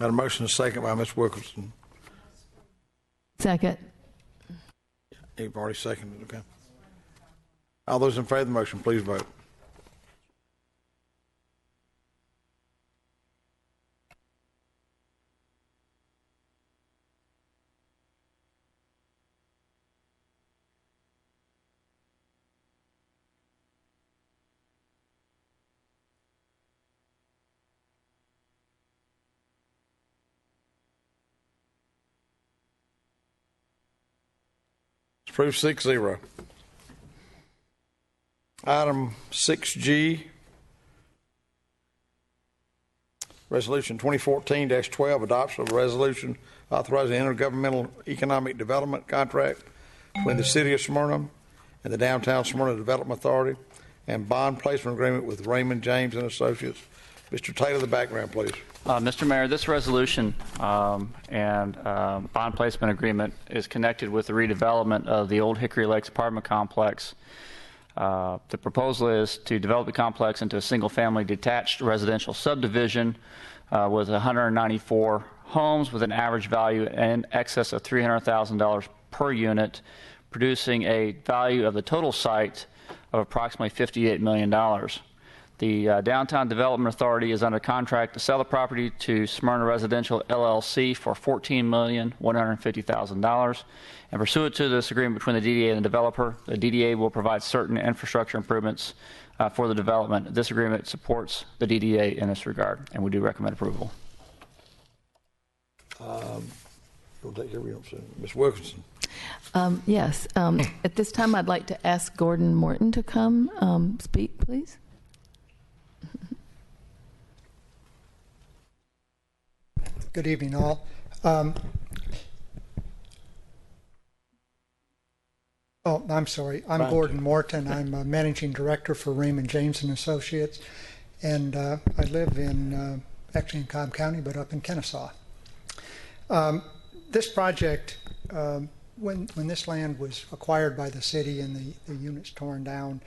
Got a motion and a second by Ms. Wilkerson.
Second.
You've already seconded, okay. All those in favor of the motion, please vote. It's approved 6-0. Item 6G, Resolution 2014-12, adoption of a resolution authorizing intergovernmental economic development contract between the City of Smyrna and the Downtown Smyrna Development Authority and bond placement agreement with Raymond James and Associates. Mr. Taylor, the background, please.
Mr. Mayor, this resolution and bond placement agreement is connected with the redevelopment of the Old Hickory Lakes apartment complex. The proposal is to develop the complex into a single-family detached residential subdivision with 194 homes with an average value in excess of $300,000 per unit, producing a value of the total site of approximately $58 million. The Downtown Development Authority is under contract to sell the property to Smyrna Residential LLC for $14,150,000. And pursuant to this agreement between the DDA and the developer, the DDA will provide certain infrastructure improvements for the development. This agreement supports the DDA in this regard, and we do recommend approval.
Ms. Wilkinson.
Yes. At this time, I'd like to ask Gordon Morton to come speak, please.
Good evening, all. I'm sorry. I'm Gordon Morton. I'm a managing director for Raymond James and Associates, and I live in actually in Cobb County, but up in Kennesaw. This project, when this land was acquired by the city and the units torn down,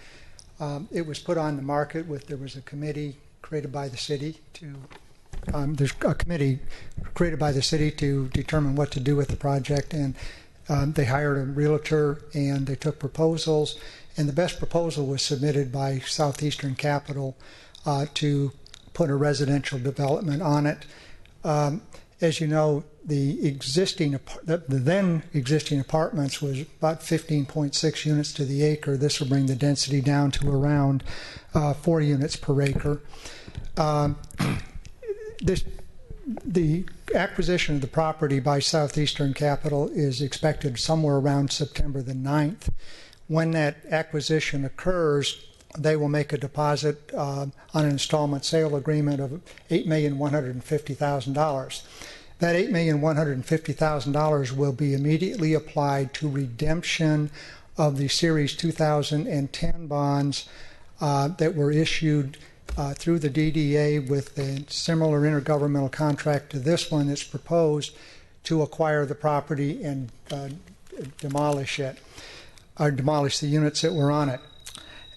it was put on the market there was a committee created by the city to. There's a committee created by the city to determine what to do with the project, and they hired a realtor and they took proposals, and the best proposal was submitted by Southeastern Capital to put a residential development on it. As you know, the then existing apartments was about 15.6 units to the acre. This will bring the density down to around 4 units per acre. The acquisition of the property by Southeastern Capital is expected somewhere around September the 9th. When that acquisition occurs, they will make a deposit on an installment sale agreement of $8,150,000. That $8,150,000 will be immediately applied to redemption of the Series 2010 bonds that were issued through the DDA with a similar intergovernmental contract to this one that's proposed to acquire the property and demolish it, or demolish the units that were on it.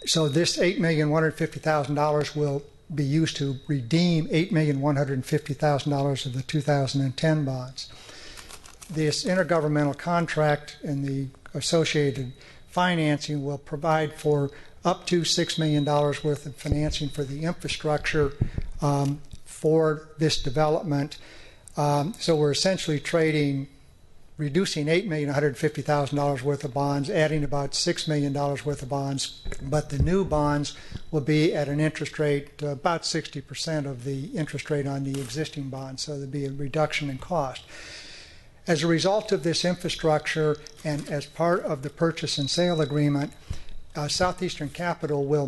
So this $8,150,000 will be used to redeem $8,150,000 of the 2010 bonds. This intergovernmental contract and the associated financing will provide for up to $6 million worth of financing for the infrastructure for this development. So we're essentially reducing $8,150,000 worth of bonds, adding about $6 million worth of bonds, but the new bonds will be at an interest rate about 60% of the interest rate on the existing bonds, so there'll be a reduction in cost. As a result of this infrastructure and as part of the purchase and sale agreement, Southeastern Capital will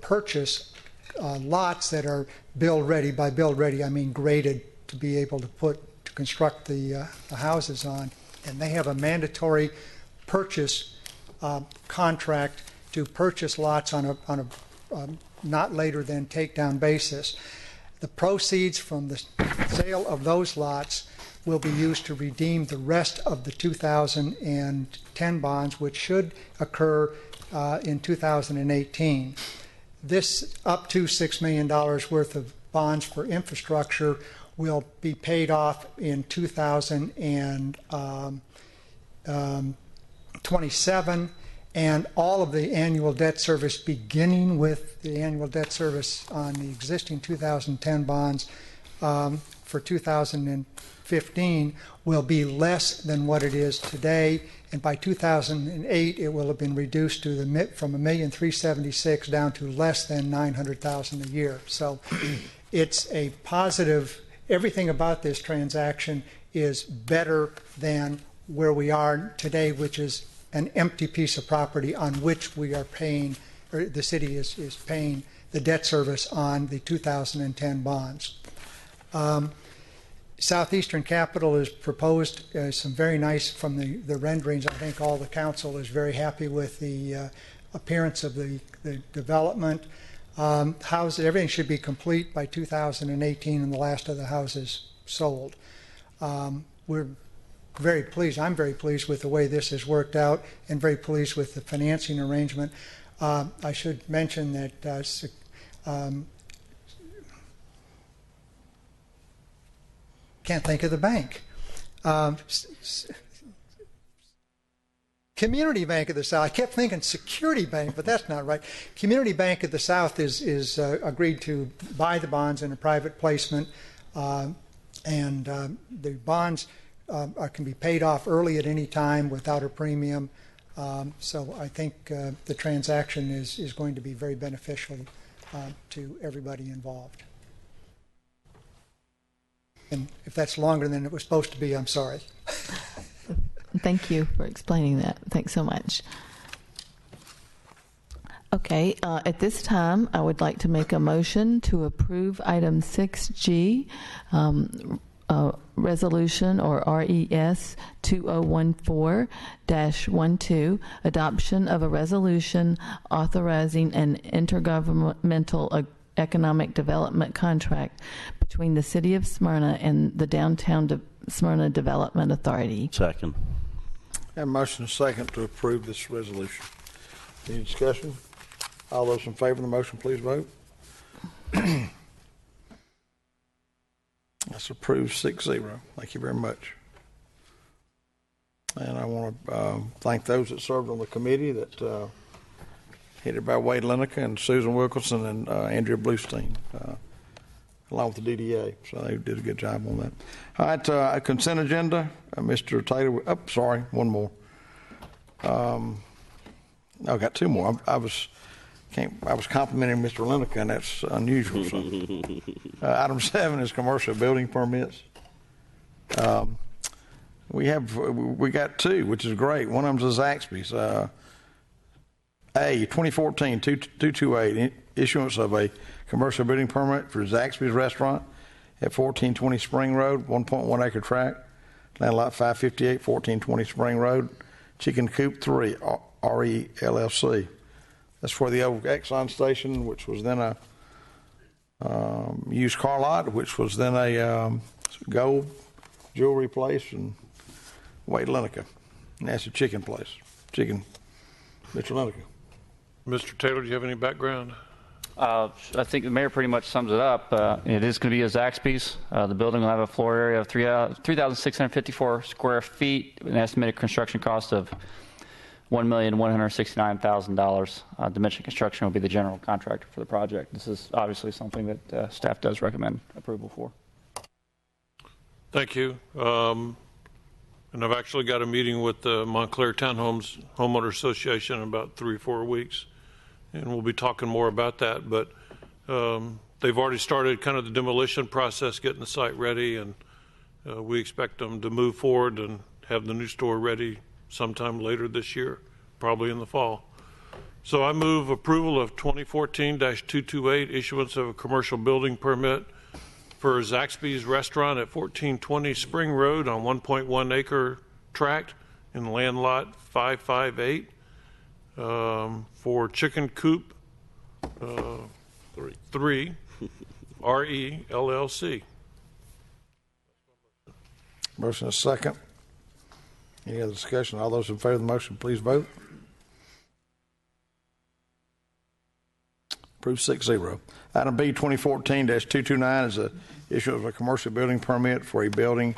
purchase lots that are build ready. By build ready, I mean graded to be able to construct the houses on, and they have a mandatory purchase contract to purchase lots on a not later than takedown basis. The proceeds from the sale of those lots will be used to redeem the rest of the 2010 bonds, which should occur in 2018. This up to $6 million worth of bonds for infrastructure will be paid off in 2027, and all of the annual debt service, beginning with the annual debt service on the existing 2010 bonds for 2015, will be less than what it is today. And by 2008, it will have been reduced to from $1,376,000 down to less than $900,000 a year. So it's a positive. Everything about this transaction is better than where we are today, which is an empty piece of property on which we are paying, or the city is paying the debt service on the 2010 bonds. Southeastern Capital has proposed some very nice, from the renderings, I think all the council is very happy with the appearance of the development. Houses, everything should be complete by 2018 and the last of the houses sold. We're very pleased. I'm very pleased with the way this has worked out and very pleased with the financing arrangement. I should mention that can't think of the bank. Community Bank of the South. I kept thinking Security Bank, but that's not right. Community Bank of the South is agreed to buy the bonds in a private placement, and the bonds can be paid off early at any time without a premium. So I think the transaction is going to be very beneficial to everybody involved. And if that's longer than it was supposed to be, I'm sorry.
Thank you for explaining that. Thanks so much. Okay, at this time, I would like to make a motion to approve item 6G, resolution or RES 2014-12, adoption of a resolution authorizing an intergovernmental economic development contract between the City of Smyrna and the Downtown Smyrna Development Authority.
Second.
Have a motion and a second to approve this resolution. Any discussion? All those in favor of the motion, please vote. That's approved 6-0. Thank you very much. And I want to thank those that served on the committee, that headed by Wade Lineker and Susan Wilkerson and Andrea Bluestein, along with the DDA. So they did a good job on that. All right, a consent agenda. Mr. Taylor, sorry, one more. I got two more. I was complimenting Mr. Lineker, and that's unusual. So. Item 7 is commercial building permits. We got two, which is great. One of them is Zaxby's. A 2014-228, issuance of a commercial building permit for Zaxby's restaurant at 1420 Spring Road, 1.1 acre tract, land lot 558, 1420 Spring Road, Chicken Coop 3, RE LLC. That's for the old Exxon station, which was then a used car lot, which was then a gold jewelry place, and Wade Lineker. And that's a chicken place. Chicken, Mr. Lineker.
Mr. Taylor, do you have any background?
I think the mayor pretty much sums it up. It is going to be a Zaxby's. The building will have a floor area of 3,654 square feet, an estimated construction cost of $1,169,000. Dimension Construction will be the general contractor for the project. This is obviously something that staff does recommend approval for.
Thank you. And I've actually got a meeting with the Montclair Townhomes Homeowner Association in about 3 or 4 weeks, and we'll be talking more about that. But they've already started kind of the demolition process, getting the site ready, and we expect them to move forward and have the new store ready sometime later this year, probably in the fall. So I move approval of 2014-228, issuance of a commercial building permit for Zaxby's restaurant at 1420 Spring Road on 1.1 acre tract in land lot 558, for Chicken Coop 3 RE LLC.
Motion is second. Any other discussion? All those in favor of the motion, please vote. Approved 6-0. Item B, 2014-229 is a issue of a commercial building permit for a building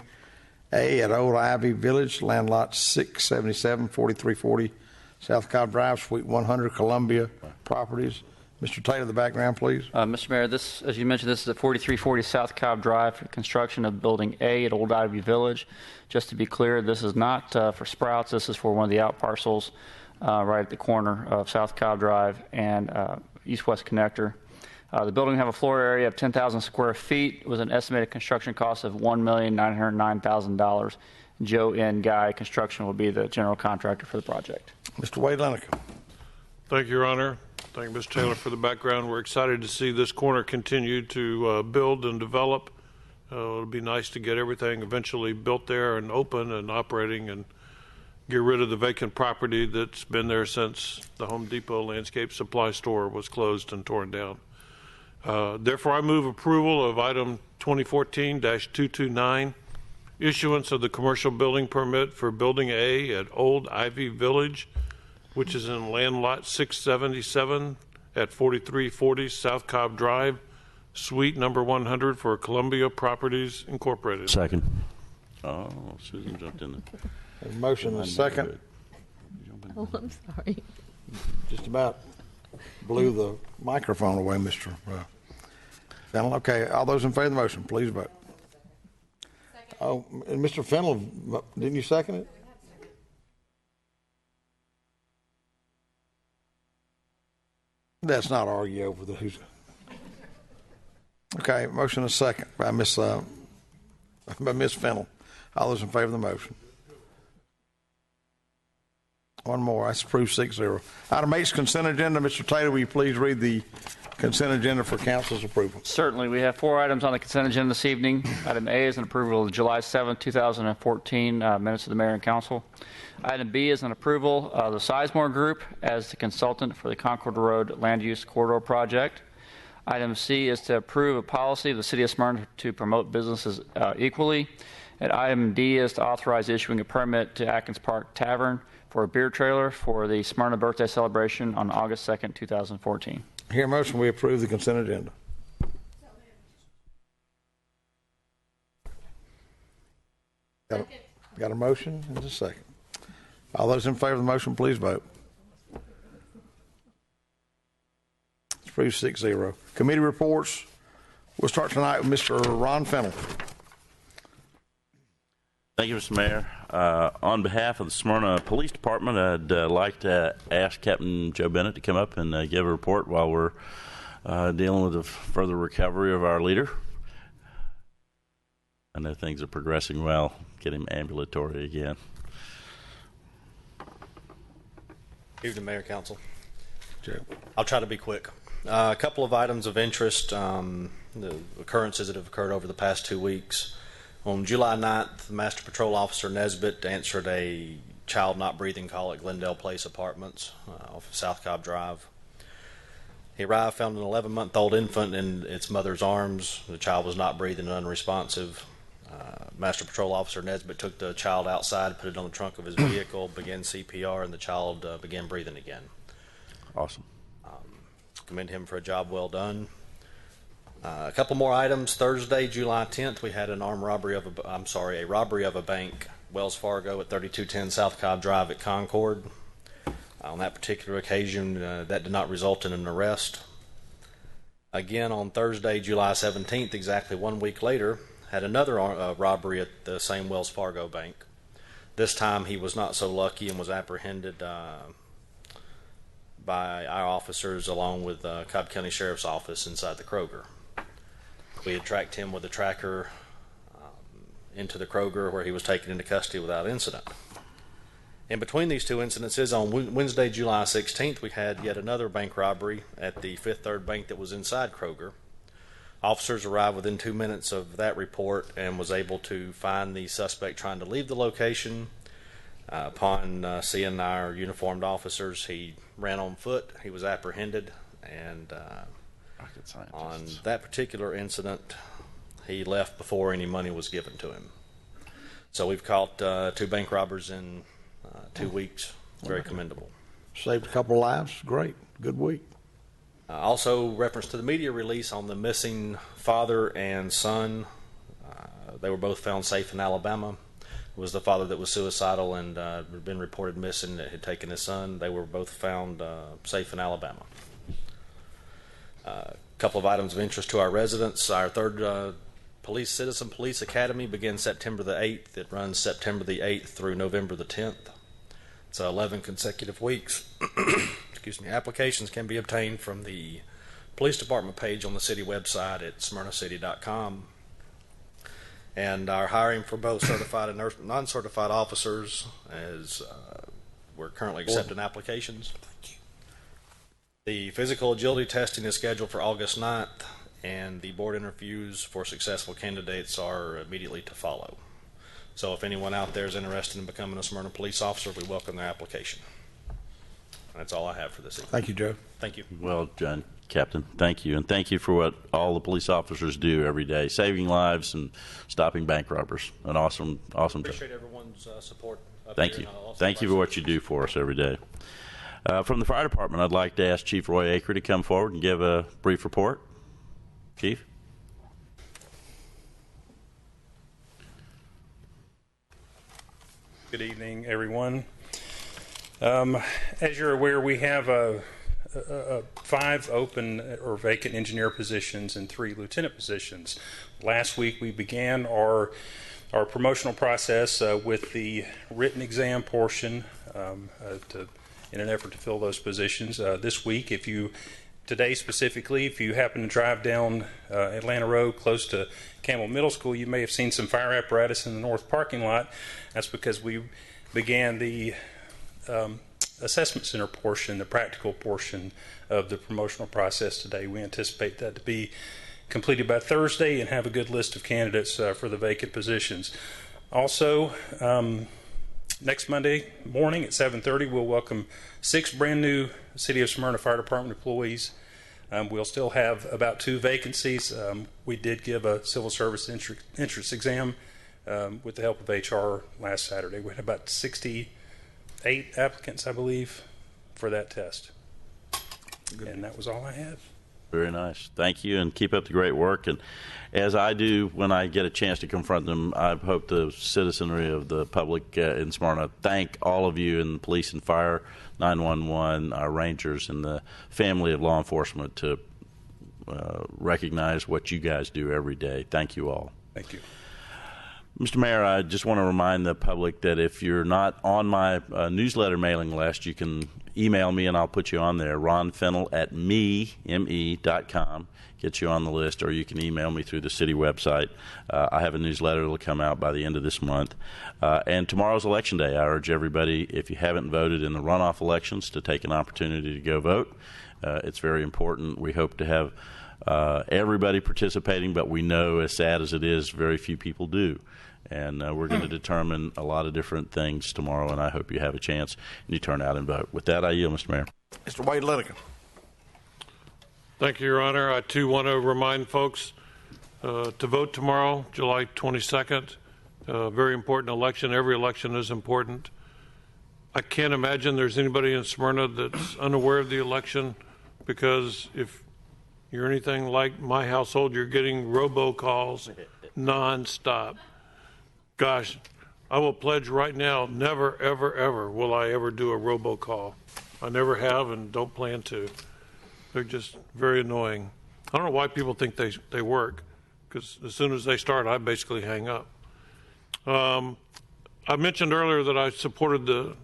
A at Old Ivy Village, land lot 677, 4340 South Cobb Drive, Suite 100, Columbia Properties. Mr. Taylor, the background, please.
Mr. Mayor, this, as you mentioned, this is at 4340 South Cobb Drive for construction of Building A at Old Ivy Village. Just to be clear, this is not for Sprouts. This is for one of the out parcels right at the corner of South Cobb Drive and east-west connector. The building will have a floor area of 10,000 square feet with an estimated construction cost of $1,909,000. Joe N. Guy Construction will be the general contractor for the project.
Mr. Wade Leniker.
Thank you, Your Honor. Thank you, Mr. Taylor, for the background. We're excited to see this corner continue to build and develop. It'll be nice to get everything eventually built there and open and operating and get rid of the vacant property that's been there since the Home Depot Landscape Supply Store was closed and torn down. Therefore, I move approval of item 2014-229, issuance of the commercial building permit for Building A at Old Ivy Village, which is in land lot 677 at 4340 South Cobb Drive, suite number 100 for Columbia Properties Incorporated.
Second. Oh, Susan jumped in there.
There's a motion and a second.
Oh, I'm sorry.
Just about blew the microphone away, Mr. Fennell. Okay, all those in favor of the motion, please vote. Second. Oh, and Mr. Fennell, didn't you second it? Let's not argue over the who's. Okay, motion and a second by Miss Fennell. All those in favor of the motion. One more. That's approved 6-0. Item 8 is consent agenda. Mr. Taylor, will you please read the consent agenda for council's approval?
Certainly. We have 4 items on the consent agenda this evening. Item A is an approval of the July 7, 2014 minutes of the mayor and council. Item B is an approval of the Sizemore Group as the consultant for the Concord Road Land Use Corridor Project. Item C is to approve a policy of the City of Smyrna to promote businesses equally. And item D is to authorize issuing a permit to Atkins Park Tavern for a beer trailer for the Smyrna birthday celebration on August 2nd, 2014.
Hear a motion, we approve the consent agenda. Got a motion and a second. All those in favor of the motion, please vote. It's approved 6-0. Committee reports. We'll start tonight with Mr. Ron Fennell.
Thank you, Mr. Mayor. On behalf of the Smyrna Police Department, I'd like to ask Captain Joe Bennett to come up and give a report while we're dealing with the further recovery of our leader. I know things are progressing well. Get him ambulatory again.
Evening, Mayor, Council.
Joe.
I'll try to be quick. A couple of items of interest, the occurrences that have occurred over the past 2 weeks. On July 9th, Master Patrol Officer Nesbitt answered a child not breathing call at Glendale Place Apartments off of South Cobb Drive. He arrived, found an 11-month-old infant in its mother's arms. The child was not breathing and unresponsive. Master Patrol Officer Nesbitt took the child outside, put it on the trunk of his vehicle, began CPR, and the child began breathing again.
Awesome.
Commend him for a job well done. A couple more items. Thursday, July 10th, we had a robbery of a bank, Wells Fargo at 3210 South Cobb Drive at Concord. On that particular occasion, that did not result in an arrest. Again, on Thursday, July 17th, exactly 1 week later, had another robbery at the same Wells Fargo bank. This time, he was not so lucky and was apprehended by our officers along with Cobb County Sheriff's Office inside the Kroger. We had tracked him with a tracker into the Kroger where he was taken into custody without incident. In between these two incidences, on Wednesday, July 16th, we had yet another bank robbery at the Fifth Third Bank that was inside Kroger. Officers arrived within 2 minutes of that report and was able to find the suspect trying to leave the location. Upon seeing our uniformed officers, he ran on foot. He was apprehended, and on that particular incident, he left before any money was given to him. So we've caught 2 bank robbers in 2 weeks. Very commendable.
Saved a couple of lives. Great. Good week.
Also, reference to the media release on the missing father and son. They were both found safe in Alabama. It was the father that was suicidal and had been reported missing that had taken his son. They were both found safe in Alabama. A couple of items of interest to our residents. Our third Citizen Police Academy begins September the 8th. It runs September the 8th through November the 10th. It's 11 consecutive weeks. Excuse me. Applications can be obtained from the police department page on the city website at smyrnacity.com. And our hiring for both certified and non-certified officers is we're currently accepting applications. The physical agility testing is scheduled for August 9th, and the board interviews for successful candidates are immediately to follow. So if anyone out there is interested in becoming a Smyrna police officer, we welcome their application. That's all I have for this evening.
Thank you, Joe.
Thank you.
Well done, Captain. Thank you. And thank you for what all the police officers do every day, saving lives and stopping bank robbers. An awesome job.
Appreciate everyone's support.
Thank you. Thank you for what you do for us every day. From the fire department, I'd like to ask Chief Roy Aker to come forward and give a brief report. Chief?
Good evening, everyone. As you're aware, we have 5 open or vacant engineer positions and 3 lieutenant positions. Last week, we began our promotional process with the written exam portion in an effort to fill those positions. This week, today specifically, if you happen to drive down Atlanta Road close to Campbell Middle School, you may have seen some fire apparatus in the north parking lot. That's because we began the assessment center portion, the practical portion of the promotional process today. We anticipate that to be completed by Thursday and have a good list of candidates for the vacant positions. Also, next Monday morning at 7:30, we'll welcome 6 brand new City of Smyrna Fire Department employees. We'll still have about 2 vacancies. We did give a civil service entrance exam with the help of HR last Saturday. We had about 68 applicants, I believe, for that test. And that was all I have.
Very nice. Thank you, and keep up the great work. And as I do when I get a chance to confront them, I hope the citizenry of the public in Smyrna thank all of you in the police and fire, 911, our rangers, and the family of law enforcement to recognize what you guys do every day. Thank you all.
Thank you.
Mr. Mayor, I just want to remind the public that if you're not on my newsletter mailing list, you can email me and I'll put you on there. Ron Fennell at me.com gets you on the list, or you can email me through the city website. I have a newsletter that will come out by the end of this month. And tomorrow's Election Day. I urge everybody, if you haven't voted in the runoff elections, to take an opportunity to go vote. It's very important. We hope to have everybody participating, but we know, as sad as it is, very few people do. And we're going to determine a lot of different things tomorrow, and I hope you have a chance and you turn out and vote. With that, I yield, Mr. Mayor.
Mr. Wade Lineker.
Thank you, Your Honor. I, too, want to remind folks to vote tomorrow, July 22nd. Very important election. Every election is important. I can't imagine there's anybody in Smyrna that's unaware of the election, because if you're anything like my household, you're getting robocalls nonstop. Gosh, I will pledge right now, never, ever, ever will I ever do a robocall. I never have and don't plan to. They're just very annoying. I don't know why people think they work, because as soon as they start, I basically hang up. I mentioned earlier that I supported the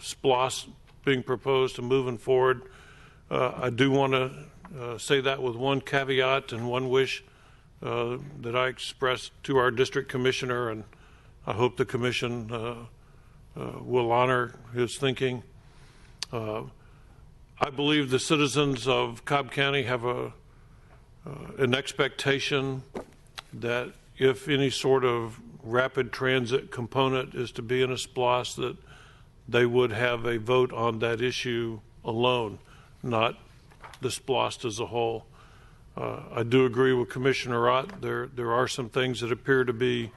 SPLOST being proposed and moving forward. I do want to say that with one caveat and one wish that I expressed to our district commissioner, and I hope the commission will honor his thinking. I believe the citizens of Cobb County have an expectation that if any sort of rapid transit component is to be in a SPLOST, that they would have a vote on that issue alone, not the SPLOST as a whole. I do agree with Commissioner Ott. There are some things that appear to be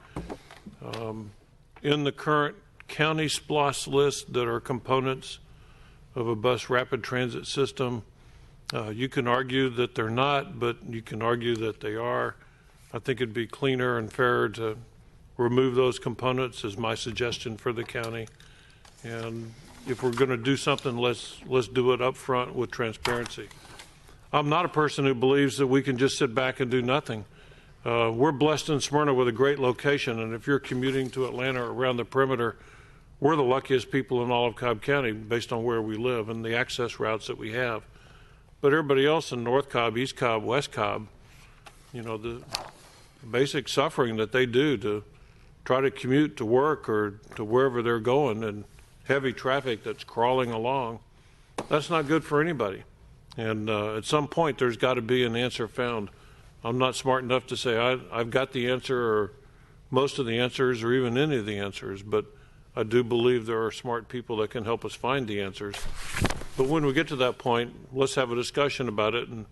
in the current county SPLOST list that are components of a bus rapid transit system You can argue that they're not, but you can argue that they are. I think it'd be cleaner and fairer to remove those components is my suggestion for the county. And if we're going to do something, let's do it up front with transparency. I'm not a person who believes that we can just sit back and do nothing. We're blessed in Smyrna with a great location, and if you're commuting to Atlanta or around the perimeter, we're the luckiest people in all of Cobb County based on where we live and the access routes that we have. But everybody else in North Cobb, East Cobb, West Cobb, you know, the basic suffering that they do to try to commute to work or to wherever they're going, and heavy traffic that's crawling along, that's not good for anybody. And at some point, there's got to be an answer found. I'm not smart enough to say I've got the answer or most of the answers or even any of the answers, but I do believe there are smart people that can help us find the answers. But when we get to that point, let's have a discussion about it and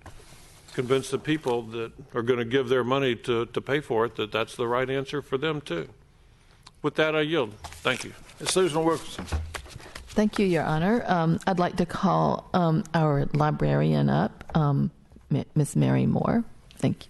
convince the people that are going to give their money to pay for it that that's the right answer for them too. With that, I yield. Thank you.
Susan Wilkerson.
Thank you, Your Honor. I'd like to call our librarian up, Miss Mary Moore. Thank you.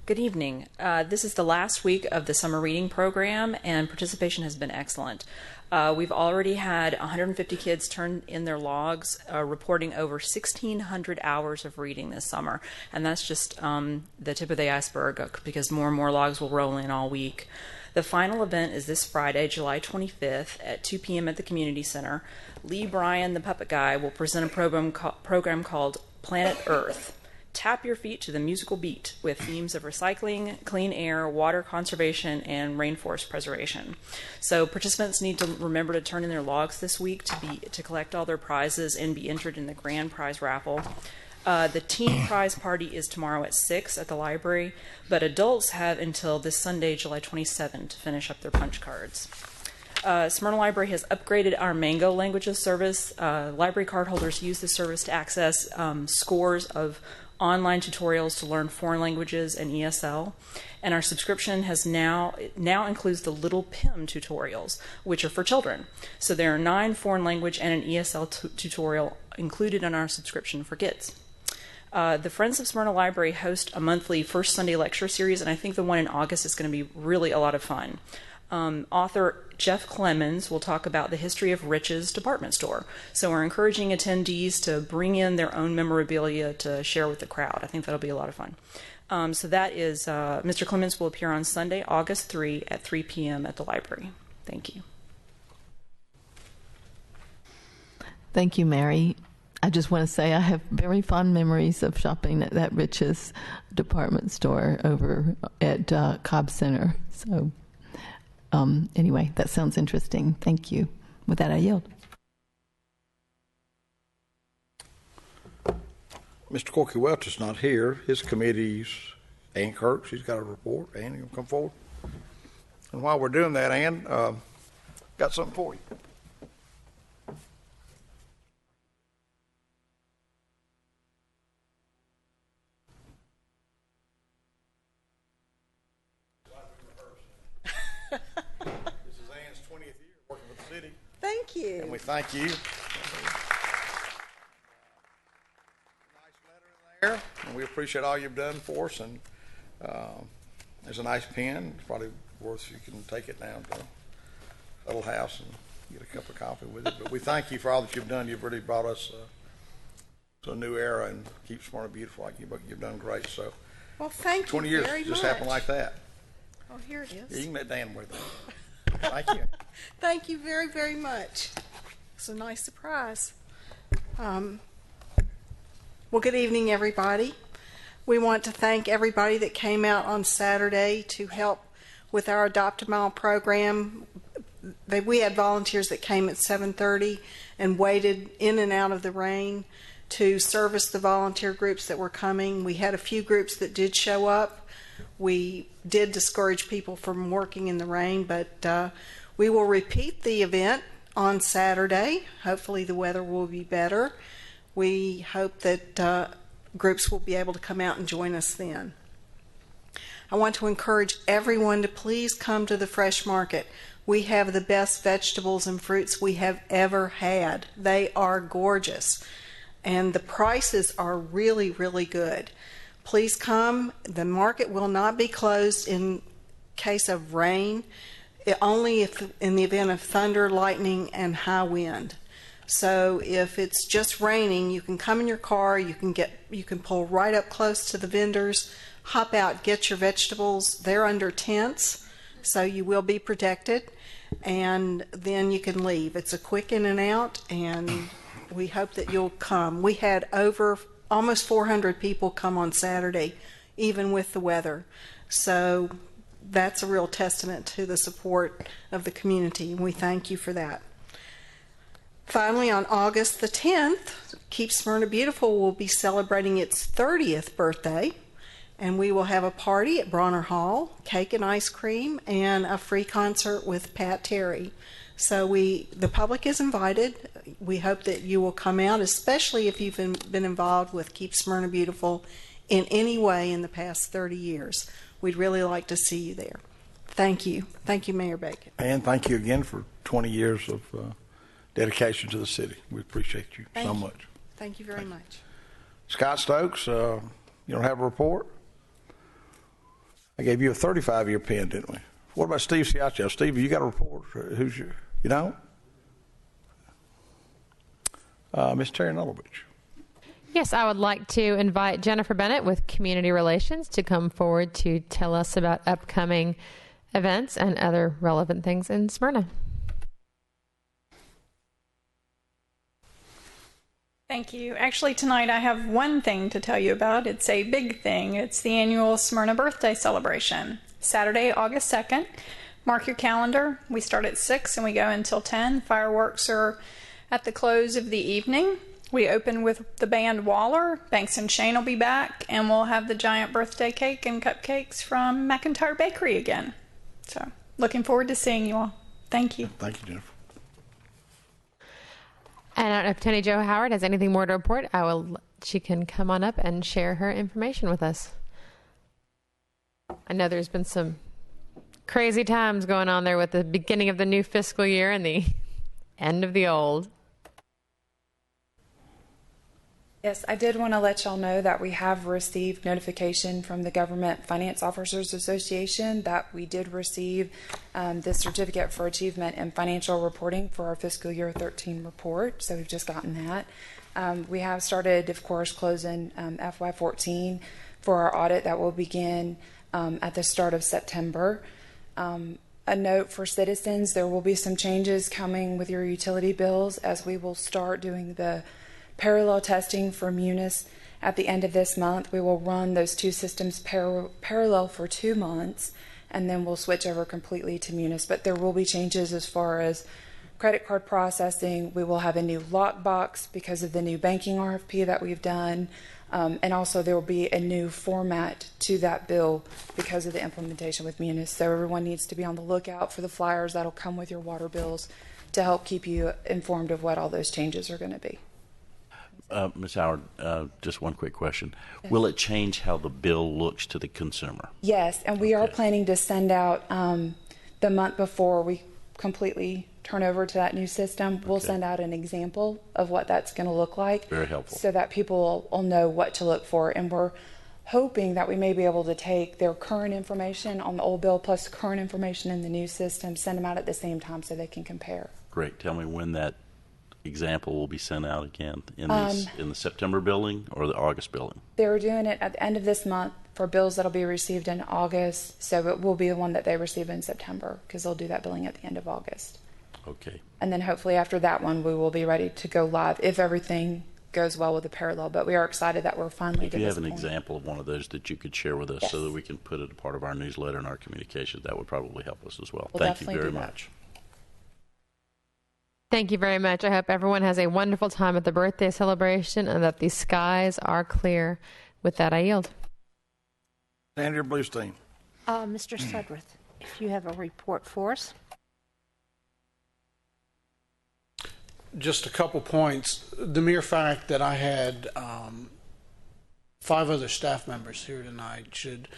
Good evening. This is the last week of the summer reading program, and participation has been excellent. We've already had 150 kids turn in their logs, reporting over 1,600 hours of reading this summer. And that's just the tip of the iceberg, because more and more logs will roll in all week. The final event is this Friday, July 25th at 2 p.m. at the Community Center. Lee Bryan, the puppet guy, will present a program called Planet Earth. Tap your feet to the musical beat with themes of recycling, clean air, water conservation, and rainforest preservation. So participants need to remember to turn in their logs this week to collect all their prizes and be entered in the grand prize raffle. The teen prize party is tomorrow at 6 at the library, but adults have until this Sunday, July 27, to finish up their punch cards. Smyrna Library has upgraded our Mango Languages service. Library card holders use this service to access scores of online tutorials to learn foreign languages and ESL, and our subscription has now includes the Little Pim tutorials, which are for children. So there are 9 foreign language and an ESL tutorial included in our subscription for kids. The Friends of Smyrna Library host a monthly First Sunday lecture series, and I think the one in August is going to be really a lot of fun. Author Jeff Clemens will talk about the history of Rich's department store. So we're encouraging attendees to bring in their own memorabilia to share with the crowd. I think that'll be a lot of fun. So that is, Mr. Clemens will appear on Sunday, August 3 at 3 p.m. at the library. Thank you.
Thank you, Mary. I just want to say I have very fond memories of shopping at that Rich's department store over at Cobb Center. So anyway, that sounds interesting. Thank you. With that, I yield.
Mr. Corky Welch's not here. His committee's Ann Kirk. She's got a report. Ann, you want to come forward? And while we're doing that, Ann, got something for you. This is Ann's 20th year working with the city.
Thank you.
And we thank you. Nice letter in there, and we appreciate all you've done for us. And there's a nice pen. It's probably worth if you can take it down to Huddle House and get a cup of coffee with it. But we thank you for all that you've done. You've really brought us to a new era and keep Smyrna beautiful like you've done great. So,
well, thank you
20 years
very
just
much.
happened like that.
Oh, here it is.
Yeah, you can let Dan with it. Thank you.
Thank you very, very much. It's a nice surprise. Well, good evening, everybody. We want to thank everybody that came out on Saturday to help with our Adopt a Mile program. We had volunteers that came at 7:30 and waited in and out of the rain to service the volunteer groups that were coming. We had a few groups that did show up. We did discourage people from working in the rain, but we will repeat the event on Saturday. Hopefully the weather will be better. We hope that groups will be able to come out and join us then. I want to encourage everyone to please come to the Fresh Market. We have the best vegetables and fruits we have ever had. They are gorgeous, and the prices are really, really good. Please come. The market will not be closed in case of rain, only if in the event of thunder, lightning, and high wind. So if it's just raining, you can come in your car, you can pull right up close to the vendors, hop out, get your vegetables. They're under tents, so you will be protected, and then you can leave. It's a quick in and out, and we hope that you'll come. We had almost 400 people come on Saturday, even with the weather. So that's a real testament to the support of the community, and we thank you for that. Finally, on August the 10th, Keep Smyrna Beautiful will be celebrating its 30th birthday, and we will have a party at Bronner Hall, cake and ice cream, and a free concert with Pat Terry. So the public is invited. We hope that you will come out, especially if you've been involved with Keep Smyrna Beautiful in any way in the past 30 years. We'd really like to see you there. Thank you. Thank you, Mayor Bacon.
And thank you again for 20 years of dedication to the city. We appreciate you so much.
Thank you very much.
Scott Stokes, you don't have a report? I gave you a 35-year pen, didn't we? What about Steve Siacho? Steve, you got a report? You don't? Ms. Terry Nulovich.
Yes, I would like to invite Jennifer Bennett with Community Relations to come forward to tell us about upcoming events and other relevant things in Smyrna.
Thank you. Actually, tonight I have one thing to tell you about. It's a big thing. It's the annual Smyrna birthday celebration. Saturday, August 2nd. Mark your calendar. We start at 6 and we go until 10. Fireworks are at the close of the evening. We open with the band Waller. Banks and Shane will be back, and we'll have the giant birthday cake and cupcakes from McIntyre Bakery again. So, looking forward to seeing you all. Thank you.
Thank you, Jennifer.
And I don't know if Tony Jo Howard has anything more to report. She can come on up and share her information with us. I know there's been some crazy times going on there with the beginning of the new fiscal year and the end of the old.
Yes, I did want to let y'all know that we have received notification from the Government Finance Officers Association that we did receive the Certificate for Achievement in Financial Reporting for our fiscal year 13 report. So we've just gotten that. We have started, of course, closing FY14 for our audit that will begin at the start of September. A note for citizens, there will be some changes coming with your utility bills as we will start doing the parallel testing for Munis at the end of this month. We will run those two systems parallel for 2 months, and then we'll switch over completely to Munis. But there will be changes as far as credit card processing. We will have a new lockbox because of the new banking RFP that we've done. And also there will be a new format to that bill because of the implementation with Munis. So everyone needs to be on the lookout for the flyers that'll come with your water bills to help keep you informed of what all those changes are going to be.
Ms. Howard, just one quick question. Yes. Will it change how the bill looks to the consumer?
Yes, and we are planning to send out the month before we completely turn over to that new system. We'll send out an example of what that's going to look like.
Very helpful.
So that people will know what to look for. And we're hoping that we may be able to take their current information on the old bill plus current information in the new system, send them out at the same time so they can compare.
Great. Tell me when that example will be sent out again, in the September billing or the August billing?
They're doing it at the end of this month for bills that'll be received in August, so it will be the one that they receive in September because they'll do that billing at the end of August.
Okay.
And then hopefully after that one we will be ready to go live if everything goes well with the parallel. But we are excited that we're finally
if
to
you
this
have an
point.
example of one of those that you could share with us so that we can put it a part of our newsletter and our communications, that would probably help us as well.
We'll
Thank you
definitely
very
do that.
much.
Thank you very much. I hope everyone has a wonderful time at the birthday celebration and that the skies are clear. With that, I yield.
Andrea Bluestein.
Mr. Sudworth, if you have a report for us.
Just a couple points. The mere fact that I had 5 other staff members here tonight should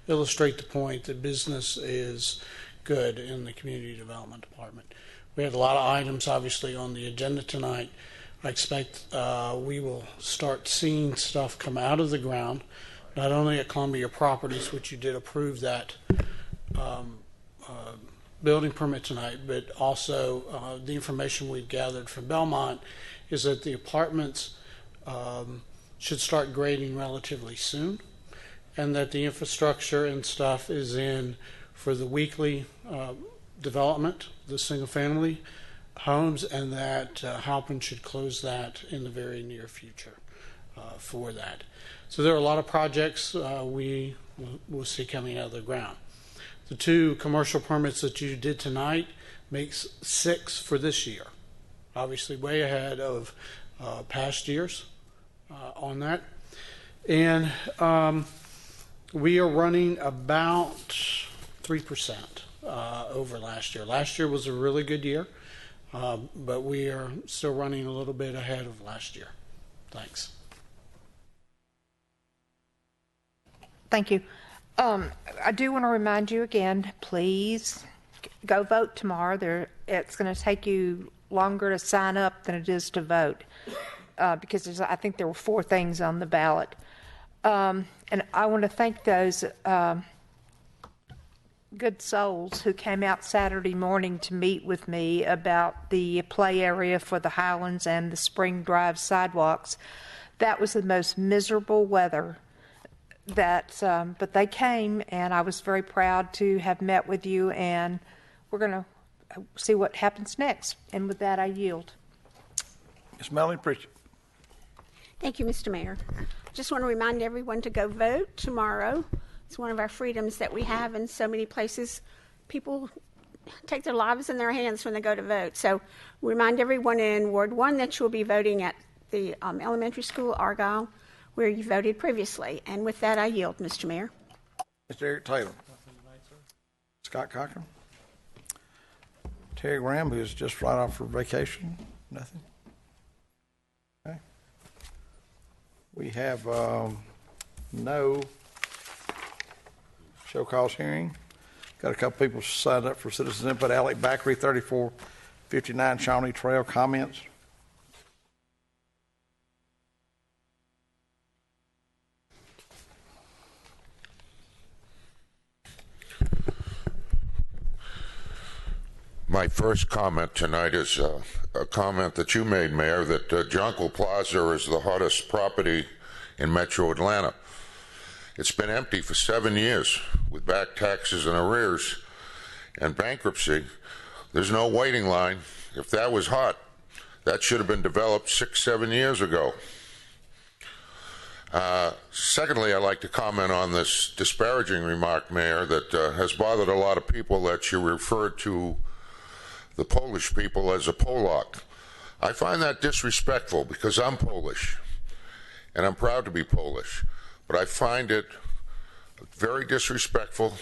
illustrate the point that business is good in the Community Development Department. We had a lot of items, obviously, on the agenda tonight. I expect we will start seeing stuff come out of the ground, not only at Columbia Properties, which you did approve that building permit tonight, but also the information we've gathered from Belmont is that the apartments should start grading relatively soon, and that the infrastructure and stuff is in for the weekly development, the single-family homes, and that Halpin should close that in the very near future for that. So there are a lot of projects we will see coming out of the ground. The 2 commercial permits that you did tonight makes 6 for this year. Obviously way ahead of past years on that. And we are running about 3% over last year. Last year was a really good year, but we are still running a little bit ahead of last year. Thanks.
Thank you. I do want to remind you again, please go vote tomorrow. It's going to take you longer to sign up than it is to vote because I think there were 4 things on the ballot. And I want to thank those good souls who came out Saturday morning to meet with me about the play area for the Highlands and the Spring Drive sidewalks. That was the most miserable weather. But they came, and I was very proud to have met with you, and we're going to see what happens next. And with that, I yield.
Ms. Melanie Pritchett.
Thank you, Mr. Mayor. Just want to remind everyone to go vote tomorrow. It's one of our freedoms that we have in so many places. People take their lives in their hands when they go to vote. So remind everyone in Ward 1 that you'll be voting at the elementary school, Argyle, where you voted previously. And with that, I yield, Mr. Mayor.
Mr. Eric Taylor. Scott Cochran. Terry Graham, who's just right off for vacation. Nothing. Okay. We have no show cause hearing. Got a couple people signed up for citizens input. Alec Backery, 3459 Shawnee Trail. Comments?
My first comment tonight is a comment that you made, Mayor, that Jonquil Plaza is the hottest property in Metro Atlanta. It's been empty for 7 years with back taxes and arrears and bankruptcy. There's no waiting line. If that was hot, that should have been developed 6-7 years ago. Secondly, I'd like to comment on this disparaging remark, Mayor, that has bothered a lot of people, that you referred to the Polish people as a Polak. I find that disrespectful because I'm Polish, and I'm proud to be Polish, but I find it very disrespectful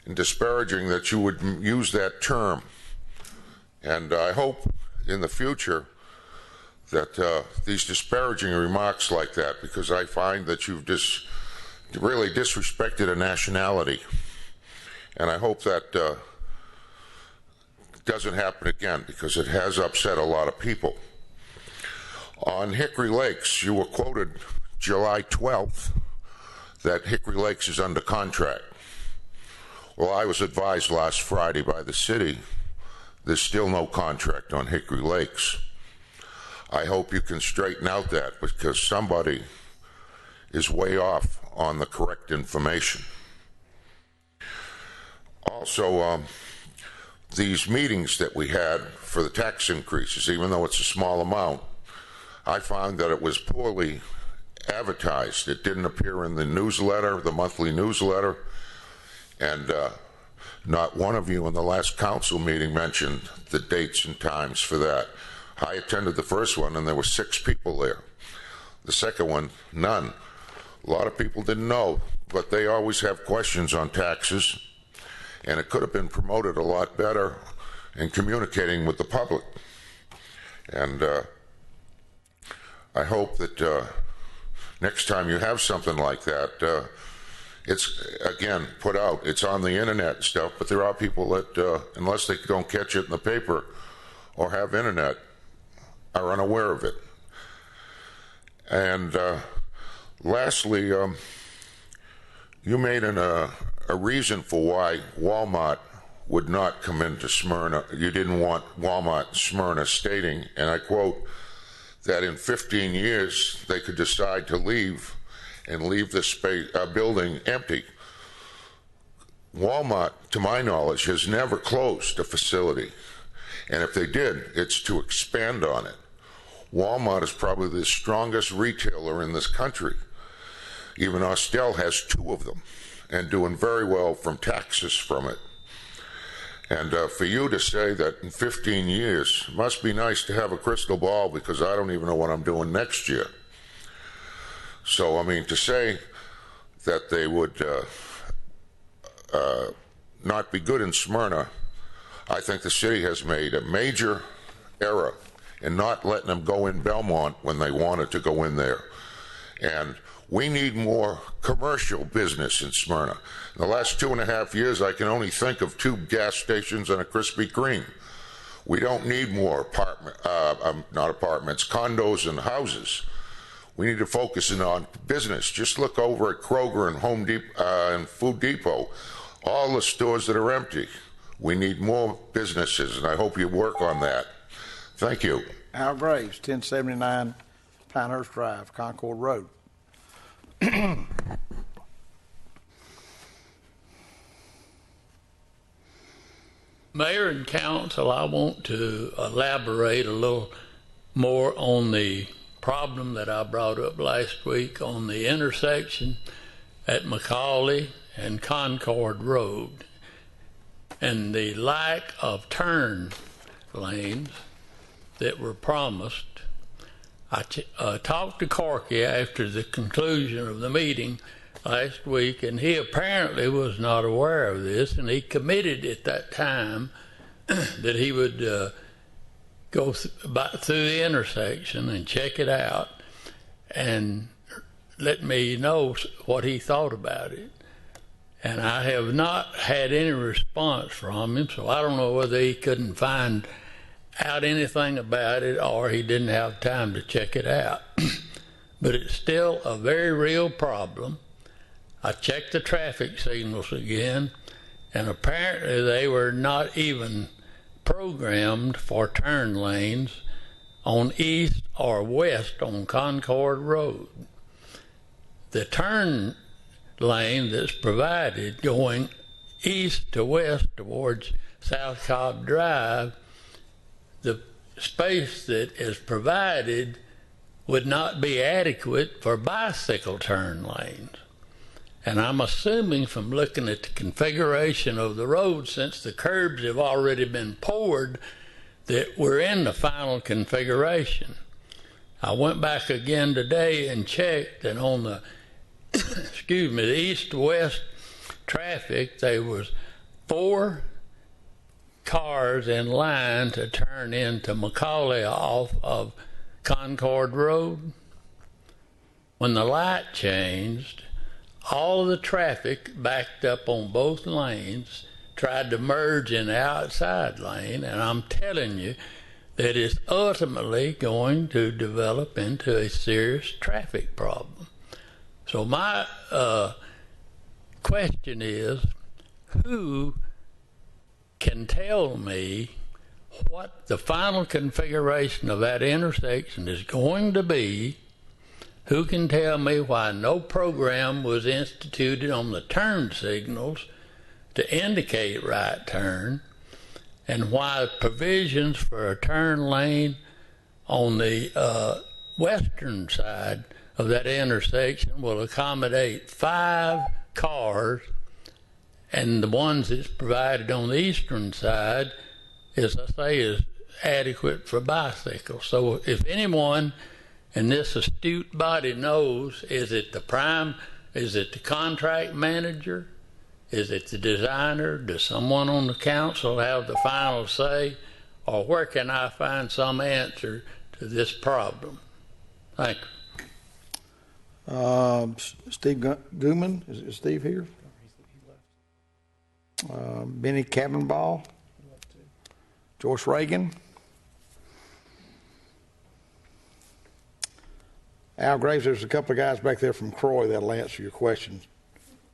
and disparaging that you would use that term. And I hope in the future that these disparaging remarks like that, because I find that you've really disrespected a nationality, and I hope that doesn't happen again, because it has upset a lot of people. On Hickory Lakes, you were quoted July 12th that Hickory Lakes is under contract. Well, I was advised last Friday by the city there's still no contract on Hickory Lakes. I hope you can straighten out that, because somebody is way off on the correct information. Also, these meetings that we had for the tax increases, even though it's a small amount, I found that it was poorly advertised. It didn't appear in the newsletter, the monthly newsletter, and not one of you in the last council meeting mentioned the dates and times for that. I attended the first one, and there were 6 people there. The second one, none. A lot of people didn't know, but they always have questions on taxes, and it could have been promoted a lot better in communicating with the public. And I hope that next time you have something like that, It's, again, put out. It's on the internet and stuff, but there are people that, unless they don't catch it in the paper or have internet, are unaware of it. And lastly, you made a reason for why Walmart would not come into Smyrna. You didn't want Walmart Smyrna, stating, and I quote, that in 15 years they could decide to leave and leave the space, building empty. Walmart, to my knowledge, has never closed a facility. And if they did, it's to expand on it. Walmart is probably the strongest retailer in this country. Even Austell has 2 of them and doing very well from taxes from it. And for you to say that in 15 years, it must be nice to have a crystal ball, because I don't even know what I'm doing next year. So, I mean, to say that they would not be good in Smyrna, I think the city has made a major error in not letting them go in Belmont when they wanted to go in there. And we need more commercial business in Smyrna. In the last 2.5 years, I can only think of 2 gas stations and a Krispy Kreme. We don't need more condos and houses. We need to focus in on business. Just look over at Kroger and Home Depot and Food Depot, all the stores that are empty. We need more businesses, and I hope you work on that. Thank you.
Al Graves, 1079 Pinehurst Drive, Concord Road.
Mayor and Council, I want to elaborate a little more on the problem that I brought up last week on the intersection at McCauley and Concord Road and the lack of turn lanes that were promised. I talked to Corky after the conclusion of the meeting last week, and he apparently was not aware of this, and he committed at that time that he would go through the intersection and check it out and let me know what he thought about it. And I have not had any response from him, so I don't know whether he couldn't find out anything about it or he didn't have time to check it out. But it's still a very real problem. I checked the traffic signals again, and apparently they were not even programmed for turn lanes on east or west on Concord Road. The turn lane that's provided going east to west towards South Cobb Drive, the space that is provided would not be adequate for bicycle turn lanes. And I'm assuming from looking at the configuration of the road, since the curbs have already been poured, that we're in the final configuration. I went back again today and checked, and on the excuse me, the east-west traffic, there was 4 cars in line to turn into McCauley off of Concord Road. When the light changed, all of the traffic backed up on both lanes, tried to merge in the outside lane, and I'm telling you that it's ultimately going to develop into a serious traffic problem. So my question is, who can tell me what the final configuration of that intersection is going to be? Who can tell me why no program was instituted on the turn signals to indicate right turn, and why provisions for a turn lane on the western side of that intersection will accommodate 5 cars, and the ones that's provided on the eastern side, as I say, is adequate for bicycles. So if anyone in this astute body knows, is it the contract manager? Is it the designer? Does someone on the council have the final say? Or where can I find some answer to this problem? Thank you.
Steve Gooman, is Steve here? Benny Cabanball, Joyce Reagan, Al Graves. There's a couple of guys back there from Croy that'll answer your questions.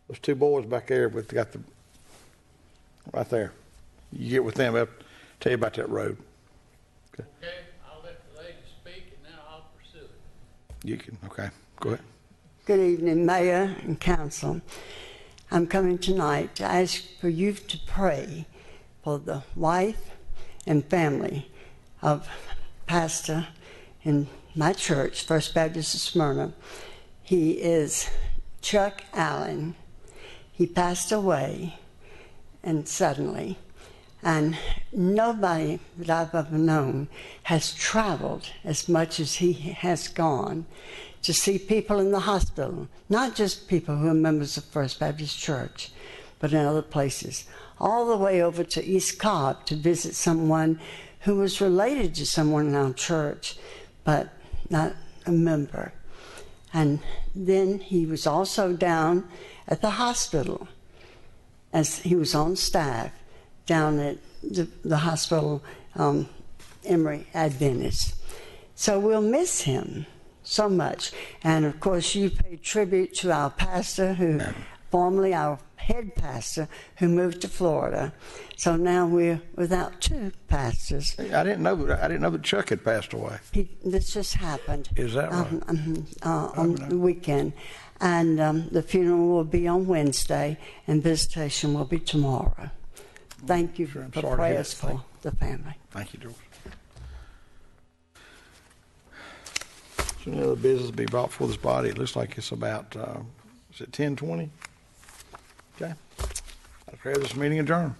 Those two boys back there, but they got the right there. You get with them, they'll tell you about that road.
Okay, I'll let the lady speak, and then I'll pursue it.
You can, okay, go ahead.
Good evening, Mayor and Council. I'm coming tonight to ask for you to pray for the wife and family of Pastor in my church, First Baptist of Smyrna. He is Chuck Allen. He passed away, and suddenly, and nobody that I've ever known has traveled as much as he has gone to see people in the hospital, not just people who are members of First Baptist Church, but in other places, all the way over to East Cobb to visit someone who was related to someone in our church, but not a member. And then he was also down at the hospital, as he was on staff down at the hospital, Emory Adventist. So we'll miss him so much. And of course, you pay tribute to our pastor, who formerly our head pastor, who moved to Florida. So now we're without two pastors.
I didn't know that Chuck had passed away.
This just happened.
Is that right?
On the weekend. And the funeral will be on Wednesday, and visitation will be tomorrow. Thank you for prayers for the family.
Thank you, George. So any other business to be brought before this body? It looks like it's about, is it 10:20? Okay. I declare this meeting adjourned.